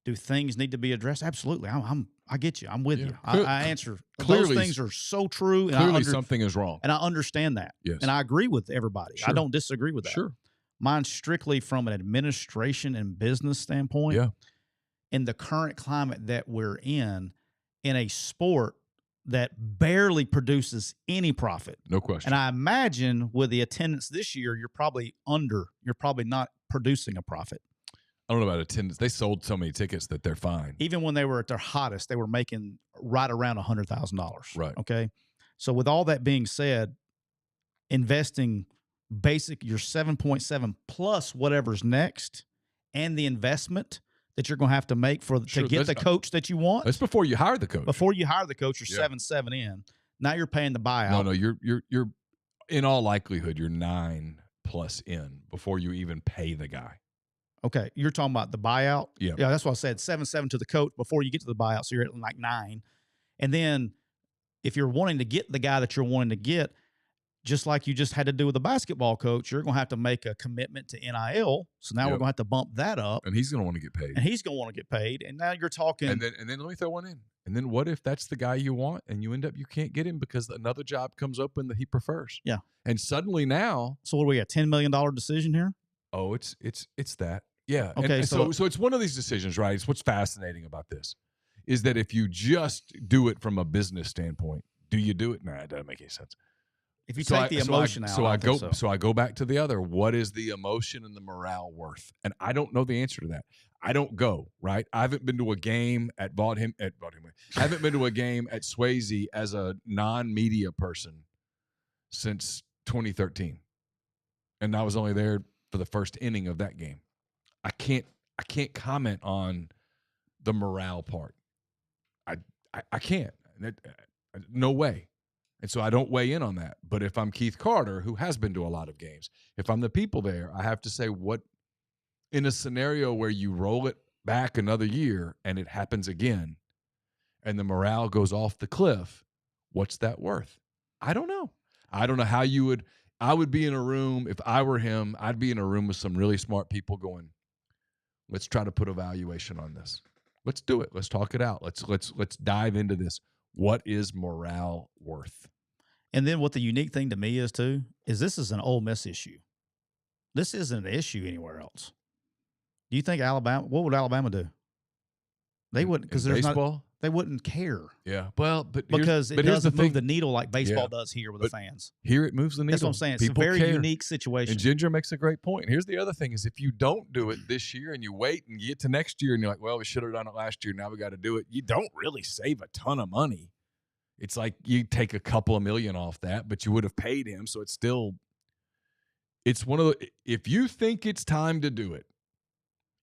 Do things need to be addressed? Absolutely. I get you. I'm with you. I answer. Clearly, those things are so true. And clearly something is wrong. And I understand that. Yes. And I agree with everybody. Sure. I don't disagree with that. Sure. Mine's strictly from an administration and business standpoint. Yeah. In the current climate that we're in a sport that barely produces any profit. No question. And I imagine with the attendance this year, you're probably not producing a profit. I don't know about attendance. They sold so many tickets that they're fine. Even when they were at their hottest, they were making right around $100,000. Right. Okay. So with all that being said, investing your 7.7 plus whatever's next and the investment that you're going to have to make to get the coach that you want. That's before you hire the coach. Before you hire the coach, you're 7.7 in. Now you're paying the buyout. No, you're in all likelihood you're 9 plus in before you even pay the guy. Okay, you're talking about the buyout? Yeah. Yeah, that's what I said, 7.7 to the coach before you get to the buyout, so you're at like 9. And then if you're wanting to get the guy that you're wanting to get, just like you just had to do with the basketball coach, you're going to have to make a commitment to NIL. So now we're going to have to bump that up. And he's going to want to get paid. And he's going to want to get paid. And now you're talking. And then let me throw one in. And then what if that's the guy you want and you can't get him because another job comes open that he prefers? Yeah. And suddenly now. So what do we got, $10 million decision here? Oh, it's that. Yeah. Okay. And so it's one of these decisions, right? It's what's fascinating about this is that if you just do it from a business standpoint, do you do it? Nah, it doesn't make any sense. If you take the emotion out, so I go back to the other. What is the emotion and the morale worth? And I don't know the answer to that. I don't go, right? I haven't been to a game at Baldwin. I haven't been to a game at Swayze as a non-media person since 2013. And I was only there for the first inning of that game. I can't comment on the morale part. I can't. No way. And so I don't weigh in on that. But if I'm Keith Carter, who has been to a lot of games, if I'm the people there, I have to say, what in a scenario where you roll it back another year and it happens again and the morale goes off the cliff, what's that worth? I don't know. I don't know how you would. I would be in a room, if I were him, I'd be in a room with some really smart people going, let's try to put a valuation on this. Let's do it. Let's talk it out. Let's dive into this. What is morale worth? And then what the unique thing to me is too, is this is an Ole Miss issue. This isn't an issue anywhere else. Do you think what would Alabama do? They wouldn't, because there's baseball? They wouldn't care. Yeah. Well, because it doesn't move the needle like baseball does here with the fans. Here it moves the needle. That's what I'm saying. It's a very unique situation. And Ginger makes a great point. And here's the other thing is if you don't do it this year and you wait and you get to next year and you're like, well, we should have done it last year. Now we got to do it. You don't really save a ton of money. It's like you take a couple of million off that, but you would have paid him. So it's one of the, if you think it's time to do it,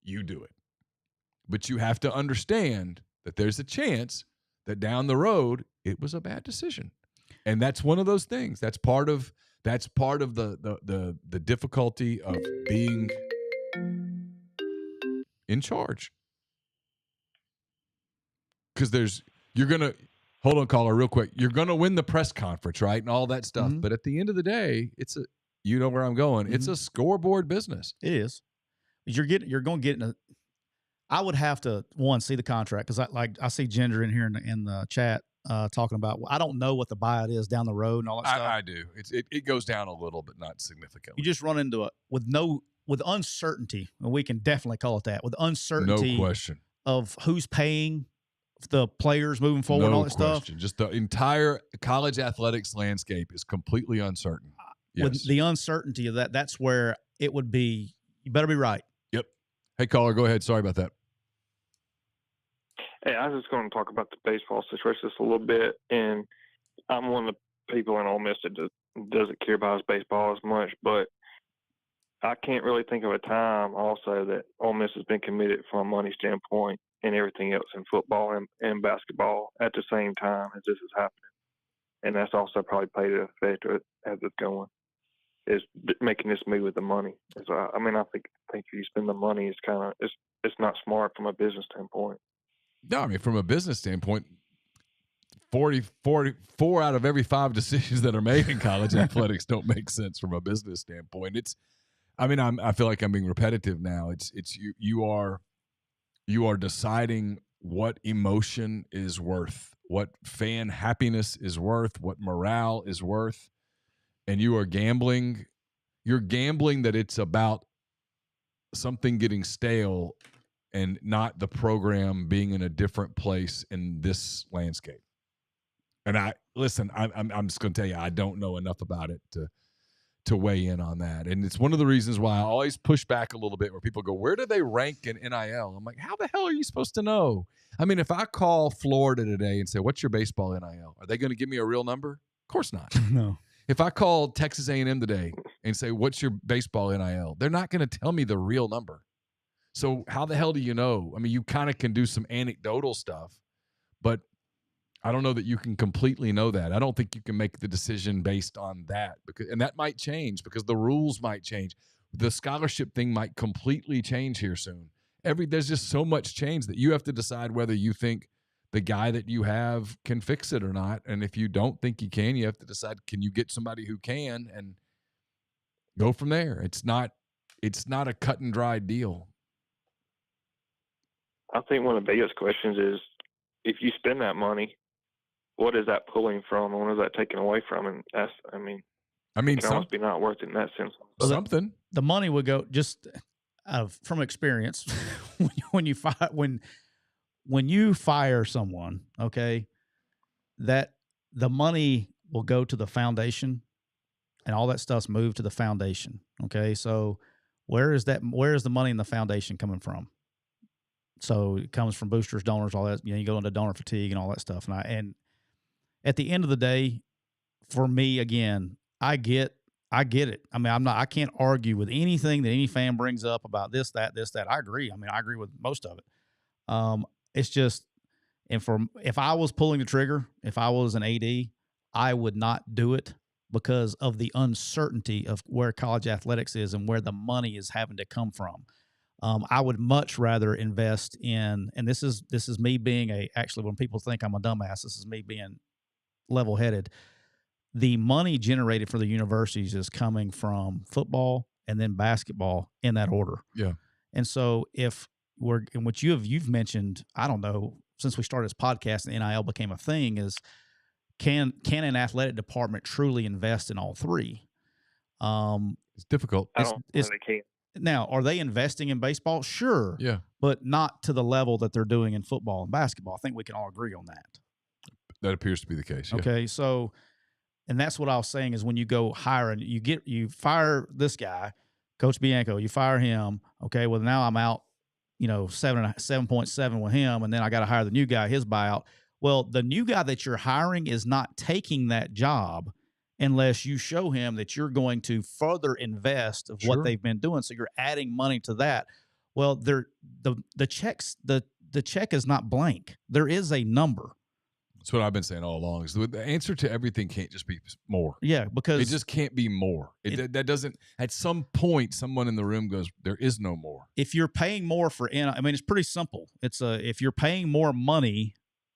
you do it. But you have to understand that there's a chance that down the road it was a bad decision, and that's one of those things. That's part of the difficulty of being in charge. Because you're gonna hold on, caller, real quick. You're gonna win the press conference, right, and all that stuff. Mm-hmm. But at the end of the day, you know where I'm going. Mm-hmm. It's a scoreboard business. It is. You're going to get in a. I would have to see the contract because I see Ginger in here in the chat talking about. I don't know what the buyout is down the road and all that stuff. I do. It goes down a little, but not significantly. You just run into it with uncertainty, and we can definitely call it that. With uncertainty, no question, of who's paying the players moving forward and all that stuff. Just the entire college athletics landscape is completely uncertain. Yes. With the uncertainty of that, that's where it would be. You better be right. Yep. Hey, caller, go ahead. Sorry about that. Hey, I was just going to talk about the baseball situation just a little bit, and I'm one of the people in Ole Miss that doesn't care about his baseball as much, but I can't really think of a time also that Ole Miss has been committed from a money standpoint and everything else in football and basketball at the same time as this is happening. And that's also probably played an effect as it's going, is making this move with the money. So, I think if you spend the money, it's not smart from a business standpoint. No, from a business standpoint, 44 out of every 5 decisions that are made in college athletics don't make sense from a business standpoint. I feel like I'm being repetitive now. It's you are deciding what emotion is worth, what fan happiness is worth, what morale is worth, and you are gambling. You're gambling that it's about something getting stale and not the program being in a different place in this landscape. And I'm just going to tell you, I don't know enough about it to weigh in on that. And it's one of the reasons why I always push back a little bit where people go, where do they rank in NIL? I'm like, how the hell are you supposed to know? If I call Florida today and say, what's your baseball NIL? Are they going to give me a real number? Of course not. No. If I call Texas A&M today and say, what's your baseball NIL? They're not going to tell me the real number. So how the hell do you know? You kind of can do some anecdotal stuff, but I don't know that you can completely know that. I don't think you can make the decision based on that, and that might change because the rules might change. The scholarship thing might completely change here soon. There's just so much change that you have to decide whether you think the guy that you have can fix it or not. And if you don't think you can, you have to decide, can you get somebody who can, and go from there. It's not a cut and dry deal. I think one of the biggest questions is, if you spend that money, what is that pulling from, and what is that taking away from? And that's, it must be not worth it in that sense. Something. The money would go just from experience when you fire someone, okay, that the money will go to the foundation and all that stuff's moved to the foundation. Okay, so where is the money in the foundation coming from? So it comes from boosters, donors, all that. You go into donor fatigue and all that stuff. And at the end of the day, for me, again, I get it. I mean, I can't argue with anything that any fan brings up about this, that. I agree. I mean, I agree with most of it. It's just, if I was pulling the trigger, if I was an AD, I would not do it because of the uncertainty of where college athletics is and where the money is having to come from. I would much rather invest in, and this is me being actually, when people think I'm a dumbass, this is me being level-headed. The money generated for the universities is coming from football and then basketball in that order. Yeah. And so and what you've mentioned, I don't know, since we started this podcast and NIL became a thing, is can an athletic department truly invest in all three? It's difficult. I don't think they can. Now, are they investing in baseball? Sure. Yeah. But not to the level that they're doing in football and basketball. I think we can all agree on that. That appears to be the case. Yeah. Okay. So, and that's what I was saying is when you go hire and you fire this guy, Coach Bianco, you fire him. Okay. Well, now I'm out, 7.7 with him. And then I got to hire the new guy, his buyout. Well, the new guy that you're hiring is not taking that job unless you show him that you're going to further invest of what they've been doing. So you're adding money to that. Well, the check is not blank. There is a number. That's what I've been saying all along. Is the answer to everything can't just be more. Yeah, because it just can't be more. That doesn't. At some point, someone in the room goes, "There is no more." If you're paying more for it's pretty simple. If you're paying more money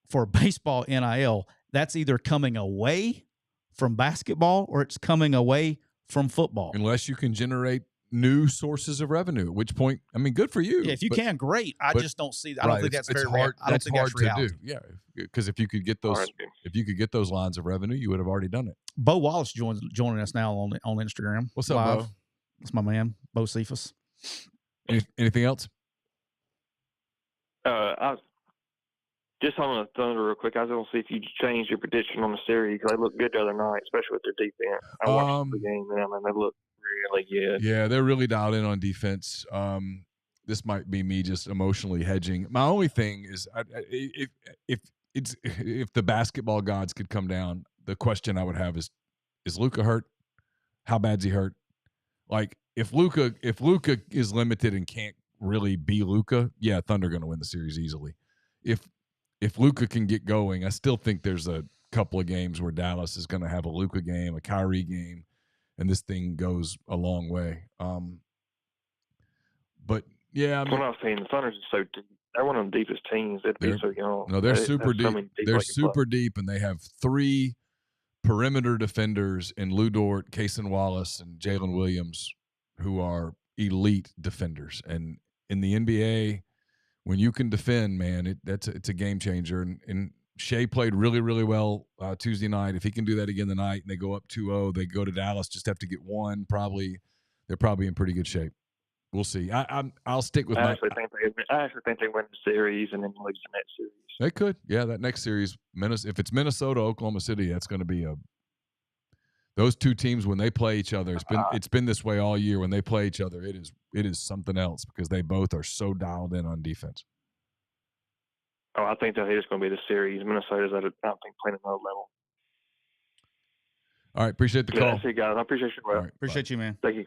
for baseball NIL, that's either coming away from basketball or it's coming away from football. Unless you can generate new sources of revenue, at which point, good for you. Yeah, if you can, great. I just don't see that. I don't think that's very hard. I don't think that's reality. To do. Yeah, because if you could get those lines of revenue, you would have already done it. Bo Wallace joining us now on Instagram. What's up, live. Bo? That's my man, Bo Cephas. Anything else? I was just on the Thunder real quick. I was going to see if you changed your prediction on the series. They looked good the other night, especially with their defense. I watched the game, and they looked really good. Yeah, they're really dialed in on defense. This might be me just emotionally hedging. My only thing is, if the basketball gods could come down, the question I would have is Luka hurt? How bad's he hurt? Like if Luka is limited and can't really be Luka, yeah, Thunder going to win the series easily. If Luka can get going, I still think there's a couple of games where Dallas is going to have a Luka game, a Kyrie game, and this thing goes a long way. But yeah, what I was saying, the Thunder is so deep. They're one of the deepest teams. They're so young. No, they're super deep. They're super deep, and they have 3 perimeter defenders in Lou Dort, Cason Wallace, and Jalen Williams, who are elite defenders. And in the NBA, when you can defend, man, it's a game changer. And Shea played really, really well Tuesday night. If he can do that again tonight and they go up 2-0, they go to Dallas, just have to get one. They're probably in pretty good shape. We'll see. I'll stick with I actually think they win the series and then lose the next series. They could. Yeah, that next series, if it's Minnesota, Oklahoma City, that's going to be those two teams when they play each other. It's been this way all year. When they play each other, it is something else because they both are so dialed in on defense. Oh, I think that is going to be the series. Minnesota's I don't think playing another level. All right, appreciate the call. That's it, guys. I appreciate you. All right, appreciate you, man. Thank you.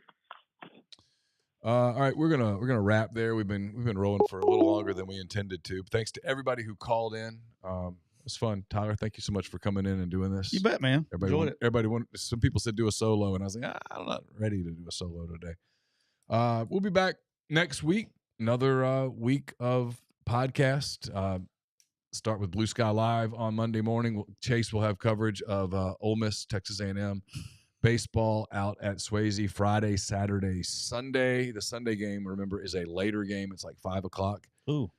All right, we're gonna wrap there. We've been rolling for a little longer than we intended to. Thanks to everybody who called in. It was fun. Tyler, thank you so much for coming in and doing this. You bet, man. Everybody wanted. Some people said do a solo, and I was like, I'm not ready to do a solo today. We'll be back next week. Another week of podcast. Start with Blue Sky Live on Monday morning. Chase will have coverage of Ole Miss, Texas A&M. Baseball out at Swayze Friday, Saturday, Sunday. The Sunday game, remember, is a later game. It's like 5:00. Ooh.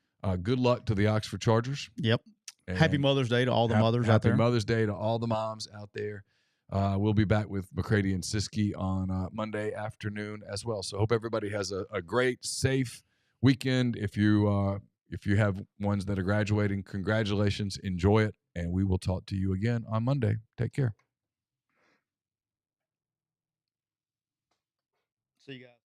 Good luck to the Oxford Chargers. Yep. And happy Mother's Day to all the mothers out there. Happy Mother's Day to all the moms out there. We'll be back with McCready and Siskey on Monday afternoon as well. So hope everybody has a great, safe weekend. If you have ones that are graduating, congratulations. Enjoy it. And we will talk to you again on Monday. Take care. See you guys.